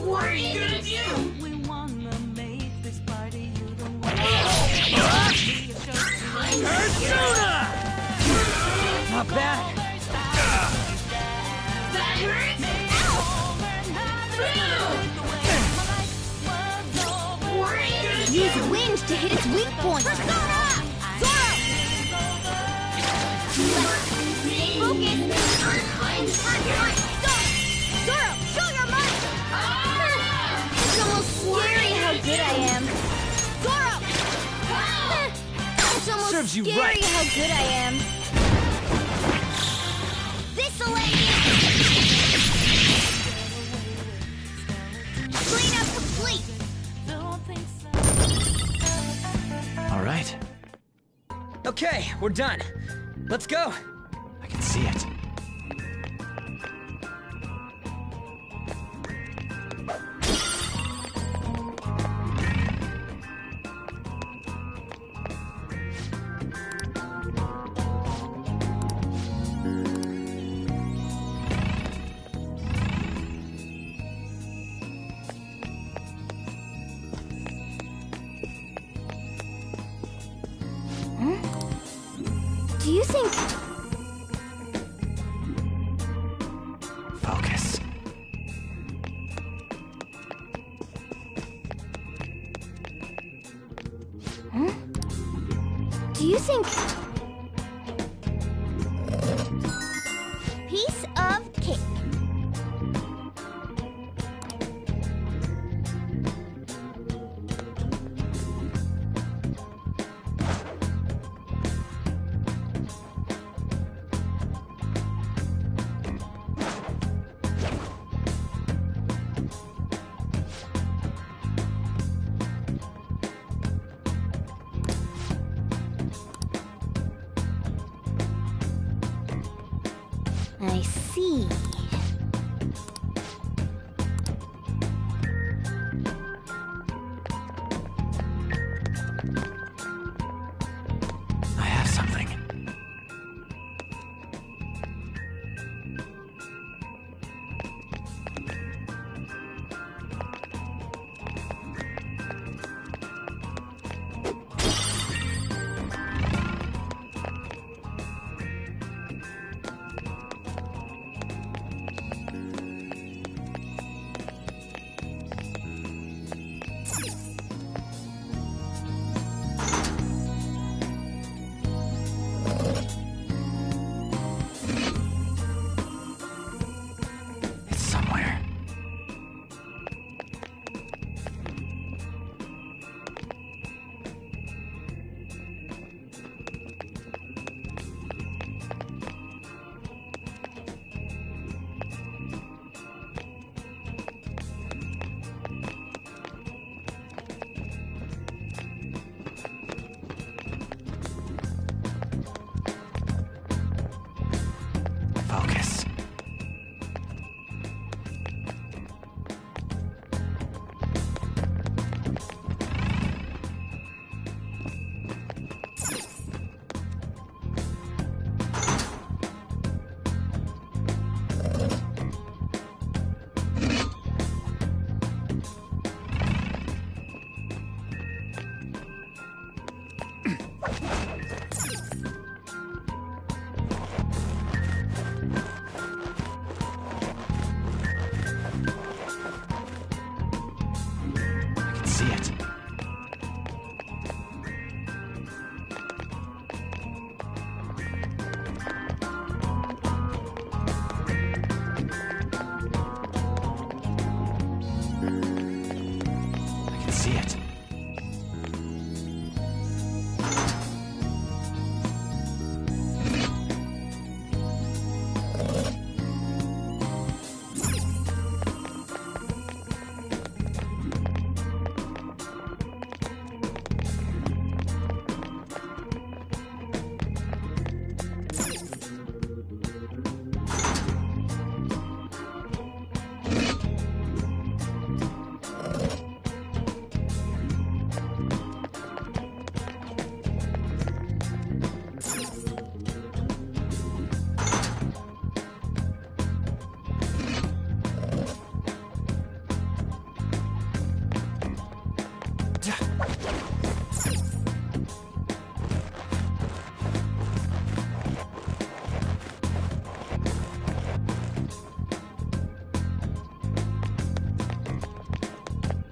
[SPEAKER 8] What are you gonna do?
[SPEAKER 2] Persona! Not bad.
[SPEAKER 8] That hurts? Use wind to hit its weak point. Persona! Zoro! Focus! Zoro, show your might! It's almost scary how good I am. Zoro! It's almost
[SPEAKER 15] Serves you
[SPEAKER 8] scary
[SPEAKER 15] right.
[SPEAKER 8] how good I am. This'll let you
[SPEAKER 2] we're done. Let's go.
[SPEAKER 16] I can see it.
[SPEAKER 3] Do you think...
[SPEAKER 16] Focus.
[SPEAKER 3] Huh? Do you think... Piece of cake. I see.
[SPEAKER 16] I have something. It's somewhere. Focus. I can see it. I can see it.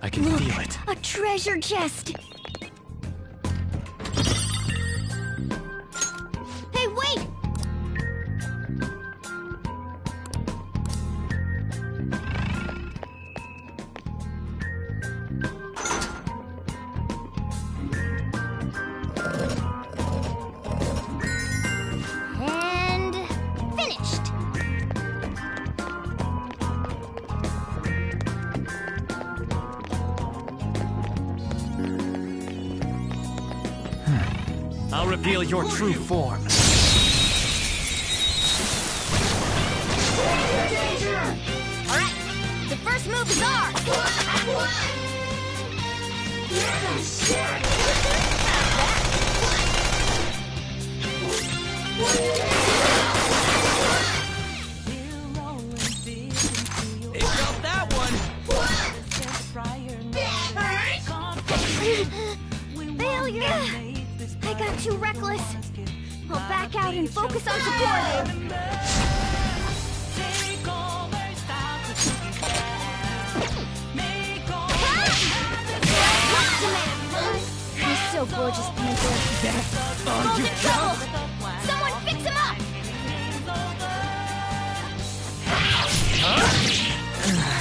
[SPEAKER 16] I can
[SPEAKER 3] Look,
[SPEAKER 16] feel it.
[SPEAKER 3] a treasure chest. Hey, wait! And finished.
[SPEAKER 16] reveal your true form.
[SPEAKER 8] Alright, the first move is ours!
[SPEAKER 2] They felt that one!
[SPEAKER 3] Failure! I got too reckless. I'll back out and focus on supporting. He's so gorgeous, Panther.
[SPEAKER 2] You
[SPEAKER 3] He's in trouble! Someone fix him up!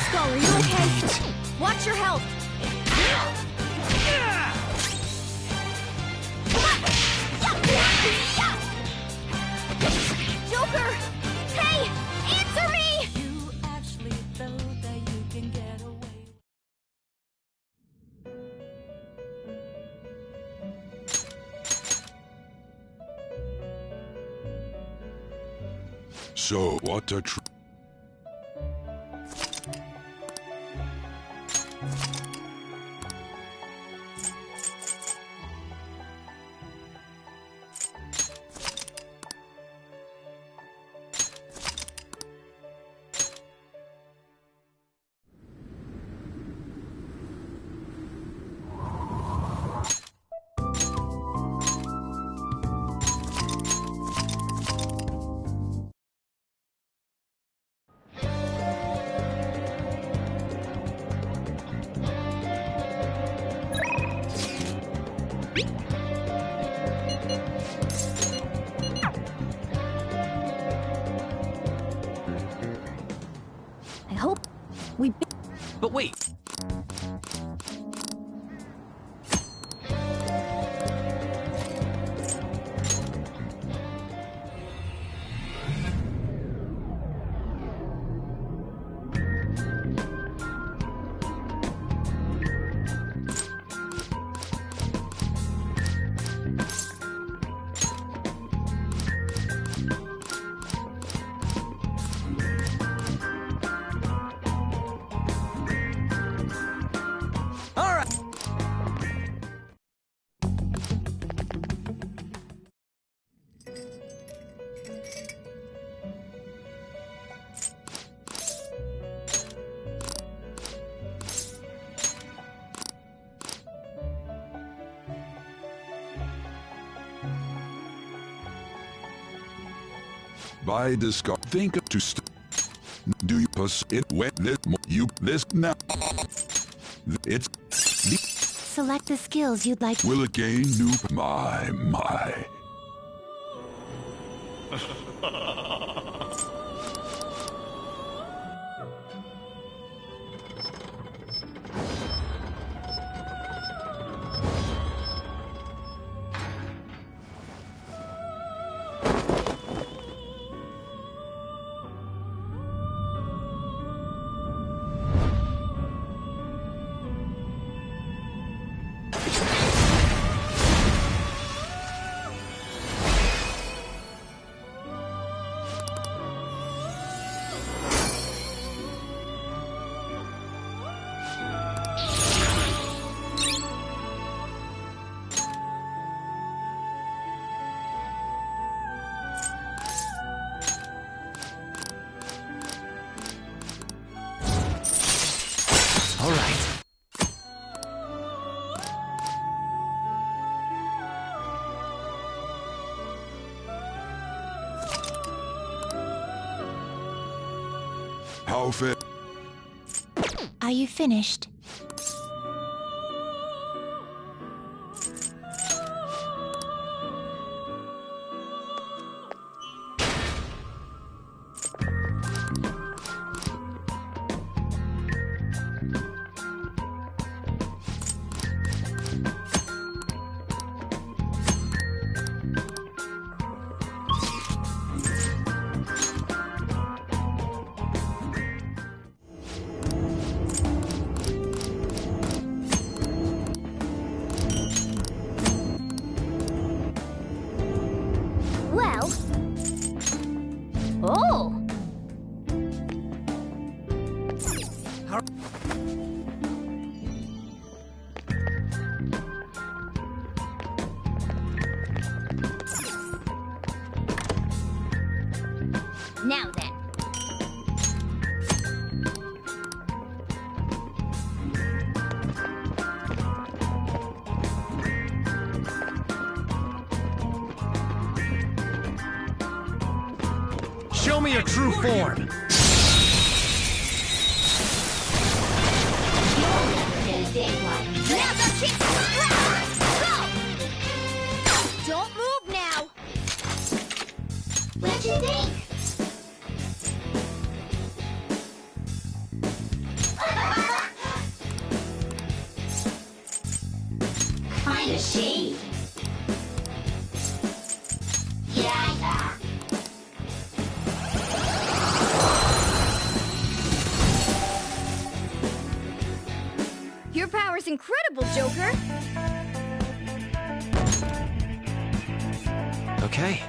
[SPEAKER 3] Skull, are you okay? Watch your health! Joker! Hey! Answer me!
[SPEAKER 12] So, what a
[SPEAKER 3] I hope we...
[SPEAKER 2] But wait.
[SPEAKER 12] by discard. Think to do you push it when this you this now? It's
[SPEAKER 19] Select the skills you'd like.
[SPEAKER 12] will it gain new my.
[SPEAKER 2] All right.
[SPEAKER 12] How fit?
[SPEAKER 19] Are you finished?
[SPEAKER 3] Oh! Now then.
[SPEAKER 4] Show me your true form.
[SPEAKER 8] Now's our chance to strike! Go! Don't move now! What you think? Find a shade. Yeah.
[SPEAKER 3] Your power's incredible, Joker!
[SPEAKER 16] Okay.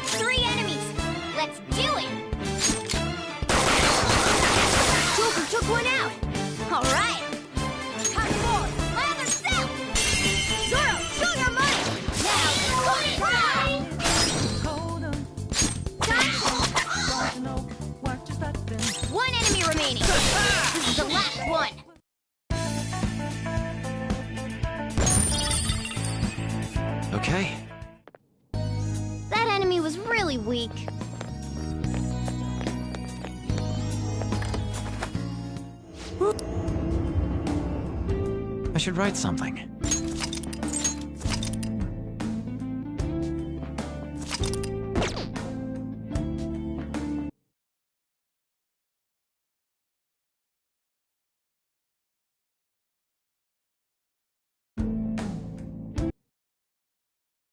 [SPEAKER 8] Three enemies! Let's do it!
[SPEAKER 3] Joker took one out!
[SPEAKER 8] Alright! Come forward! My other self! Zoro, show your might! Now, put it down! One enemy remaining! This is the last one!
[SPEAKER 16] Okay.
[SPEAKER 3] That enemy was really weak.
[SPEAKER 16] I should write something.